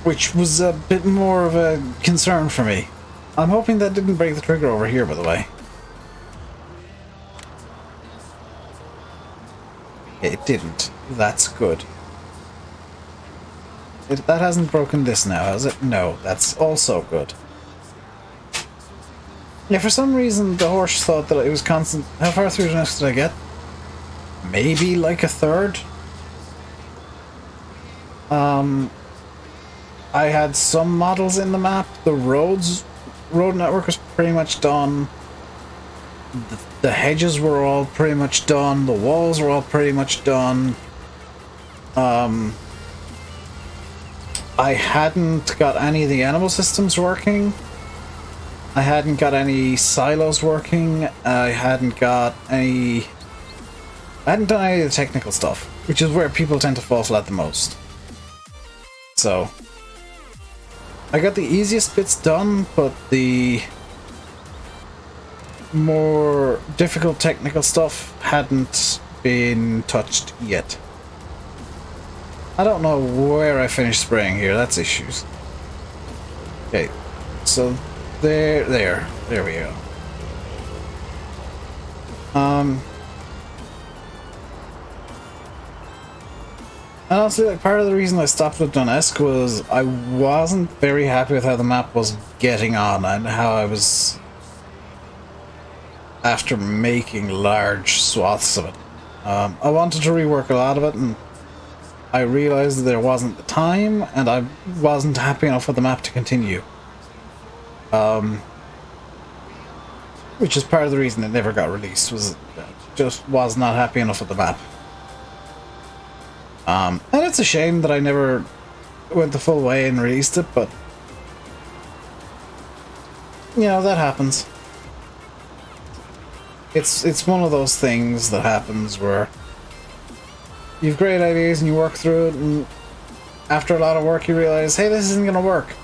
which was a bit more of a concern for me. I'm hoping that didn't break the trigger over here, by the way. It didn't. That's good. That hasn't broken this now, has it? No, that's also good. Yeah, for some reason the horse thought that it was constant. How far through the nest did I get? Maybe like a third? I had some models in the map. The road network was pretty much done. The hedges were all pretty much done. The walls were all pretty much done. I hadn't got any of the animal systems working. I hadn't got any silos working. I hadn't done any of the technical stuff, which is where people tend to fall flat the most. So I got the easiest bits done, but the more difficult technical stuff hadn't been touched yet. I don't know where I finished spraying here. That's issues. Okay, so there we go. And honestly, like, part of the reason I stopped with Donetsk was I wasn't very happy with how the map was getting on and how I was after making large swaths of it. I wanted to rework a lot of it, and I realized that there wasn't the time, and I wasn't happy enough with the map to continue. Which is part of the reason it never got released, was just was not happy enough with the map. And it's a shame that I never went the full way and released it, but you know, that happens. It's one of those things that happens where you have great ideas and you work through it, and after a lot of work you realize, hey, this isn't gonna work.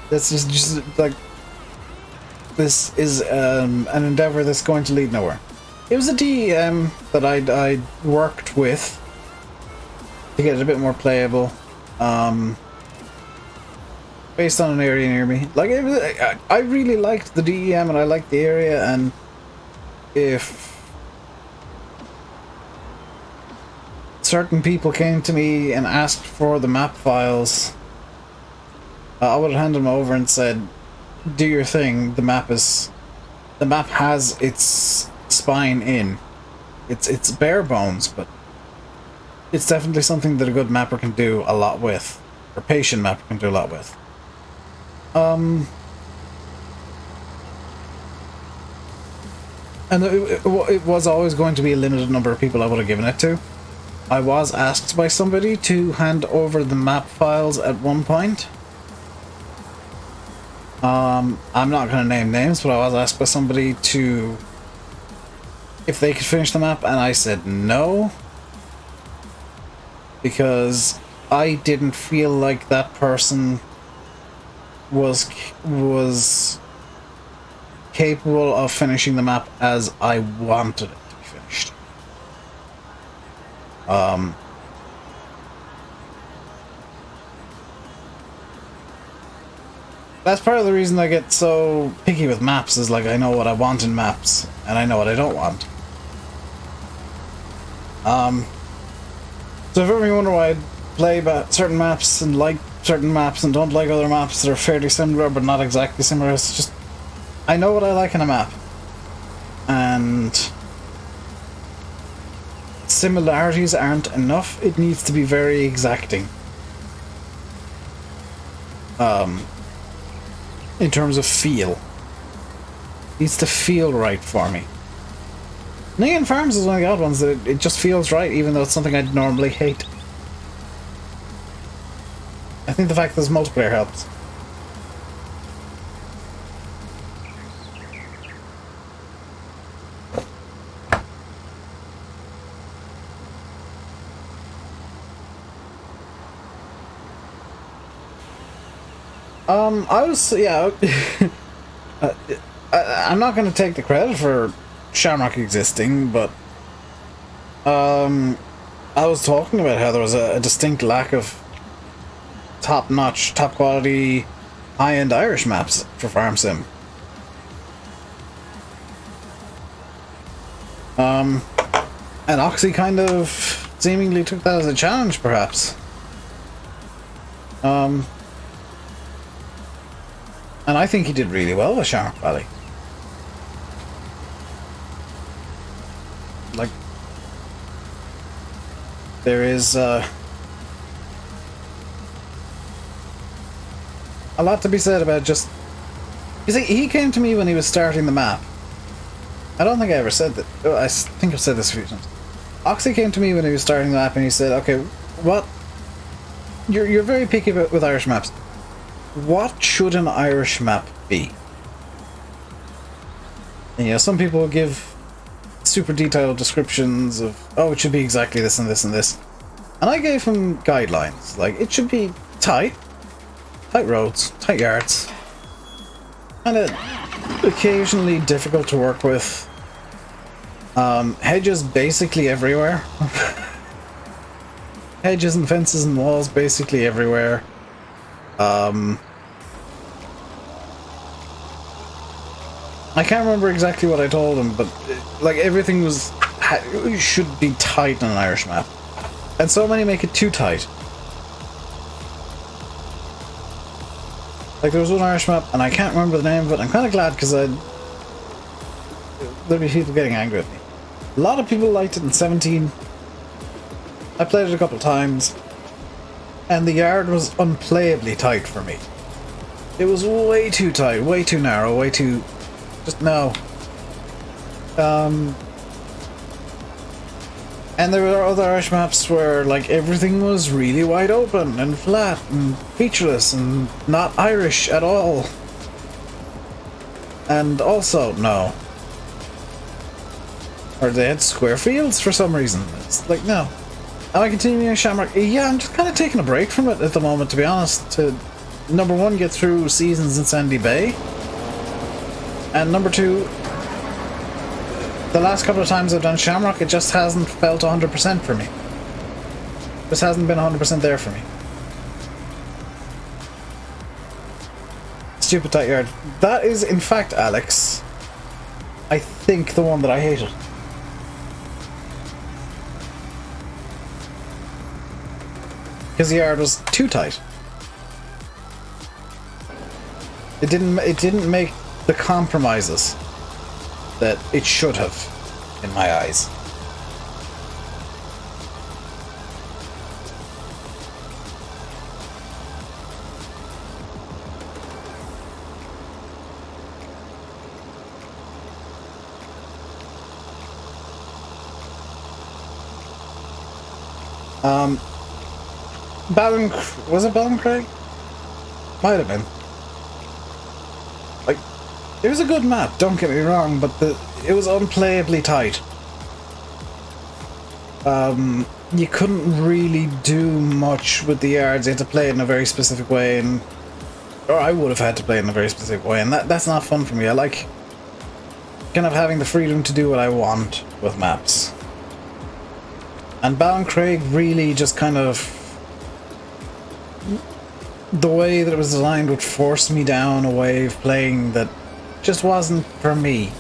This is just like, this is an endeavor that's going to lead nowhere. It was a DM that I worked with to get it a bit more playable. Based on an area near me. Like, I really liked the DEM and I liked the area, and if certain people came to me and asked for the map files, I would have handed them over and said, do your thing. The map has its spine in. It's bare bones, but it's definitely something that a good mapper can do a lot with. Or patient mapper can do a lot with. And it was always going to be a limited number of people I would have given it to. I was asked by somebody to hand over the map files at one point. I'm not going to name names, but I was asked by somebody to... if they could finish the map, and I said no. Because I didn't feel like that person was capable of finishing the map as I wanted it to be finished. That's part of the reason I get so picky with maps, is like I know what I want in maps and I know what I don't want. So if ever you wonder why I play certain maps and like certain maps and don't like other maps that are fairly similar but not exactly similar, it's just I know what I like in a map, and similarities aren't enough. It needs to be very exacting. In terms of feel. It needs to feel right for me. Neon Farms is one of the odd ones that it just feels right, even though it's something I'd normally hate. I think the fact that there's multiplayer helps. I'm not going to take the credit for Shamrock existing, but I was talking about how there was a distinct lack of top-notch, top-quality, high-end Irish maps for Farm Sim. And Oxy kind of seemingly took that as a challenge, perhaps. And I think he did really well with Shamrock Valley. Like, there is a lot to be said about just... You see, he came to me when he was starting the map. I don't think I ever said that. Oh, I think I've said this a few times. Oxy came to me when he was starting the map and he said, okay, what... You're very picky with Irish maps. What should an Irish map be? And, you know, some people will give super detailed descriptions of, oh, it should be exactly this and this and this. And I gave him guidelines. Like, it should be tight roads, tight yards, kind of occasionally difficult to work with. Hedges basically everywhere. Hedges and fences and walls basically everywhere. I can't remember exactly what I told him, but like everything should be tight on an Irish map, and so many make it too tight. Like there was one Irish map, and I can't remember the name of it. I'm kind of glad because there'd be people getting angry at me. A lot of people liked it in 17. I played it a couple times, and the yard was unplayably tight for me. It was way too tight, way too narrow, way too... just no. And there were other Irish maps where like everything was really wide open and flat and featureless and not Irish at all. And also, no. Or they had square fields for some reason. It's like, no. Am I continuing Shamrock? Yeah, I'm just kind of taking a break from it at the moment, to be honest. To, number one, get through seasons in Sandy Bay. And number two, the last couple of times I've done Shamrock, it just hasn't felt 100% for me. This hasn't been 100% there for me. Stupid tight yard. That is, in fact, Alex, I think the one that I hated. Because the yard was too tight. It didn't make the compromises that it should have, in my eyes. Was it Ballincraig? Might have been. Like, it was a good map, don't get me wrong, but it was unplayably tight. You couldn't really do much with the yards. You had to play it in a very specific way, or I would have had to play it in a very specific way, and that's not fun for me. I like kind of having the freedom to do what I want with maps. And Ballincraig really just kind of... the way that it was designed would force me down a way of playing that just wasn't for me.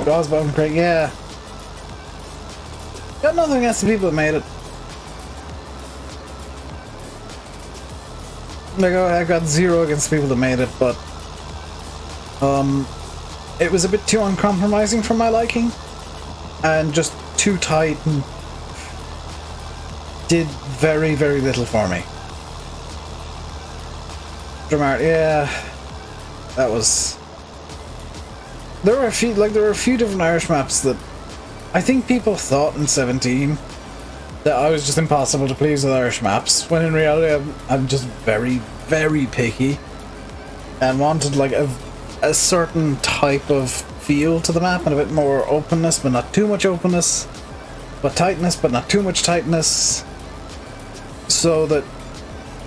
It was Ballincraig, yeah. Got nothing against the people that made it. Like, I got zero against the people that made it, but it was a bit too uncompromising for my liking, and just too tight, and did very, very little for me. Dramatic, yeah, that was. There were a few different Irish maps that I think people thought in 17 that I was just impossible to please with Irish maps, when in reality I'm just very, very picky and wanted like a certain type of feel to the map and a bit more openness, but not too much openness, but tightness, but not too much tightness, so that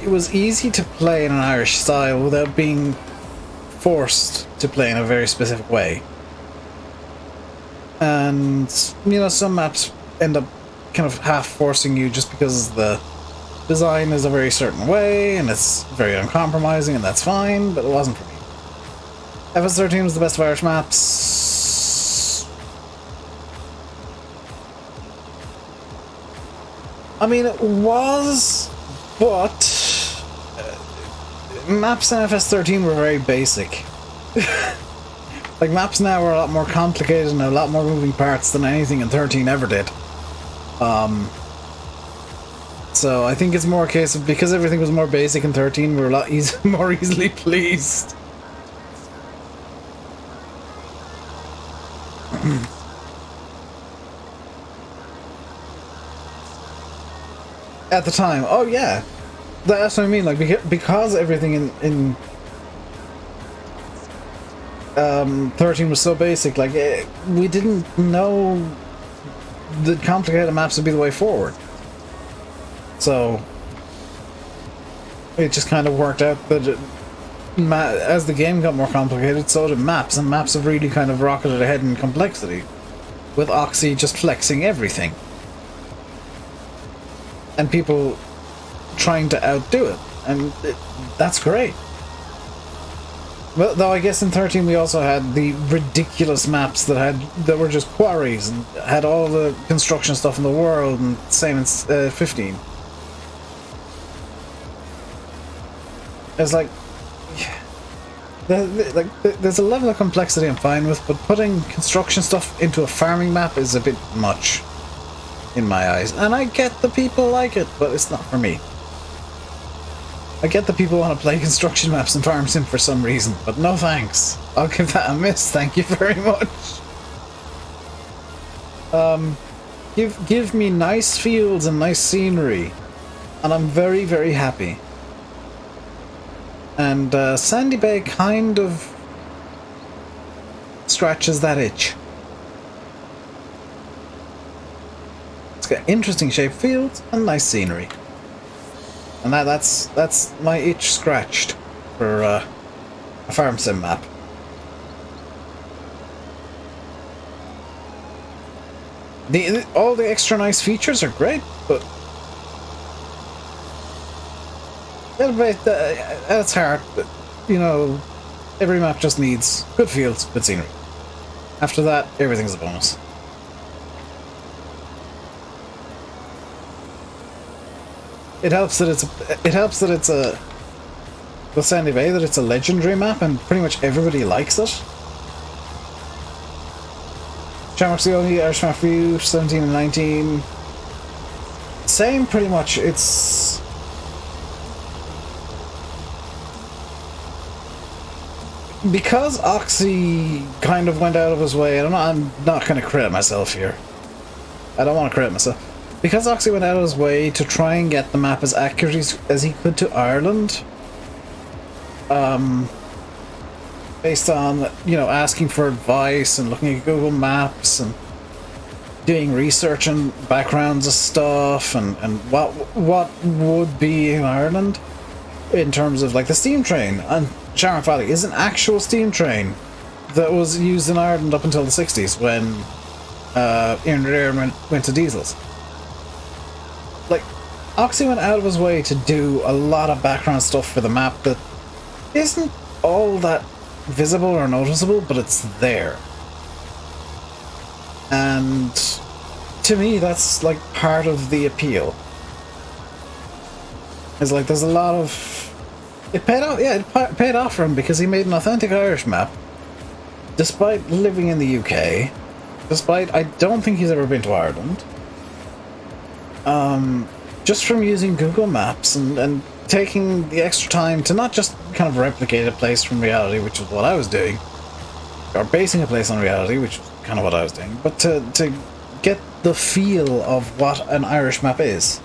it was easy to play in an Irish style without being forced to play in a very specific way. And, you know, some maps end up kind of half forcing you just because the design is a very certain way and it's very uncompromising, and that's fine, but it wasn't for me. FS13 was the best of Irish maps. I mean, it was, but maps in FS13 were very basic. Like, maps now are a lot more complicated and a lot more moving parts than anything in 13 ever did. So I think it's more a case of, because everything was more basic in 13, we were a lot more easily pleased. At the time, oh yeah, that's what I mean. Like, because everything in 13 was so basic, like, we didn't know the complicated maps would be the way forward. So it just kind of worked out that as the game got more complicated, so did maps, and maps have really kind of rocketed ahead in complexity, with Oxy just flexing everything. And people trying to outdo it, and that's great. Well, though I guess in 13 we also had the ridiculous maps that were just quarries and had all the construction stuff in the world, and same in 15. It's like, there's a level of complexity I'm fine with, but putting construction stuff into a farming map is a bit much in my eyes. And I get the people like it, but it's not for me. I get that people want to play construction maps and farm sim for some reason, but no thanks. I'll give that a miss, thank you very much. Give me nice fields and nice scenery, and I'm very, very happy. And Sandy Bay kind of scratches that itch. It's got interesting shaped fields and nice scenery. And that's my itch scratched for a farm sim map. All the extra nice features are great, but at its heart, you know, every map just needs good fields, good scenery. After that, everything's a bonus. It helps that it's a with Sandy Bay that it's a legendary map and pretty much everybody likes it. Shamrock's the only Irish map for you, 17 and 19. Same pretty much. It's because Oxy kind of went out of his way, and I'm not going to credit myself here. I don't want to credit myself. Because Oxy went out of his way to try and get the map as accurate as he could to Ireland, based on, you know, asking for advice and looking at Google Maps and doing research and backgrounds of stuff and what would be in Ireland in terms of like the steam train. And Shamrock Valley is an actual steam train that was used in Ireland up until the 60s when Ireland went to diesels. Like, Oxy went out of his way to do a lot of background stuff for the map that isn't all that visible or noticeable, but it's there. And to me, that's like part of the appeal. It's like there's a lot of... It paid off, yeah, it paid off for him because he made an authentic Irish map, despite living in the UK, despite I don't think he's ever been to Ireland. Just from using Google Maps and taking the extra time to not just kind of replicate a place from reality, which is what I was doing, or basing a place on reality, which is kind of what I was doing, but to get the feel of what an Irish map is.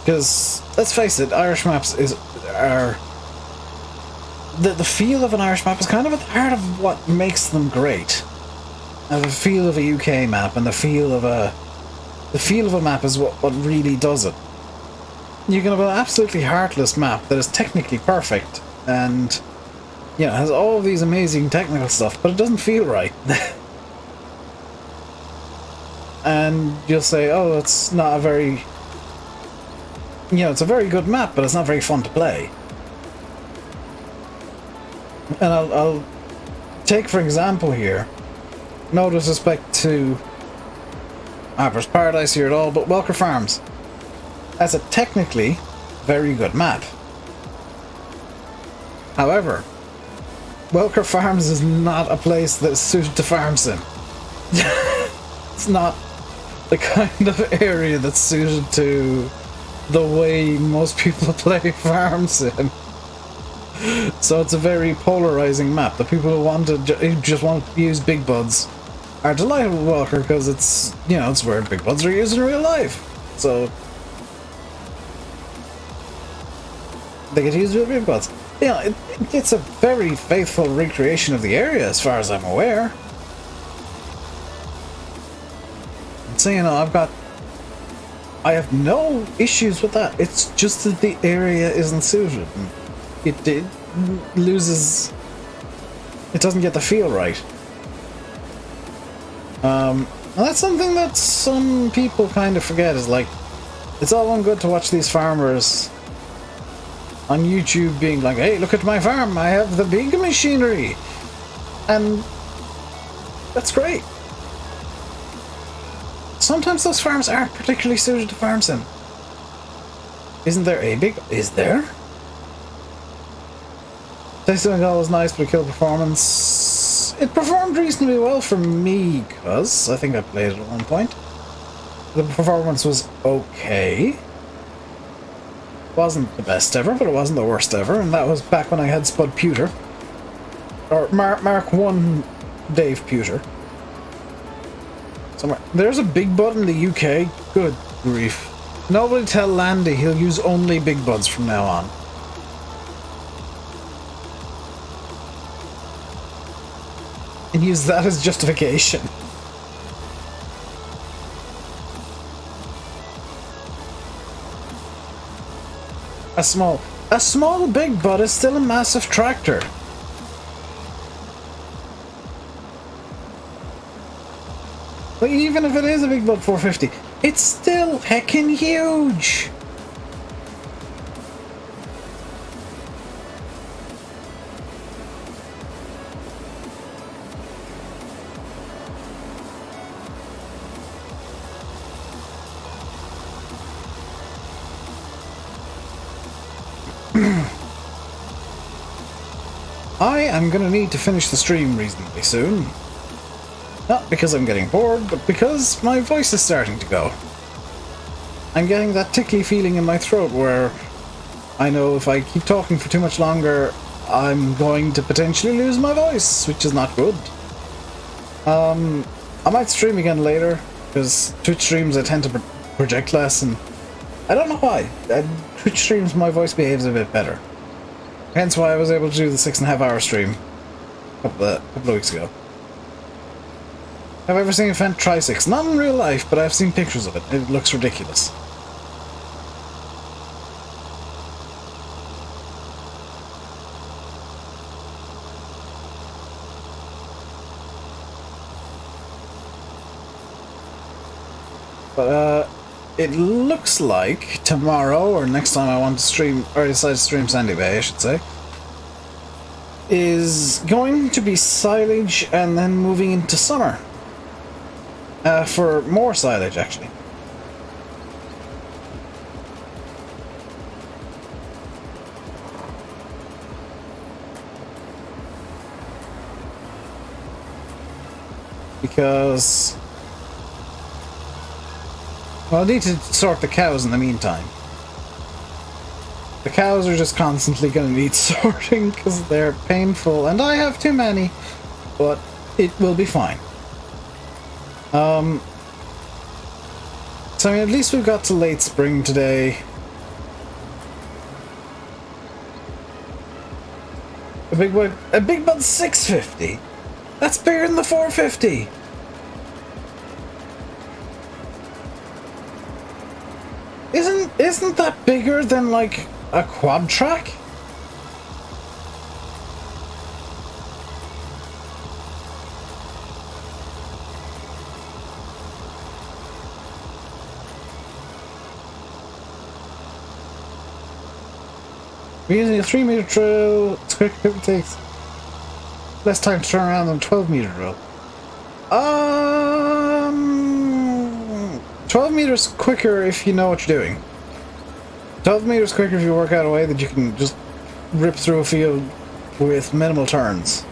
Because, let's face it, Irish maps are... The feel of an Irish map is kind of at the heart of what makes them great. And the feel of a UK map and the feel of a map is what really does it. You can have an absolutely heartless map that is technically perfect and, you know, has all of these amazing technical stuff, but it doesn't feel right. And you'll say, oh, it's not a very... You know, it's a very good map, but it's not very fun to play. And I'll take, for example here, no disrespect to Harper's Paradise here at all, but Welker Farms. That's a technically very good map. However, Welker Farms is not a place that's suited to farm sim. It's not the kind of area that's suited to the way most people play farm sim. So it's a very polarizing map. The people who just want to use big buds are delighted with Welker because it's, you know, it's where big buds are used in real life. So they get to use big buds. You know, it's a very faithful recreation of the area as far as I'm aware. So, you know, I have no issues with that. It's just that the area isn't suited. It loses... It doesn't get the feel right. And that's something that some people kind of forget, is like, it's all well and good to watch these farmers on YouTube being like, hey, look at my farm, I have the big machinery. And that's great. Sometimes those farms aren't particularly suited to farm sim. Isn't there a big... Is there? Tasting Goal was nice, but a kill performance... It performed reasonably well for me, because I think I played it at one point. The performance was okay. Wasn't the best ever, but it wasn't the worst ever, and that was back when I had Spud Pewter. Or Mark 1 Dave Pewter. Somewhere. There's a big bud in the UK. Good grief. Nobody tell Landy he'll use only big buds from now on. And use that as justification. A small big butt is still a massive tractor. Like, even if it is a big butt 450, it's still heckin' huge. I am gonna need to finish the stream reasonably soon. Not because I'm getting bored, but because my voice is starting to go. I'm getting that tickly feeling in my throat where I know if I keep talking for too much longer, I'm going to potentially lose my voice, which is not good. I might stream again later, because Twitch streams I tend to project less, and I don't know why. Twitch streams my voice behaves a bit better. Hence why I was able to do the 6.5 hour stream a couple of weeks ago. Have I ever seen a Fendt Tri-6? Not in real life, but I've seen pictures of it. It looks ridiculous. But, it looks like tomorrow, or next time I want to stream, or decide to stream Sandy Bay, I should say, is going to be silage and then moving into summer. For more silage, actually. Because... well, I need to sort the cows in the meantime. The cows are just constantly going to need sorting because they're painful, and I have too many, but it will be fine. So I mean, at least we've got to late spring today. A big bud 650. That's bigger than the 450. Isn't that bigger than like a quad track? We're using a 3 meter drill. It's quick. It takes less time to turn around than a 12 meter drill. 12 meters quicker if you know what you're doing. 12 meters quicker if you work out a way that you can just rip through a field with minimal turns.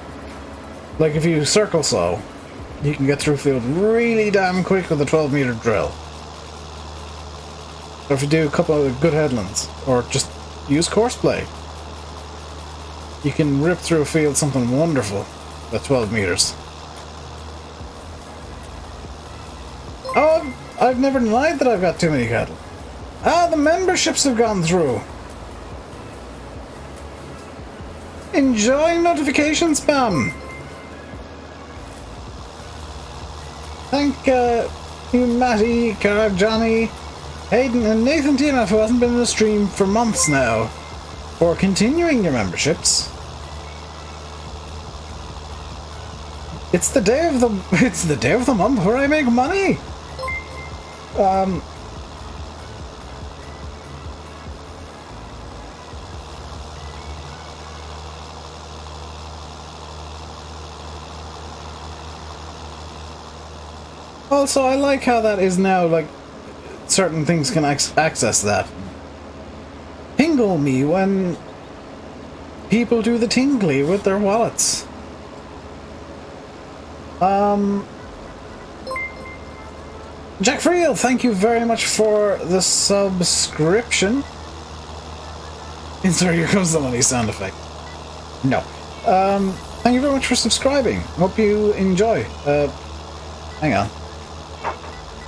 Like if you circle saw, you can get through a field really damn quick with a 12 meter drill. Or if you do a couple of good headlands, or just use courseplay, you can rip through a field something wonderful at 12 meters. Oh, I've never denied that I've got too many cattle. Ah, the memberships have gone through. Enjoying notification spam. Thank you, Matty, Carag, Johnny, Hayden, and Nathan TMF, who hasn't been in the stream for months now, for continuing your memberships. It's the day of the month where I make money. Also, I like how that is now, like, certain things can access that. Tingle me when people do the tingly with their wallets. Jack Friel, thank you very much for the subscription. Insert here comes the money sound effect. No. Thank you very much for subscribing. Hope you enjoy. Hang on.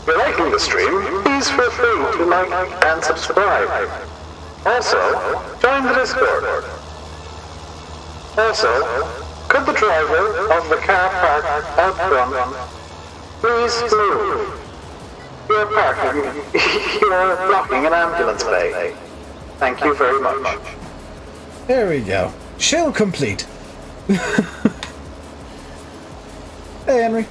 If you're liking the stream, please feel free to like and subscribe. Also, join the Discord. Also, could the driver of the car park out front please move? You're parking. You're blocking an ambulance bay. Thank you very much. There we go. Shell complete. Hey, Henry.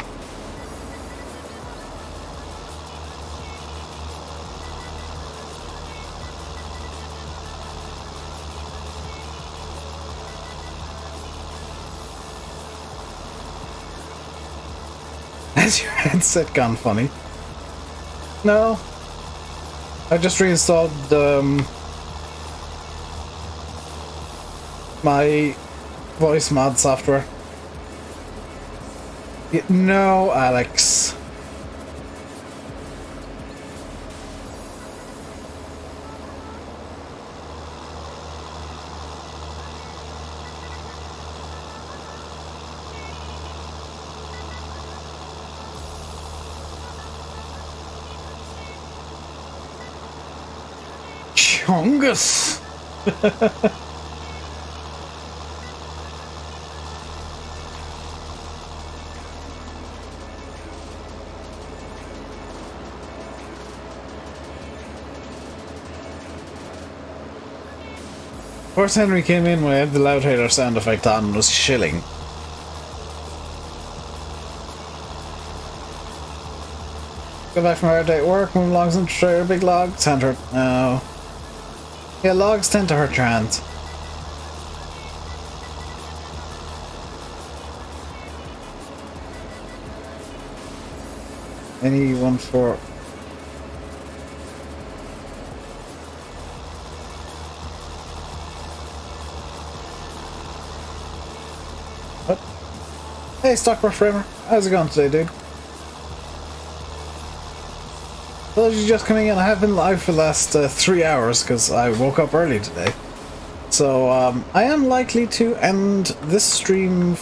Has your headset gone funny? No. I just reinstalled my voice mod software. No, Alex. Chungus. Of course, Henry came in when I had the loudhailer sound effect on and was shilling. Go back from our day at work, move logs into trailer, big logs, hand hurt. No. Yeah, logs tend to hurt your hands. Anyone for... What? Hey, Stockbrook Framer. How's it going today, dude? Those of you just coming in, I have been live for the last 3 hours because I woke up early today. So, I am likely to end this stream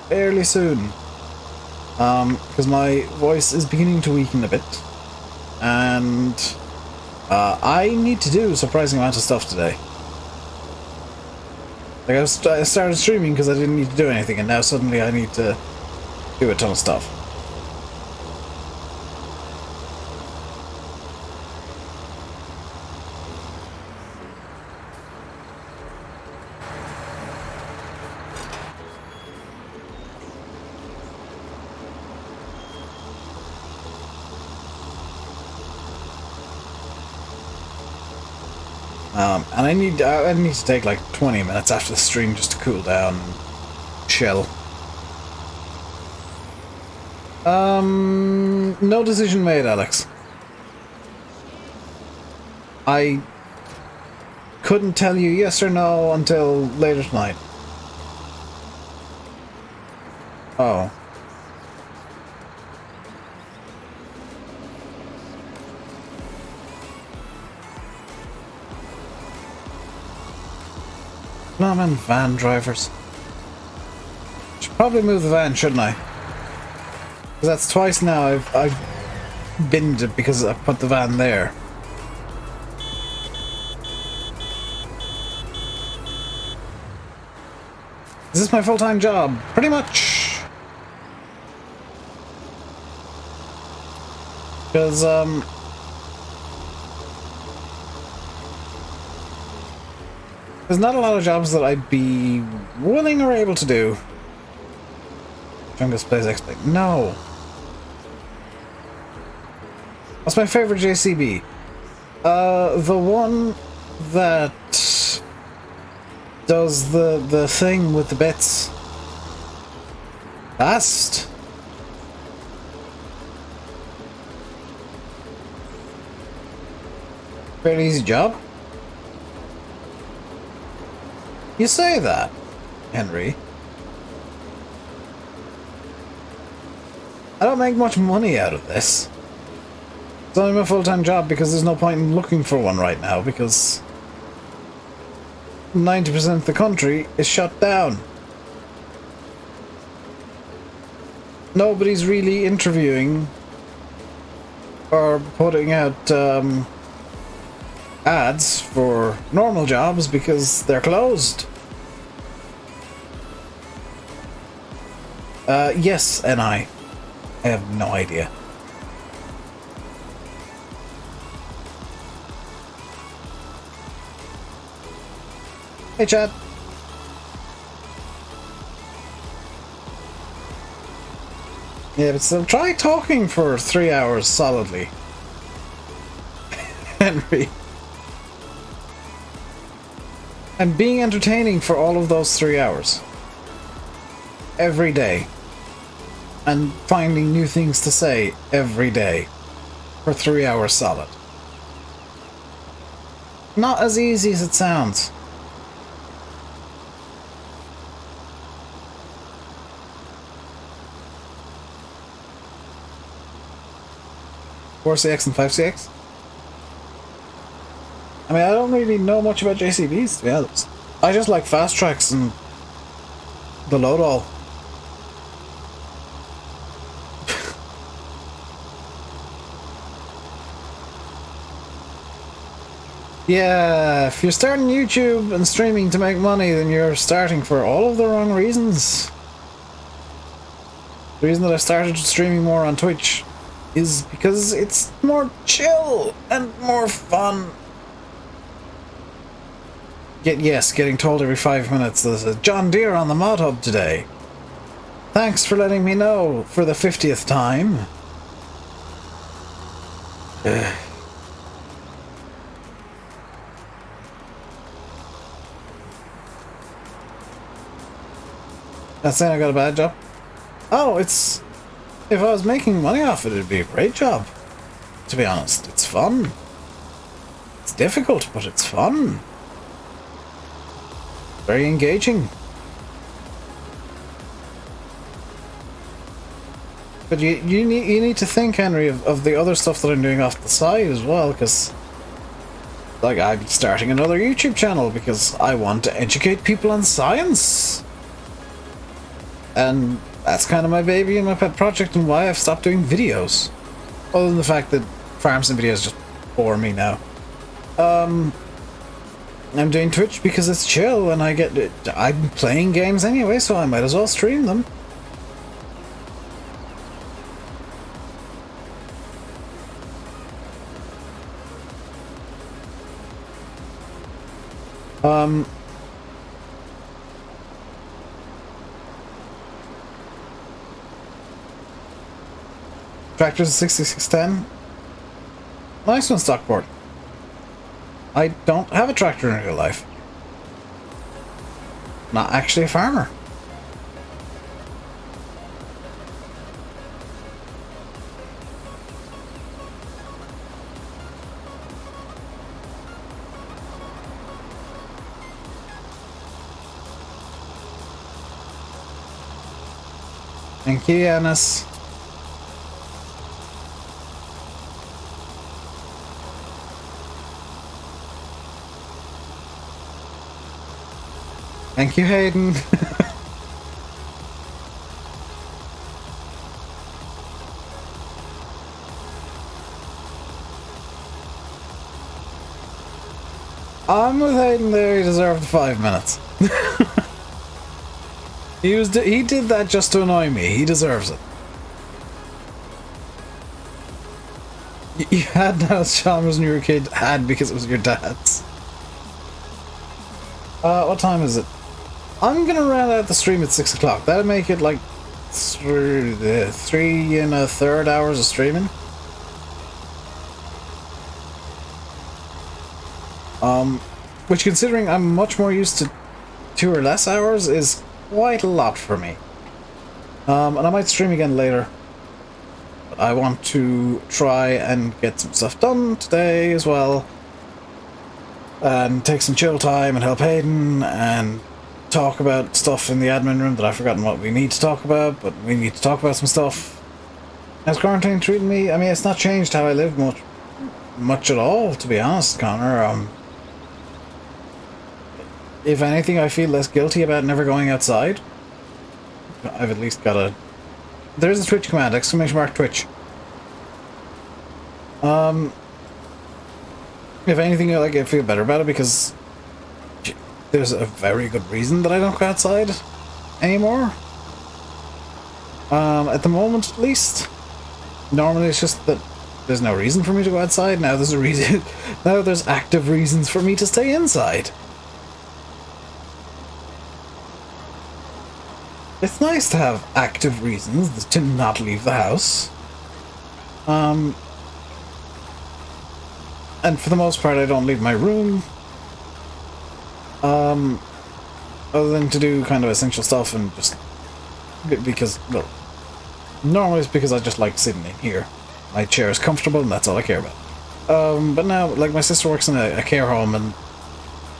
fairly soon. Because my voice is beginning to weaken a bit. And I need to do a surprising amount of stuff today. Like, I started streaming because I didn't need to do anything, and now suddenly I need to do a ton of stuff. And I need to take like 20 minutes after the stream just to cool down and chill. No decision made, Alex. I couldn't tell you yes or no until later tonight. Oh. No, I'm in van drivers. Should probably move the van, shouldn't I? Because that's twice now I've binned it because I put the van there. Is this my full-time job? Pretty much. Because, there's not a lot of jobs that I'd be willing or able to do. Jungus plays X-Play. No. What's my favorite JCB? The one that does the thing with the bits fast. Very easy job. You say that, Henry. I don't make much money out of this. It's only my full-time job because there's no point in looking for one right now because 90% of the country is shut down. Nobody's really interviewing or putting out ads for normal jobs because they're closed. Yes, and I have no idea. Hey, Chad. Yeah, but still, try talking for 3 hours solidly. Henry. And being entertaining for all of those 3 hours. Every day. And finding new things to say every day. For 3 hours solid. Not as easy as it sounds. $4CX and $5CX? I mean, I don't really know much about JCBs, to be honest. I just like fast tracks and the load all. Yeah, if you're starting YouTube and streaming to make money, then you're starting for all of the wrong reasons. The reason that I started streaming more on Twitch is because it's more chill and more fun. Getting told every 5 minutes there's a John Deere on the mod hub today. Thanks for letting me know for the 50th time. Not saying I got a bad job. Oh, it's... If I was making money off it, it'd be a great job. To be honest, it's fun. It's difficult, but it's fun. Very engaging. But you need to think, Henry, of the other stuff that I'm doing off the side as well, because... Like, I'm starting another YouTube channel because I want to educate people on science. And that's kind of my baby and my pet project and why I've stopped doing videos. Other than the fact that farms and videos just bore me now. I'm doing Twitch because it's chill and I'm playing games anyway, so I might as well stream them. Tractor's a 6610. Nice one, Stockport. I don't have a tractor in real life. Not actually a farmer. Thank you, Yanis. Thank you, Hayden. I'm with Hayden there, he deserved 5 minutes. He did that just to annoy me, he deserves it. You had those genres when you were a kid, had because it was your dad's. What time is it? I'm gonna round out the stream at 6 o'clock. That'll make it like 3 1/3 hours of streaming. Which, considering I'm much more used to 2 or less hours, is quite a lot for me. And I might stream again later. But I want to try and get some stuff done today as well. And take some chill time and help Hayden and talk about stuff in the admin room that I've forgotten what we need to talk about, but we need to talk about some stuff. How's quarantine treating me? I mean, it's not changed how I live much at all, to be honest, Connor. If anything, I feel less guilty about never going outside. I've at least got a... There's a Twitch command, !Twitch. If anything, I feel better about it because there's a very good reason that I don't go outside anymore. At the moment, at least. Normally, it's just that there's no reason for me to go outside. Now there's a reason. Now there's active reasons for me to stay inside. it's nice to have active reasons to not leave the house. And for the most part, I don't leave my room. Other than to do kind of essential stuff and just because, well, normally it's because I just like sitting in here. My chair is comfortable and that's all I care about. But now, like, my sister works in a care home, and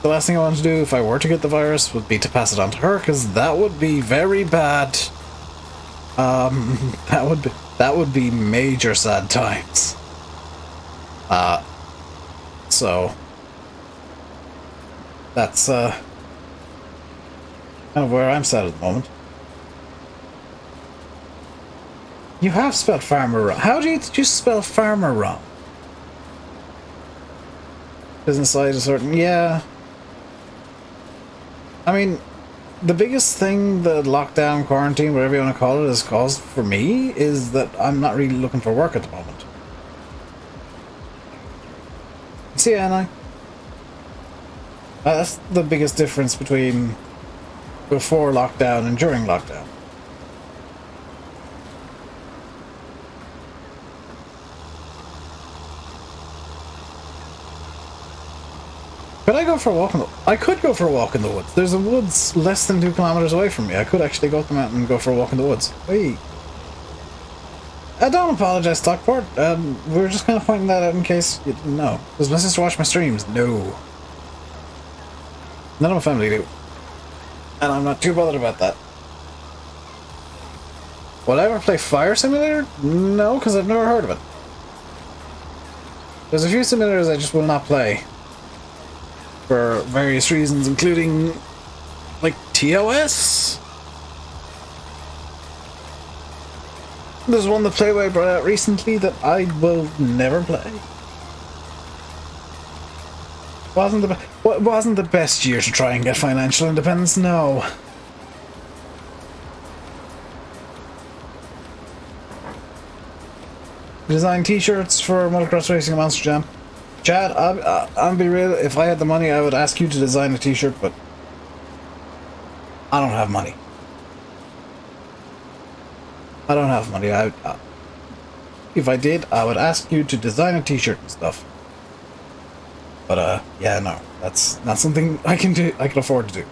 the last thing I want to do if I were to get the virus would be to pass it on to her, because that would be very bad. That would be major sad times. So that's kind of where I'm sat at the moment. You have spelled farmer wrong. How did you spell farmer wrong? Business side is certain. Yeah. I mean, the biggest thing the lockdown, quarantine, whatever you want to call it, has caused for me is that I'm not really looking for work at the moment. See, Anna? That's the biggest difference between before lockdown and during lockdown. Could I go for a walk in the... I could go for a walk in the woods. There's a woods less than 2 kilometers away from me. I could actually go up the mountain and go for a walk in the woods. Hey. I don't apologize, Stockport. We were just kind of pointing that out in case you didn't know. Does my sister watch my streams? No. None of my family do. And I'm not too bothered about that. Will I ever play Fire Simulator? No, because I've never heard of it. There's a few simulators I just will not play. For various reasons, including, like, TOS. There's one that Playway brought out recently that I will never play. Wasn't the best year to try and get financial independence? No. Design t-shirts for motocross racing and Monster Jam. Chad, I'll be real, if I had the money I would ask you to design a t-shirt, but I don't have money. I don't have money. If I did, I would ask you to design a t-shirt and stuff. But, yeah, no. That's not something I can do, I can afford to do.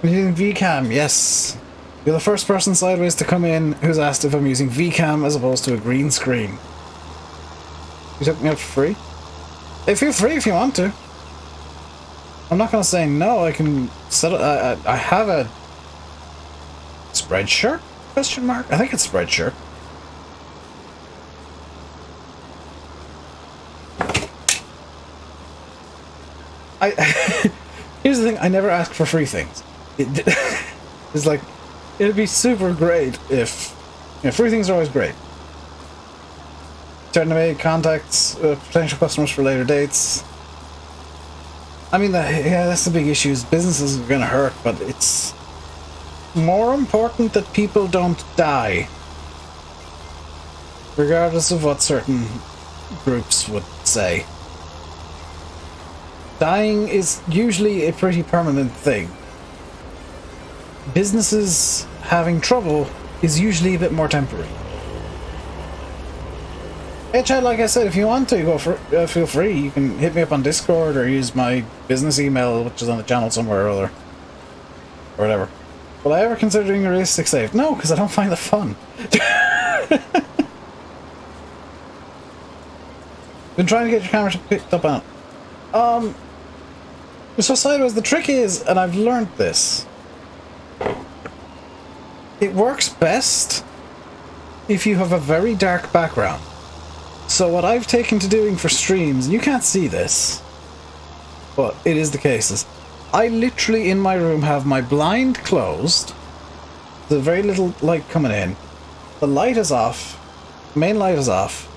Using VCam, yes. You're the first person sideways to come in who's asked if I'm using VCam as opposed to a green screen. You took me out for free? Hey, feel free if you want to. I'm not gonna say no. I can set it. I have a Spreadshirt? Question mark? I think it's Spreadshirt. Here's the thing. I never ask for free things. It's like, it'd be super great if, you know, free things are always great. Starting to make contacts with potential customers for later dates. I mean, yeah, that's the big issue. Businesses are going to hurt, but it's more important that people don't die. Regardless of what certain groups would say. Dying is usually a pretty permanent thing. Businesses having trouble is usually a bit more temporary. Hey Chad, like I said, if you want to go for feel free. You can hit me up on Discord or use my business email, which is on the channel somewhere or other, or whatever. Will I ever consider doing a realistic save? No, because I don't find it fun. Been trying to get your camera picked up on. So sideways, the trick is, and I've learned this. It works best if you have a very dark background. So what I've taken to doing for streams, and you can't see this, but it is the case, is I literally in my room have my blind closed, there's very little light coming in, the light is off, main light is off,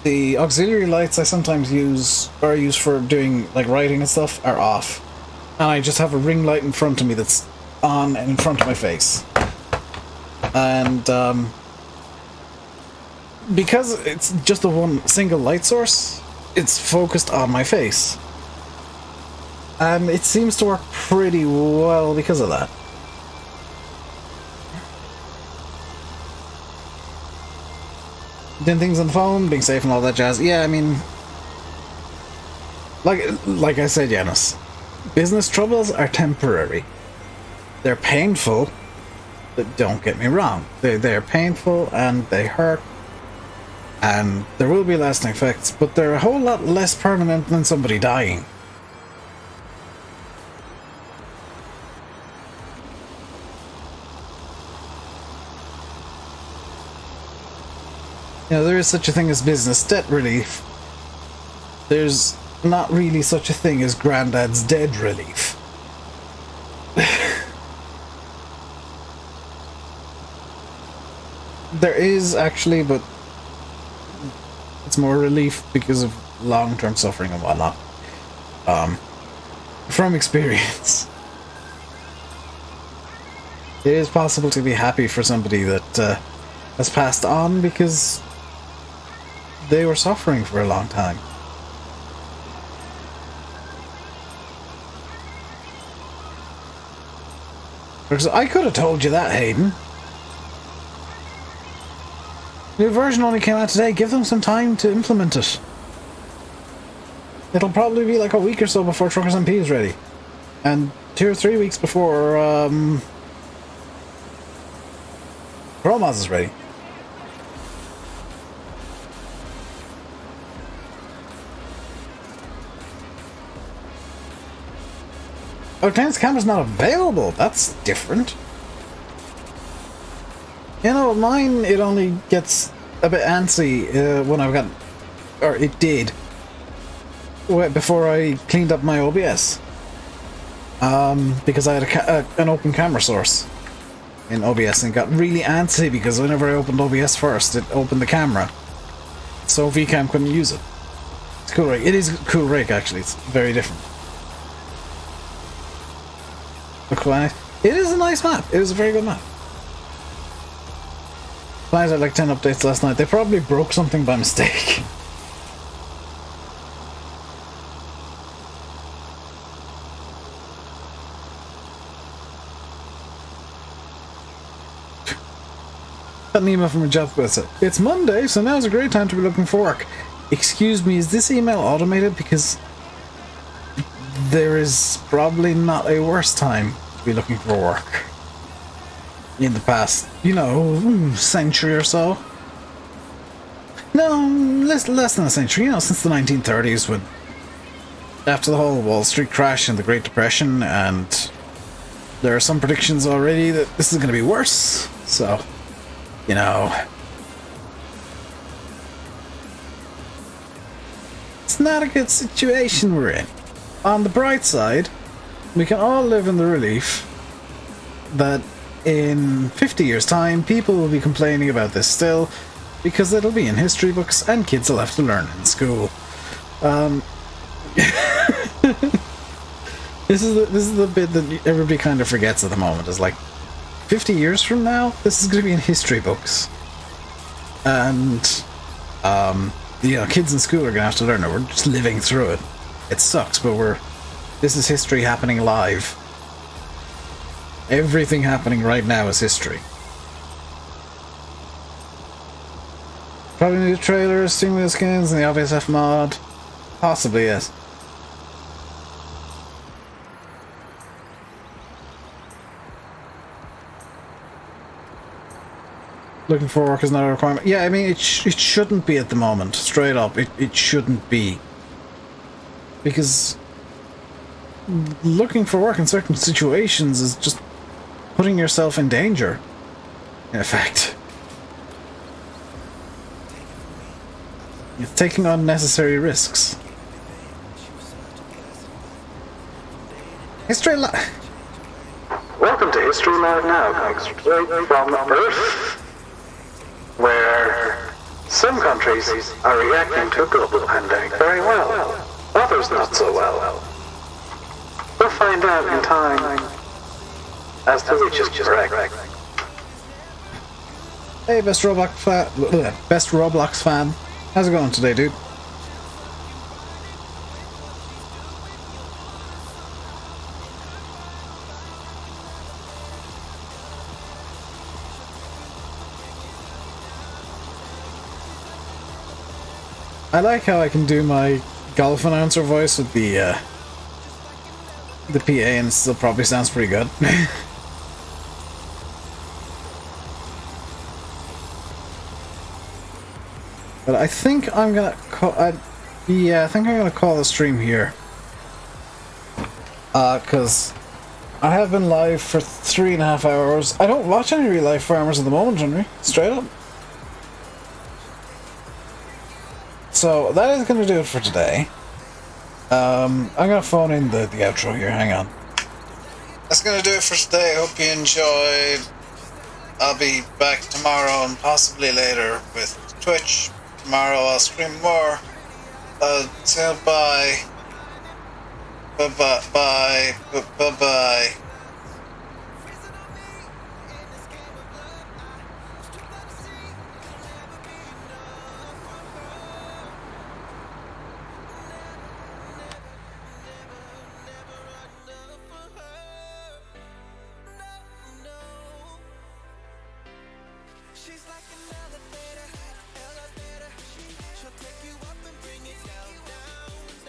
the auxiliary lights I sometimes use, or use for doing like writing and stuff, are off, and I just have a ring light in front of me that's on and in front of my face. And because it's just the one single light source, it's focused on my face. And it seems to work pretty well because of that. Doing things on the phone, being safe and all that jazz. Yeah, I mean, like I said, Yanis, business troubles are temporary. They're painful, but don't get me wrong. They're painful and they hurt, and there will be lasting effects, but they're a whole lot less permanent than somebody dying. You know, there is such a thing as business debt relief. There's not really such a thing as Grandad's dead relief. There is actually, but it's more relief because of long-term suffering and whatnot. From experience. It is possible to be happy for somebody that has passed on because they were suffering for a long time. Because I could have told you that, Hayden. New version only came out today. Give them some time to implement it. It'll probably be like a week or so before TruckersMP is ready. And 2 or 3 weeks before Promos is ready. Oh, Ten's camera's not available. That's different. You know, mine, it only gets a bit antsy when I've got... Or it did. Before I cleaned up my OBS. Because I had an open camera source in OBS, and it got really antsy because whenever I opened OBS first, it opened the camera. So VCam couldn't use it. It's cool rig. It is a cool rig, actually. It's very different. It is a nice map. It is a very good map. Plans had like 10 updates last night. They probably broke something by mistake. Got an email from a job that said, "It's Monday, so now's a great time to be looking for work. Excuse me, is this email automated? Because there is probably not a worse time to be looking for work in the past, you know, century or so. No, less than a century, you know, since the 1930s, when after the whole Wall Street crash and the Great Depression, and there are some predictions already that this is going to be worse, so, you know, it's not a good situation we're in. On the bright side, we can all live in the relief that in 50 years' time, people will be complaining about this still, because it'll be in history books and kids will have to learn in school. This is the bit that everybody kind of forgets at the moment. Is like, 50 years from now, this is going to be in history books, and you know, kids in school are going to have to learn it. We're just living through it. It sucks, but this is history happening live. Everything happening right now is history. Probably new trailers, stimulus skins, and the obvious F mod. Possibly, yes. Looking for work is not a requirement. Yeah, I mean, it shouldn't be at the moment. Straight up, it shouldn't be. Because looking for work in certain situations is just putting yourself in danger, in effect. You're taking unnecessary risks. History Welcome to History Live Now, coming straight from Earth, where some countries are reacting to a global pandemic very well, others not so well. We'll find out in time as to which is correct. Hey, best Roblox fan. How's it going today, dude? I like how I can do my golf announcer voice with the PA and it still probably sounds pretty good. But I think I'm gonna call. Yeah, I think I'm gonna call the stream here. Cause I have been live for 3.5 hours. I don't watch any real life farmers at the moment, Henry. Straight up. So that is gonna do it for today. I'm gonna phone in the outro here. Hang on. That's gonna do it for today. Hope you enjoyed. I'll be back tomorrow and possibly later with Twitch. Tomorrow I'll stream more. So bye. Bye bye. Bye bye. She's like an elevator, she'll take you